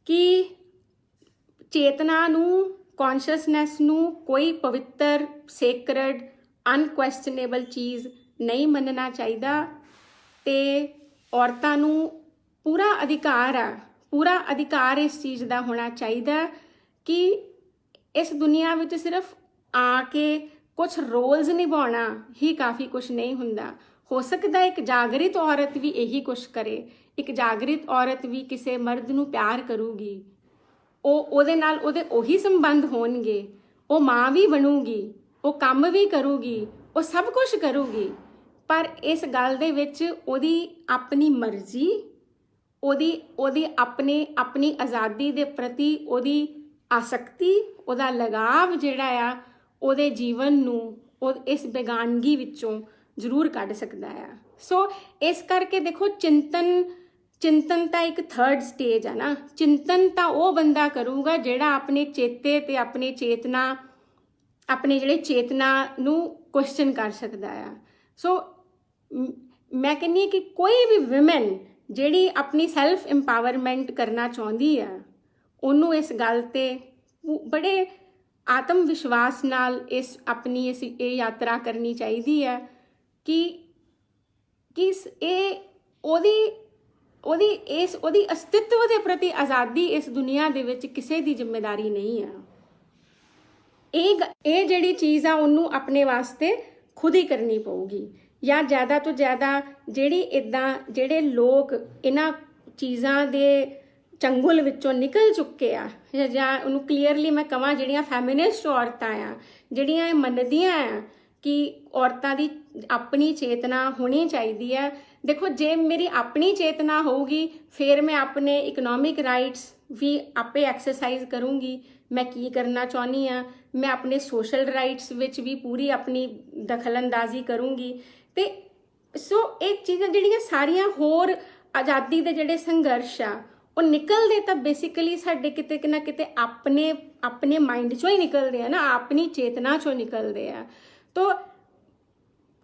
ਕਿ ਚੇਤਨਾ ਨੂੰ, ਕੌਨਸ਼ੀਅਸਨੈਸ ਨੂੰ ਕੋਈ ਪਵਿੱਤਰ, ਸੇਕਰਡ, ਅਨਕੁਐਸਚਨੇਬਲ ਚੀਜ਼ ਨਹੀਂ ਮੰਨਣਾ ਚਾਹੀਦਾ, ਤੇ ਔਰਤਾਂ ਨੂੰ ਪੂਰਾ ਅਧਿਕਾਰ ਇਸ ਚੀਜ਼ ਦਾ ਹੋਣਾ ਚਾਹੀਦਾ ਕਿ ਇਸ ਦੁਨੀਆ ਵਿੱਚ ਸਿਰਫ ਆ ਕੇ ਕੁਝ ਰੋਲਸ ਨਿਭਾਉਣਾ ਹੀ ਕਾਫੀ ਕੁਝ ਨਹੀਂ ਹੁੰਦਾ। ਹੋ ਸਕਦਾ ਇੱਕ ਜਾਗਰਿਤ ਔਰਤ ਵੀ ਇਹੀ ਕੁਝ ਕਰੇ, ਇੱਕ ਜਾਗਰਿਤ ਔਰਤ ਵੀ ਕਿਸੇ ਮਰਦ ਨੂੰ ਪਿਆਰ ਕਰੂਗੀ, ਉਹਦੇ ਨਾਲ ਉਹਦੇ ਉਹੀ ਸੰਬੰਧ ਹੋਣਗੇ, ਉਹ ਮਾਂ ਵੀ ਬਣੂਗੀ, ਉਹ ਕੰਮ ਵੀ ਕਰੂਗੀ, ਉਹ ਸਭ ਕੁਝ ਕਰੂਗੀ, ਪਰ ਇਸ ਗੱਲ ਦੇ ਵਿੱਚ ਉਹਦੀ ਆਪਣੀ ਮਰਜ਼ੀ, ਉਹਦੀ ਆਪਣੀ ਆਜ਼ਾਦੀ ਦੇ ਪ੍ਰਤੀ ਉਹਦੀ ਆਸਕਤੀ, ਉਹਦਾ ਲਗਾਵ ਜਿਹੜਾ ਆ ਉਹਦੇ ਜੀਵਨ ਨੂੰ ਉਹ ਇਸ ਬੇਗਾਨਗੀ ਵਿੱਚੋਂ ਜ਼ਰੂਰ ਕੱਢ ਸਕਦਾ ਆ। ਸੋ ਇਸ ਕਰਕੇ ਦੇਖੋ, ਚਿੰਤਨ ਤਾਂ ਇੱਕ ਥਰਡ ਸਟੇਜ ਆ ਨਾ। ਚਿੰਤਨ ਤਾਂ ਉਹ ਬੰਦਾ ਕਰੂਗਾ ਜਿਹੜਾ ਆਪਣੇ ਚੇਤੇ ਤੇ ਆਪਣੇ ਜਿਹੜੇ ਚੇਤਨਾ ਨੂੰ ਕੁਐਸਚਨ ਕਰ ਸਕਦਾ ਆ। ਸੋ ਮੈਂ ਕਹਿੰਦੀ ਹਾਂ ਕਿ ਕੋਈ ਵੀ ਵਿਮਨ ਜਿਹੜੀ ਆਪਣੀ ਸੈਲਫ ਇੰਪਾਵਰਮੈਂਟ ਕਰਨਾ ਚਾਹੁੰਦੀ ਆ, ਉਹਨੂੰ ਇਸ ਗੱਲ ਤੇ ਬੜੇ ਆਤਮ ਵਿਸ਼ਵਾਸ ਨਾਲ ਇਹ ਯਾਤਰਾ ਕਰਨੀ ਚਾਹੀਦੀ ਹੈ ਕਿ ਇਹ ਉਹਦੀ ਅਸਤਿਤਵ ਦੇ ਪ੍ਰਤੀ ਆਜ਼ਾਦੀ ਇਸ ਦੁਨੀਆ ਦੇ ਵਿੱਚ ਕਿਸੇ ਦੀ ਜ਼ਿੰਮੇਵਾਰੀ ਨਹੀਂ ਆ। ਇਹ ਜਿਹੜੀ ਚੀਜ਼ ਆ ਉਹਨੂੰ ਆਪਣੇ ਵਾਸਤੇ ਖੁਦ ਹੀ ਕਰਨੀ ਪਊਗੀ, ਜਾਂ ਜ਼ਿਆਦਾ ਤੋਂ ਜ਼ਿਆਦਾ ਜਿਹੜੇ ਲੋਕ ਇਹਨਾਂ ਚੀਜ਼ਾਂ ਦੇ ਚੰਗੁਲ ਵਿੱਚੋਂ ਨਿਕਲ ਚੁੱਕੇ ਆ, ਜਾਂ ਉਹਨੂੰ ਕਲੀਅਰਲੀ ਮੈਂ ਕਹਾਂ ਜਿਹੜੀਆਂ ਫੈਮਿਨਿਸਟ ਔਰਤਾਂ ਆ, ਜਿਹੜੀਆਂ ਇਹ ਮੰਨਦੀਆਂ ਆ ਕਿ ਔਰਤਾਂ ਦੀ ਆਪਣੀ ਚੇਤਨਾ ਹੋਣੀ ਚਾਹੀਦੀ ਹੈ। ਦੇਖੋ, ਜੇ ਮੇਰੀ ਆਪਣੀ ਚੇਤਨਾ ਹੋਊਗੀ ਫਿਰ ਮੈਂ ਆਪਣੇ ਇਕਨੋਮਿਕ ਰਾਈਟਸ ਵੀ ਆਪੇ ਐਕਸਰਸਾਈਜ਼ ਕਰੂੰਗੀ, ਮੈਂ ਕੀ ਕਰਨਾ ਚਾਹੁੰਦੀ ਆ, ਮੈਂ ਆਪਣੇ ਸੋਸ਼ਲ ਰਾਈਟਸ ਵਿੱਚ ਵੀ ਪੂਰੀ ਆਪਣੀ ਦਖਲਅੰਦਾਜ਼ੀ ਕਰੂੰਗੀ। ਤੇ ਸੋ ਇਹ ਚੀਜ਼ਾਂ ਜਿਹੜੀਆਂ ਸਾਰੀਆਂ ਹੋਰ ਆਜ਼ਾਦੀ ਦੇ ਜਿਹੜੇ ਸੰਘਰਸ਼ ਆ ਉਹ ਨਿਕਲਦੇ ਤਾਂ ਬੇਸਿਕਲੀ ਸਾਡੇ ਕਿਤੇ ਨਾ ਕਿਤੇ ਆਪਣੇ ਮਾਈਂਡ ਚੋਂ ਹੀ ਨਿਕਲਦੇ ਆ ਨਾ, ਆਪਣੀ ਚੇਤਨਾ ਚੋਂ ਨਿਕਲਦੇ ਆ। ਤੋ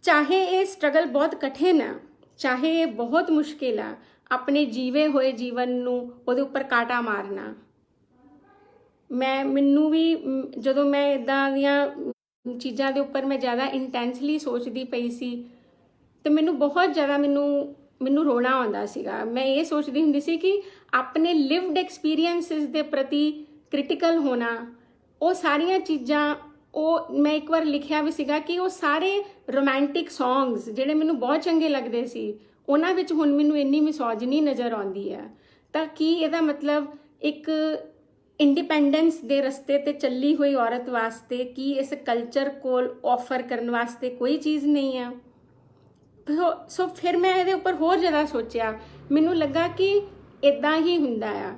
ਚਾਹੇ ਇਹ ਸਟਰਗਲ ਬਹੁਤ ਕਠਿਨ ਆ, ਚਾਹੇ ਇਹ ਬਹੁਤ ਮੁਸ਼ਕਿਲ ਆ, ਆਪਣੇ ਜੀਵੇ ਹੋਏ ਜੀਵਨ ਨੂੰ ਉਹਦੇ ਉੱਪਰ ਕਾਂਟਾ ਮਾਰਨਾ। ਮੈਨੂੰ ਵੀ ਜਦੋਂ ਮੈਂ ਇਦਾਂ ਦੀਆਂ ਚੀਜ਼ਾਂ ਦੇ ਉੱਪਰ ਮੈਂ ਜ਼ਿਆਦਾ ਇੰਟੈਂਸਲੀ ਸੋਚਦੀ ਪਈ ਸੀ ਤੇ ਮੈਨੂੰ ਬਹੁਤ ਜ਼ਿਆਦਾ ਮੈਨੂੰ ਰੋਣਾ ਆਉਂਦਾ ਸੀਗਾ। ਮੈਂ ਇਹ ਸੋਚਦੀ ਹੁੰਦੀ ਸੀ ਕਿ ਆਪਣੇ ਲਿਵਡ ਐਕਸਪੀਰੀਐਂਸਿਸ ਦੇ ਪ੍ਰਤੀ ਕ੍ਰਿਟੀਕਲ ਹੋਣਾ, ਉਹ ਸਾਰੀਆਂ ਚੀਜ਼ਾਂ, ਉਹ ਮੈਂ ਇੱਕ ਵਾਰ ਲਿਖਿਆ ਵੀ ਸੀਗਾ ਕਿ ਉਹ ਸਾਰੇ ਰੋਮਾਂਟਿਕ ਸੌਂਗਸ ਜਿਹੜੇ ਮੈਨੂੰ ਬਹੁਤ ਚੰਗੇ ਲੱਗਦੇ ਸੀ, ਉਹਨਾਂ ਵਿੱਚ ਹੁਣ ਮੈਨੂੰ ਇੰਨੀ ਮਿਸੋਜਨੀ ਨਜ਼ਰ ਆਉਂਦੀ ਹੈ। ਤਾਂ ਕੀ ਇਹਦਾ ਮਤਲਬ ਇੱਕ ਇੰਡੀਪੈਂਡੈਂਸ ਦੇ ਰਸਤੇ ਤੇ ਚੱਲੀ ਹੋਈ ਔਰਤ ਵਾਸਤੇ ਕੀ ਇਸ ਕਲਚਰ ਕੋਲ ਆਫਰ ਕਰਨ ਵਾਸਤੇ ਕੋਈ ਚੀਜ਼ ਨਹੀਂ ਆ? ਸੋ ਫਿਰ ਮੈਂ ਇਹਦੇ ਉੱਪਰ ਹੋਰ ਜ਼ਿਆਦਾ ਸੋਚਿਆ, ਮੈਨੂੰ ਲੱਗਾ ਕਿ ਇਦਾਂ ਹੀ ਹੁੰਦਾ ਆ।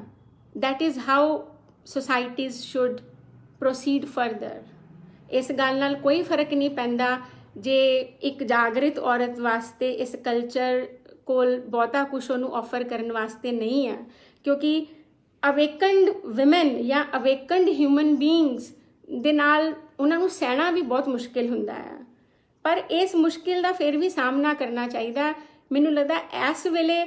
That is how societies should proceed further. ਇਸ ਗੱਲ ਨਾਲ ਕੋਈ ਫਰਕ ਨਹੀਂ ਪੈਂਦਾ ਜੇ ਇੱਕ ਜਾਗਰਿਤ ਔਰਤ ਵਾਸਤੇ ਇਸ ਕਲਚਰ ਕੋਲ ਬਹੁਤਾ ਕੁਛ ਉਹਨੂੰ ਆਫਰ ਕਰਨ ਵਾਸਤੇ ਨਹੀਂ ਆ, ਕਿਉਂਕਿ ਅਵੇਕਨਡ ਵਿਮਨ ਜਾਂ ਅਵੇਕਨਡ ਹਿਊਮਨ ਬੀਇੰਗਸ ਦੇ ਨਾਲ ਉਹਨਾਂ ਨੂੰ ਸਹਿਣਾ ਵੀ ਬਹੁਤ ਮੁਸ਼ਕਿਲ ਹੁੰਦਾ ਹੈ। ਪਰ ਇਸ ਮੁਸ਼ਕਿਲ ਦਾ ਫਿਰ ਵੀ ਸਾਹਮਣਾ ਕਰਨਾ ਚਾਹੀਦਾ। ਮੈਨੂੰ ਲੱਗਦਾ ਇਸ ਵੇਲੇ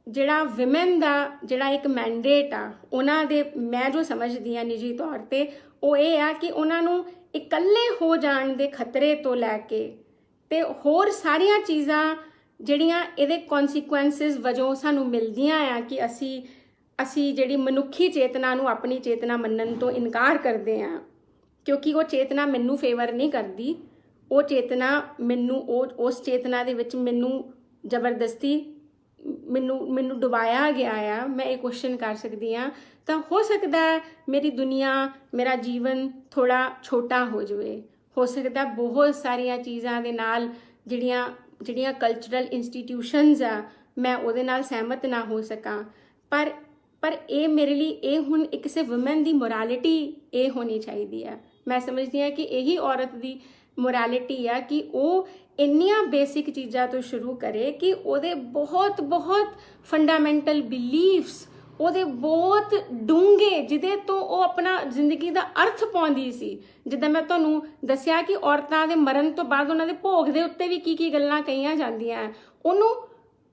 ਜਿਹੜਾ ਵਿਮਨ ਦਾ ਜਿਹੜਾ ਇੱਕ ਮੈਂਡੇਟ ਆ, ਉਹਨਾਂ ਦੇ ਮੈਂ ਜੋ ਸਮਝਦੀ ਹਾਂ ਨਿੱਜੀ ਤੌਰ ਤੇ, ਉਹ ਇਹ ਆ ਕਿ ਉਹਨਾਂ ਨੂੰ ਇਕੱਲੇ ਹੋ ਜਾਣ ਦੇ ਖਤਰੇ ਤੋਂ ਲੈ ਕੇ ਤੇ ਹੋਰ ਸਾਰੀਆਂ ਚੀਜ਼ਾਂ ਜਿਹੜੀਆਂ ਇਹਦੇ ਕੌਨਸੀਕੁਐਂਸਿਸ ਵਜੋਂ ਸਾਨੂੰ ਮਿਲਦੀਆਂ ਆ ਕਿ ਅਸੀਂ ਜਿਹੜੀ ਮਨੁੱਖੀ ਚੇਤਨਾ ਨੂੰ ਆਪਣੀ ਚੇਤਨਾ ਮੰਨਣ ਤੋਂ ਇਨਕਾਰ ਕਰਦੇ ਹਾਂ, ਕਿਉਂਕਿ ਉਹ ਚੇਤਨਾ ਮੈਨੂੰ ਫੇਵਰ ਨਹੀਂ ਕਰਦੀ। ਉਹ ਚੇਤਨਾ ਮੈਨੂੰ ਉਸ ਚੇਤਨਾ ਦੇ ਵਿੱਚ ਮੈਨੂੰ ਜ਼ਬਰਦਸਤੀ ਮੈਨੂੰ ਡੁਬਾਇਆ ਗਿਆ ਆ। ਮੈਂ ਇਹ ਕੁਐਸਚਨ ਕਰ ਸਕਦੀ ਹਾਂ, ਤਾਂ ਹੋ ਸਕਦਾ ਮੇਰੀ ਦੁਨੀਆ, ਮੇਰਾ ਜੀਵਨ ਥੋੜਾ ਛੋਟਾ ਹੋ ਜਾਵੇ। ਹੋ ਸਕਦਾ ਬਹੁਤ ਸਾਰੀਆਂ ਚੀਜ਼ਾਂ ਦੇ ਨਾਲ ਜਿਹੜੀਆਂ ਕਲਚਰਲ ਇੰਸਟੀਟਿਊਸ਼ਨਸ ਆ, ਮੈਂ ਉਹਦੇ ਨਾਲ ਸਹਿਮਤ ਨਾ ਹੋ ਸਕਾਂ, ਪਰ ਇਹ ਮੇਰੇ ਲਈ ਇਹ ਹੁਣ ਕਿਸੇ ਵੂਮਨ ਦੀ ਮੋਰਾਲਿਟੀ ਇਹ ਹੋਣੀ ਚਾਹੀਦੀ ਆ। ਮੈਂ ਸਮਝਦੀ ਹਾਂ ਕਿ ਇਹੀ ਔਰਤ ਦੀ ਮੋਰਾਲਿਟੀ ਆ ਕਿ ਉਹ ਇੰਨੀਆਂ ਬੇਸਿਕ ਚੀਜ਼ਾਂ ਤੋਂ ਸ਼ੁਰੂ ਕਰੇ ਕਿ ਉਹਦੇ ਬਹੁਤ ਫੰਡਾਮੈਂਟਲ ਬਿਲੀਫਸ, ਉਹਦੇ ਬਹੁਤ ਡੂੰਘੇ ਡੂੰਘੇ ਜਿਹਦੇ ਤੋਂ ਉਹ ਆਪਣਾ ਜ਼ਿੰਦਗੀ ਦਾ ਅਰਥ ਪਾਉਂਦੀ ਸੀ। ਜਿੱਦਾਂ ਮੈਂ ਤੁਹਾਨੂੰ ਦੱਸਿਆ ਕਿ ਔਰਤਾਂ ਦੇ ਮਰਨ ਤੋਂ ਬਾਅਦ ਉਹਨਾਂ ਦੇ ਭੋਗ ਦੇ ਉੱਤੇ ਵੀ ਕੀ ਗੱਲਾਂ ਕਹੀਆਂ ਜਾਂਦੀਆਂ, ਉਹਨੂੰ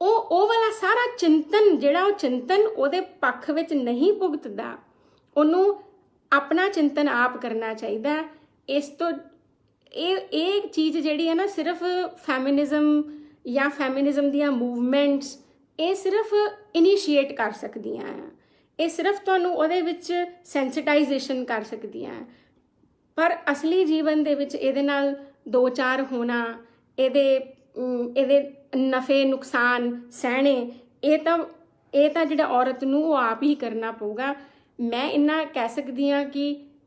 ਉਹ ਵਾਲਾ ਸਾਰਾ ਚਿੰਤਨ ਜਿਹੜਾ ਉਹ ਚਿੰਤਨ ਉਹਦੇ ਪੱਖ ਵਿੱਚ ਨਹੀਂ ਭੁਗਤਦਾ। ਉਹਨੂੰ ਆਪਣਾ ਚਿੰਤਨ ਆਪ ਕਰਨਾ ਚਾਹੀਦਾ। ਇਸ ਤੋਂ ਇਹ ਚੀਜ਼ ਜਿਹੜੀ ਹੈ ਨਾ, ਸਿਰਫ ਫੈਮਿਨਿਜ਼ਮ ਜਾਂ ਫੈਮਿਨਿਜ਼ਮ ਦੀਆਂ ਮੂਵਮੈਂਟਸ ਇਹ ਸਿਰਫ ਇਨੀਸ਼ੀਏਟ ਕਰ ਸਕਦੀਆਂ ਆ, ਇਹ ਸਿਰਫ ਤੁਹਾਨੂੰ ਉਹਦੇ ਵਿੱਚ ਸੈਂਸਿਟਾਈਜੇਸ਼ਨ ਕਰ ਸਕਦੀਆਂ। ਪਰ ਅਸਲੀ ਜੀਵਨ ਦੇ ਵਿੱਚ ਇਹਦੇ ਨਾਲ ਦੋ ਚਾਰ ਹੋਣਾ, ਇਹਦੇ ਨਫੇ ਨੁਕਸਾਨ ਸਹਿਣੇ, ਇਹ ਤਾਂ ਜਿਹੜਾ ਔਰਤ ਨੂੰ ਉਹ ਆਪ ਹੀ ਕਰਨਾ ਪਊਗਾ। ਮੈਂ ਇੰਨਾ ਕਹਿ ਸਕਦੀ ਹਾਂ ਕਿ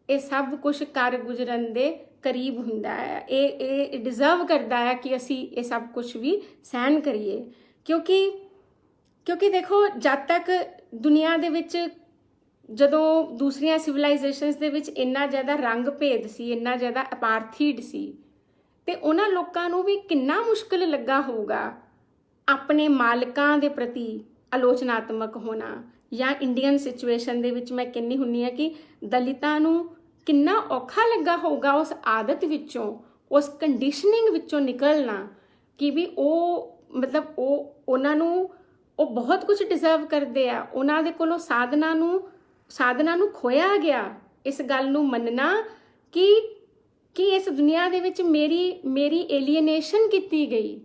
ਇਹ ਸਭ ਕੁਝ ਕਰ ਗੁਜ਼ਰਨ ਦੇ ਕਰੀਬ ਹੁੰਦਾ ਹੈ। ਇਹ ਡਿਜ਼ਰਵ ਕਰਦਾ ਹੈ ਕਿ ਅਸੀਂ ਇਹ ਸਭ ਕੁਝ ਵੀ ਸਹਿਣ ਕਰੀਏ, ਕਿਉਂਕਿ ਦੇਖੋ, ਜਦ ਤੱਕ ਦੁਨੀਆ ਦੇ ਵਿੱਚ ਜਦੋਂ ਦੂਸਰੀਆਂ ਸਿਵਲਾਈਜੇਸ਼ਨਸ ਦੇ ਵਿੱਚ ਇੰਨਾ ਜ਼ਿਆਦਾ ਰੰਗ ਭੇਦ ਸੀ, ਇੰਨਾ ਜ਼ਿਆਦਾ ਅਪਾਰਥੀਡ ਸੀ, ਤੇ ਉਹਨਾਂ ਲੋਕਾਂ ਨੂੰ ਵੀ ਕਿੰਨਾ ਮੁਸ਼ਕਿਲ ਲੱਗਾ ਹੋਊਗਾ ਆਪਣੇ ਮਾਲਕਾਂ ਦੇ ਪ੍ਰਤੀ ਆਲੋਚਨਾਤਮਕ ਹੋਣਾ। ਜਾਂ ਇੰਡੀਅਨ ਸਿਚੁਏਸ਼ਨ ਦੇ ਵਿੱਚ ਮੈਂ ਕਹਿੰਦੀ ਹੁੰਦੀ ਹਾਂ ਕਿ ਦਲਿਤਾਂ ਨੂੰ ਕਿੰਨਾ ਔਖਾ ਲੱਗਾ ਹੋਊਗਾ ਉਸ ਆਦਤ ਵਿੱਚੋਂ, ਉਸ ਕੰਡੀਸ਼ਨਿੰਗ ਵਿੱਚੋਂ ਨਿਕਲਣਾ ਕਿ ਵੀ ਉਹ ਮਤਲਬ ਉਹਨਾਂ ਨੂੰ ਉਹ ਬਹੁਤ ਕੁਝ ਡਿਜ਼ਰਵ ਕਰਦੇ ਆ। ਉਹਨਾਂ ਦੇ ਕੋਲੋਂ ਸਾਧਨਾ ਨੂੰ ਖੋਇਆ ਗਿਆ। ਇਸ ਗੱਲ ਨੂੰ ਮੰਨਣਾ ਕਿ ਇਸ ਦੁਨੀਆ ਦੇ ਵਿੱਚ ਮੇਰੀ ਏਲੀਏਨੇਸ਼ਨ ਕੀਤੀ ਗਈ,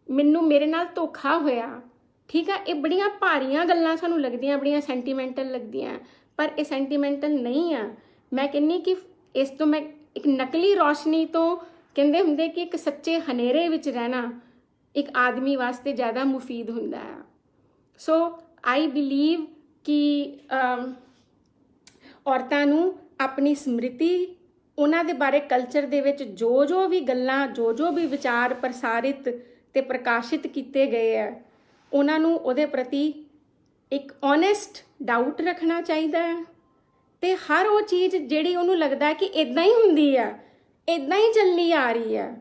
ਮੇਰੇ ਨਾਲ ਧੋਖਾ ਹੋਇਆ। ਠੀਕ ਆ, ਇਹ ਬੜੀਆਂ ਭਾਰੀਆਂ ਗੱਲਾਂ ਸਾਨੂੰ ਲੱਗਦੀਆਂ, ਬੜੀਆਂ ਸੈਂਟੀਮੈਂਟਲ ਲੱਗਦੀਆਂ, ਪਰ ਇਹ ਸੈਂਟੀਮੈਂਟਲ ਨਹੀਂ ਆ। ਮੈਂ ਕਹਿੰਦੀ ਕਿ ਇਸ ਤੋਂ ਮੈਂ ਇੱਕ ਨਕਲੀ ਰੌਸ਼ਨੀ ਤੋਂ, ਕਹਿੰਦੇ ਹੁੰਦੇ ਕਿ ਇੱਕ ਸੱਚੇ ਹਨੇਰੇ ਵਿੱਚ ਰਹਿਣਾ ਇੱਕ ਆਦਮੀ ਵਾਸਤੇ ਜ਼ਿਆਦਾ ਮੁਫੀਦ ਹੁੰਦਾ ਆ। ਸੋ ਆਈ ਬਿਲੀਵ ਕਿ ਔਰਤਾਂ ਨੂੰ ਆਪਣੀ ਸਮ੍ਰਿਤੀ, ਉਹਨਾਂ ਦੇ ਬਾਰੇ ਕਲਚਰ ਦੇ ਵਿੱਚ ਜੋ ਵੀ ਗੱਲਾਂ, ਜੋ ਵੀ ਵਿਚਾਰ ਪ੍ਰਸਾਰਿਤ ਤੇ ਪ੍ਰਕਾਸ਼ਿਤ ਕੀਤੇ ਗਏ ਆ, ਉਹਨਾਂ ਨੂੰ ਉਹਦੇ ਪ੍ਰਤੀ ਇੱਕ ਓਨੈਸਟ ਡਾਊਟ ਰੱਖਣਾ ਚਾਹੀਦਾ ਹੈ। ਤੇ ਹਰ ਉਹ ਚੀਜ਼ ਜਿਹੜੀ ਉਹਨੂੰ ਲੱਗਦਾ ਕਿ ਇਦਾਂ ਹੀ ਹੁੰਦੀ ਆ, ਇਦਾਂ ਹੀ ਚੱਲੀ ਆ ਰਹੀ ਆ,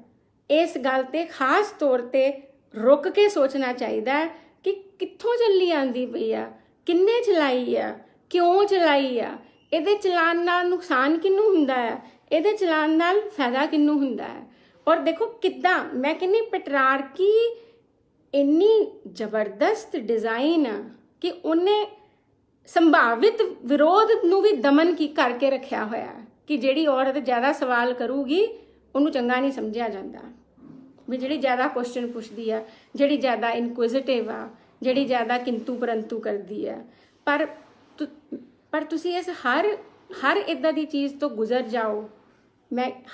ਇਸ ਗੱਲ ਤੇ ਖਾਸ ਤੌਰ ਤੇ ਰੁਕ ਕੇ ਸੋਚਣਾ ਚਾਹੀਦਾ ਹੈ ਕਿ ਕਿੱਥੋਂ ਚੱਲੀ ਆਂਦੀ ਪਈ ਆ, ਕਿੰਨੇ ਚਲਾਈ ਆ, ਕਿਉਂ ਚਲਾਈ ਆ, ਇਹਦੇ ਚਲਾਉਣ ਨਾਲ ਨੁਕਸਾਨ ਕਿਹਨੂੰ ਹੁੰਦਾ ਹੈ, ਇਹਦੇ ਚਲਾਉਣ ਨਾਲ ਫਾਇਦਾ ਕਿਹਨੂੰ ਹੁੰਦਾ ਹੈ। ਔਰ ਦੇਖੋ ਕਿੱਦਾਂ, ਮੈਂ ਕਹਿੰਦੀ ਪੈਟਰਾਰਕੀ ਇੰਨੀ ਜ਼ਬਰਦਸਤ ਡਿਜ਼ਾਈਨ ਆ ਕਿ ਉਹਨੇ ਸੰਭਾਵਿਤ ਵਿਰੋਧ ਨੂੰ ਵੀ ਦਮਨ ਕਰਕੇ ਰੱਖਿਆ ਹੋਇਆ ਕਿ ਜਿਹੜੀ ਔਰਤ ਜ਼ਿਆਦਾ ਸਵਾਲ ਕਰੂਗੀ ਉਹਨੂੰ ਚੰਗਾ ਨਹੀਂ ਸਮਝਿਆ ਜਾਂਦਾ। ਵੀ ਜਿਹੜੀ ਜ਼ਿਆਦਾ ਕੁਐਸਚਨ ਪੁੱਛਦੀ ਆ, ਜਿਹੜੀ ਜ਼ਿਆਦਾ ਇਨਕੁਇਜ਼ਿਟਿਵ ਆ, ਜਿਹੜੀ ਜ਼ਿਆਦਾ ਕਿੰਤੂ ਪਰੰਤੂ ਕਰਦੀ ਆ, ਪਰ ਤੁਸੀਂ ਇਸ ਹਰ ਇੱਦਾਂ ਦੀ ਚੀਜ਼ ਤੋਂ ਗੁਜ਼ਰ ਜਾਓ।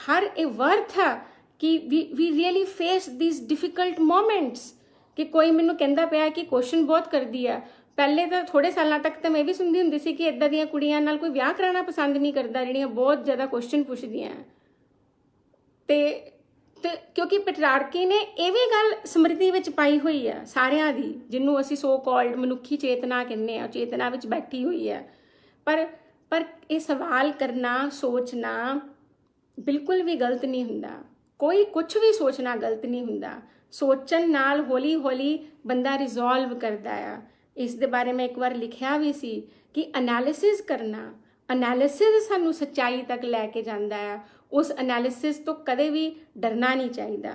ਹਰ ਇਹ ਵਰਥ ਆ ਕਿ we really face these difficult moments. ਕਿ ਕੋਈ ਮੈਨੂੰ ਕਹਿੰਦਾ ਪਿਆ ਕਿ ਕੁਐਸਚਨ ਬਹੁਤ ਕਰਦੀ ਆ, ਪਹਿਲੇ ਤਾਂ ਥੋੜੇ ਸਾਲਾਂ ਤੱਕ ਤਾਂ ਮੈਂ ਵੀ ਸੁਣਦੀ ਹੁੰਦੀ ਸੀ ਕਿ ਇੱਦਾਂ ਦੀਆਂ ਕੁੜੀਆਂ ਨਾਲ ਕੋਈ ਵਿਆਹ ਕਰਾਉਣਾ ਪਸੰਦ ਨਹੀਂ ਕਰਦਾ ਜਿਹੜੀਆਂ ਬਹੁਤ ਜ਼ਿਆਦਾ ਕੁਐਸਚਨ ਪੁੱਛਦੀਆਂ। ਤੇ ਕਿਉਂਕਿ ਪੈਟਰਾਰਕੀ ਨੇ ਇਹ ਵੀ ਗੱਲ ਸਮ੍ਰਿਤੀ ਵਿੱਚ ਪਾਈ ਹੋਈ ਆ ਸਾਰਿਆਂ ਦੀ, ਜਿਹਨੂੰ ਅਸੀਂ ਸੋ ਕਾਲਡ ਮਨੁੱਖੀ ਚੇਤਨਾ ਕਹਿੰਦੇ ਆ, ਚੇਤਨਾ ਵਿੱਚ ਬੈਠੀ ਹੋਈ ਆ। ਪਰ ਇਹ ਸਵਾਲ ਕਰਨਾ, ਸੋਚਣਾ ਬਿਲਕੁਲ ਵੀ ਗਲਤ ਨਹੀਂ ਹੁੰਦਾ। ਕੋਈ ਕੁਝ ਵੀ ਸੋਚਣਾ ਗਲਤ ਨਹੀਂ ਹੁੰਦਾ। ਸੋਚਣ ਨਾਲ ਹੌਲੀ ਹੌਲੀ ਬੰਦਾ ਰਿਜ਼ੋਲਵ ਕਰਦਾ ਆ। ਇਸ ਦੇ ਬਾਰੇ ਮੈਂ ਇੱਕ ਵਾਰ ਲਿਖਿਆ ਵੀ ਸੀ ਕਿ ਐਨਾਲਿਸਿਸ ਕਰਨਾ, ਐਨਾਲਿਸਿਸ ਸਾਨੂੰ ਸੱਚਾਈ ਤੱਕ ਲੈ ਕੇ ਜਾਂਦਾ ਆ। ਉਸ ਐਨਾਲਿਸਿਸ ਤੋਂ ਕਦੇ ਵੀ ਡਰਨਾ ਨਹੀਂ ਚਾਹੀਦਾ।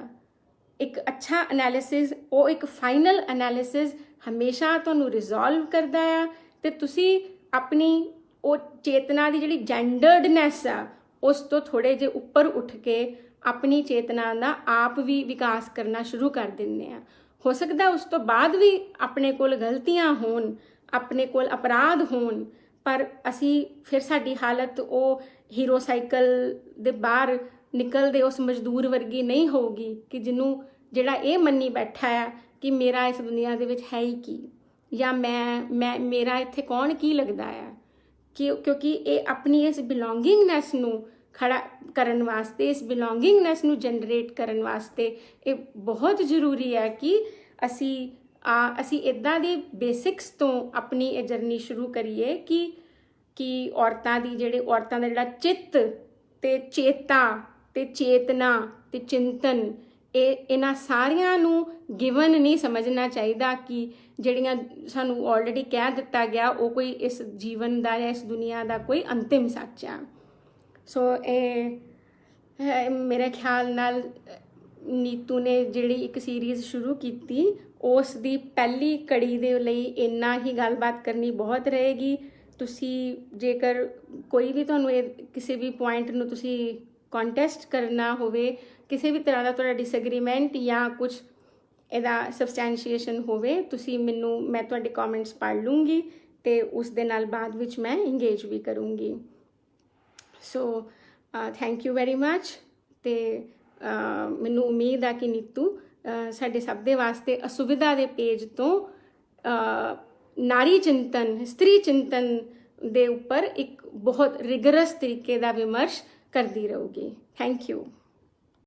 ਇੱਕ ਅੱਛਾ ਐਨਾਲਿਸਿਸ, ਉਹ ਇੱਕ ਫਾਈਨਲ ਐਨਾਲਿਸਿਸ ਹਮੇਸ਼ਾ ਤੁਹਾਨੂੰ ਰਿਜ਼ੋਲਵ ਕਰਦਾ ਆ ਤੇ ਤੁਸੀਂ ਆਪਣੀ ਉਹ ਚੇਤਨਾ ਦੀ ਜਿਹੜੀ ਜੈਂਡਰਡਨੈਸ ਆ ਉਸ ਤੋਂ ਥੋੜੇ ਜਿਹੇ ਉੱਪਰ ਉੱਠ ਕੇ ਆਪਣੀ ਚੇਤਨਾ ਦਾ ਆਪ ਵੀ ਵਿਕਾਸ ਕਰਨਾ ਸ਼ੁਰੂ ਕਰ ਦਿੰਦੇ ਆ। ਹੋ ਸਕਦਾ ਉਸ ਤੋਂ ਬਾਅਦ ਵੀ ਆਪਣੇ ਕੋਲ ਗਲਤੀਆਂ ਹੋਣ, ਆਪਣੇ ਕੋਲ ਅਪਰਾਧ ਹੋਣ, ਪਰ ਅਸੀਂ ਫਿਰ ਸਾਡੀ ਹਾਲਤ ਉਹ ਹੀਰੋ ਸਾਈਕਲ ਦੇ ਬਾਹਰ ਨਿਕਲਦੇ ਉਸ ਮਜ਼ਦੂਰ ਵਰਗੀ ਨਹੀਂ ਹੋਊਗੀ ਕਿ ਜਿਹੜਾ ਇਹ ਮੰਨੀ ਬੈਠਾ ਆ ਕਿ ਮੇਰਾ ਇਸ ਦੁਨੀਆ ਦੇ ਵਿੱਚ ਹੈ ਹੀ ਕੀ, ਜਾਂ ਮੇਰਾ ਇੱਥੇ ਕੌਣ ਕੀ ਲੱਗਦਾ ਆ। ਕਿਉਂਕਿ ਇਹ ਆਪਣੀ ਇਸ ਬਿਲੋਂਗਿੰਗਨੈਸ ਨੂੰ ਖੜਾ ਕਰਨ ਵਾਸਤੇ, ਇਸ ਬਿਲੋਂਗਿੰਗਨੈਸ ਨੂੰ ਜਨਰੇਟ ਕਰਨ ਵਾਸਤੇ ਇਹ ਬਹੁਤ ਜ਼ਰੂਰੀ ਹੈ ਕਿ ਅਸੀਂ ਇੱਦਾਂ ਦੀ ਬੇਸਿਕਸ ਤੋਂ ਆਪਣੀ ਇਹ ਜਰਨੀ ਸ਼ੁਰੂ ਕਰੀਏ ਕਿ ਔਰਤਾਂ ਦਾ ਜਿਹੜਾ ਚਿੱਤ ਤੇ ਚੇਤਾ ਤੇ ਚੇਤਨਾ ਤੇ ਚਿੰਤਨ, ਇਹਨਾਂ ਸਾਰਿਆਂ ਨੂੰ ਗਿਵਨ ਨਹੀਂ ਸਮਝਣਾ ਚਾਹੀਦਾ ਕਿ ਜਿਹੜੀਆਂ ਸਾਨੂੰ ਆਲਰੇਡੀ ਕਹਿ ਦਿੱਤਾ ਗਿਆ ਉਹ ਕੋਈ ਇਸ ਜੀਵਨ ਦਾ ਜਾਂ ਇਸ ਦੁਨੀਆ ਦਾ ਕੋਈ ਅੰਤਿਮ ਸੱਚ ਆ। ਸੋ ਇਹ ਮੇਰੇ ਖਿਆਲ ਨਾਲ ਨੀਤੂ ਨੇ ਜਿਹੜੀ ਇੱਕ ਸੀਰੀਜ਼ ਸ਼ੁਰੂ ਕੀਤੀ ਉਸ ਦੀ ਪਹਿਲੀ ਕੜੀ ਦੇ ਲਈ ਇੰਨਾ ਹੀ ਗੱਲਬਾਤ ਕਰਨੀ ਬਹੁਤ ਰਹੇਗੀ। ਤੁਸੀਂ ਜੇਕਰ ਕੋਈ ਵੀ ਤੁਹਾਨੂੰ ਇਹ ਕਿਸੇ ਵੀ ਪੁਆਇੰਟ ਨੂੰ ਤੁਸੀਂ ਕੰਟੈਸਟ ਕਰਨਾ ਹੋਵੇ, ਕਿਸੇ ਵੀ ਤਰ੍ਹਾਂ ਦਾ ਤੁਹਾਡਾ ਡਿਸਐਗਰੀਮੈਂਟ ਜਾਂ ਕੁਝ ਇਹਦਾ ਸਬਸਟੈਂਸ਼ੀਏਸ਼ਨ ਹੋਵੇ, ਤੁਸੀਂ ਮੈਂ ਤੁਹਾਡੇ ਕਮੈਂਟਸ ਪੜ੍ਹ ਲੂੰਗੀ ਅਤੇ ਉਸ ਦੇ ਨਾਲ ਬਾਅਦ ਵਿੱਚ ਮੈਂ ਇੰਗੇਜ ਵੀ ਕਰੂੰਗੀ। So thank you very much. ਅਤੇ ਮੈਨੂੰ ਉਮੀਦ ਆ ਕਿ ਨੀਤੂ ਸਾਡੇ ਸਭ ਦੇ ਵਾਸਤੇ ਅਸੁਵਿਧਾ ਦੇ ਪੇਜ ਤੋਂ ਨਾਰੀ ਚਿੰਤਨ, ਇਸਤਰੀ ਚਿੰਤਨ ਦੇ ਉੱਪਰ ਇੱਕ ਬਹੁਤ ਰਿਗਰਸ ਤਰੀਕੇ ਦਾ ਵਿਮਰਸ਼ ਕਰਦੀ ਰਹੂਗੀ। Thank you.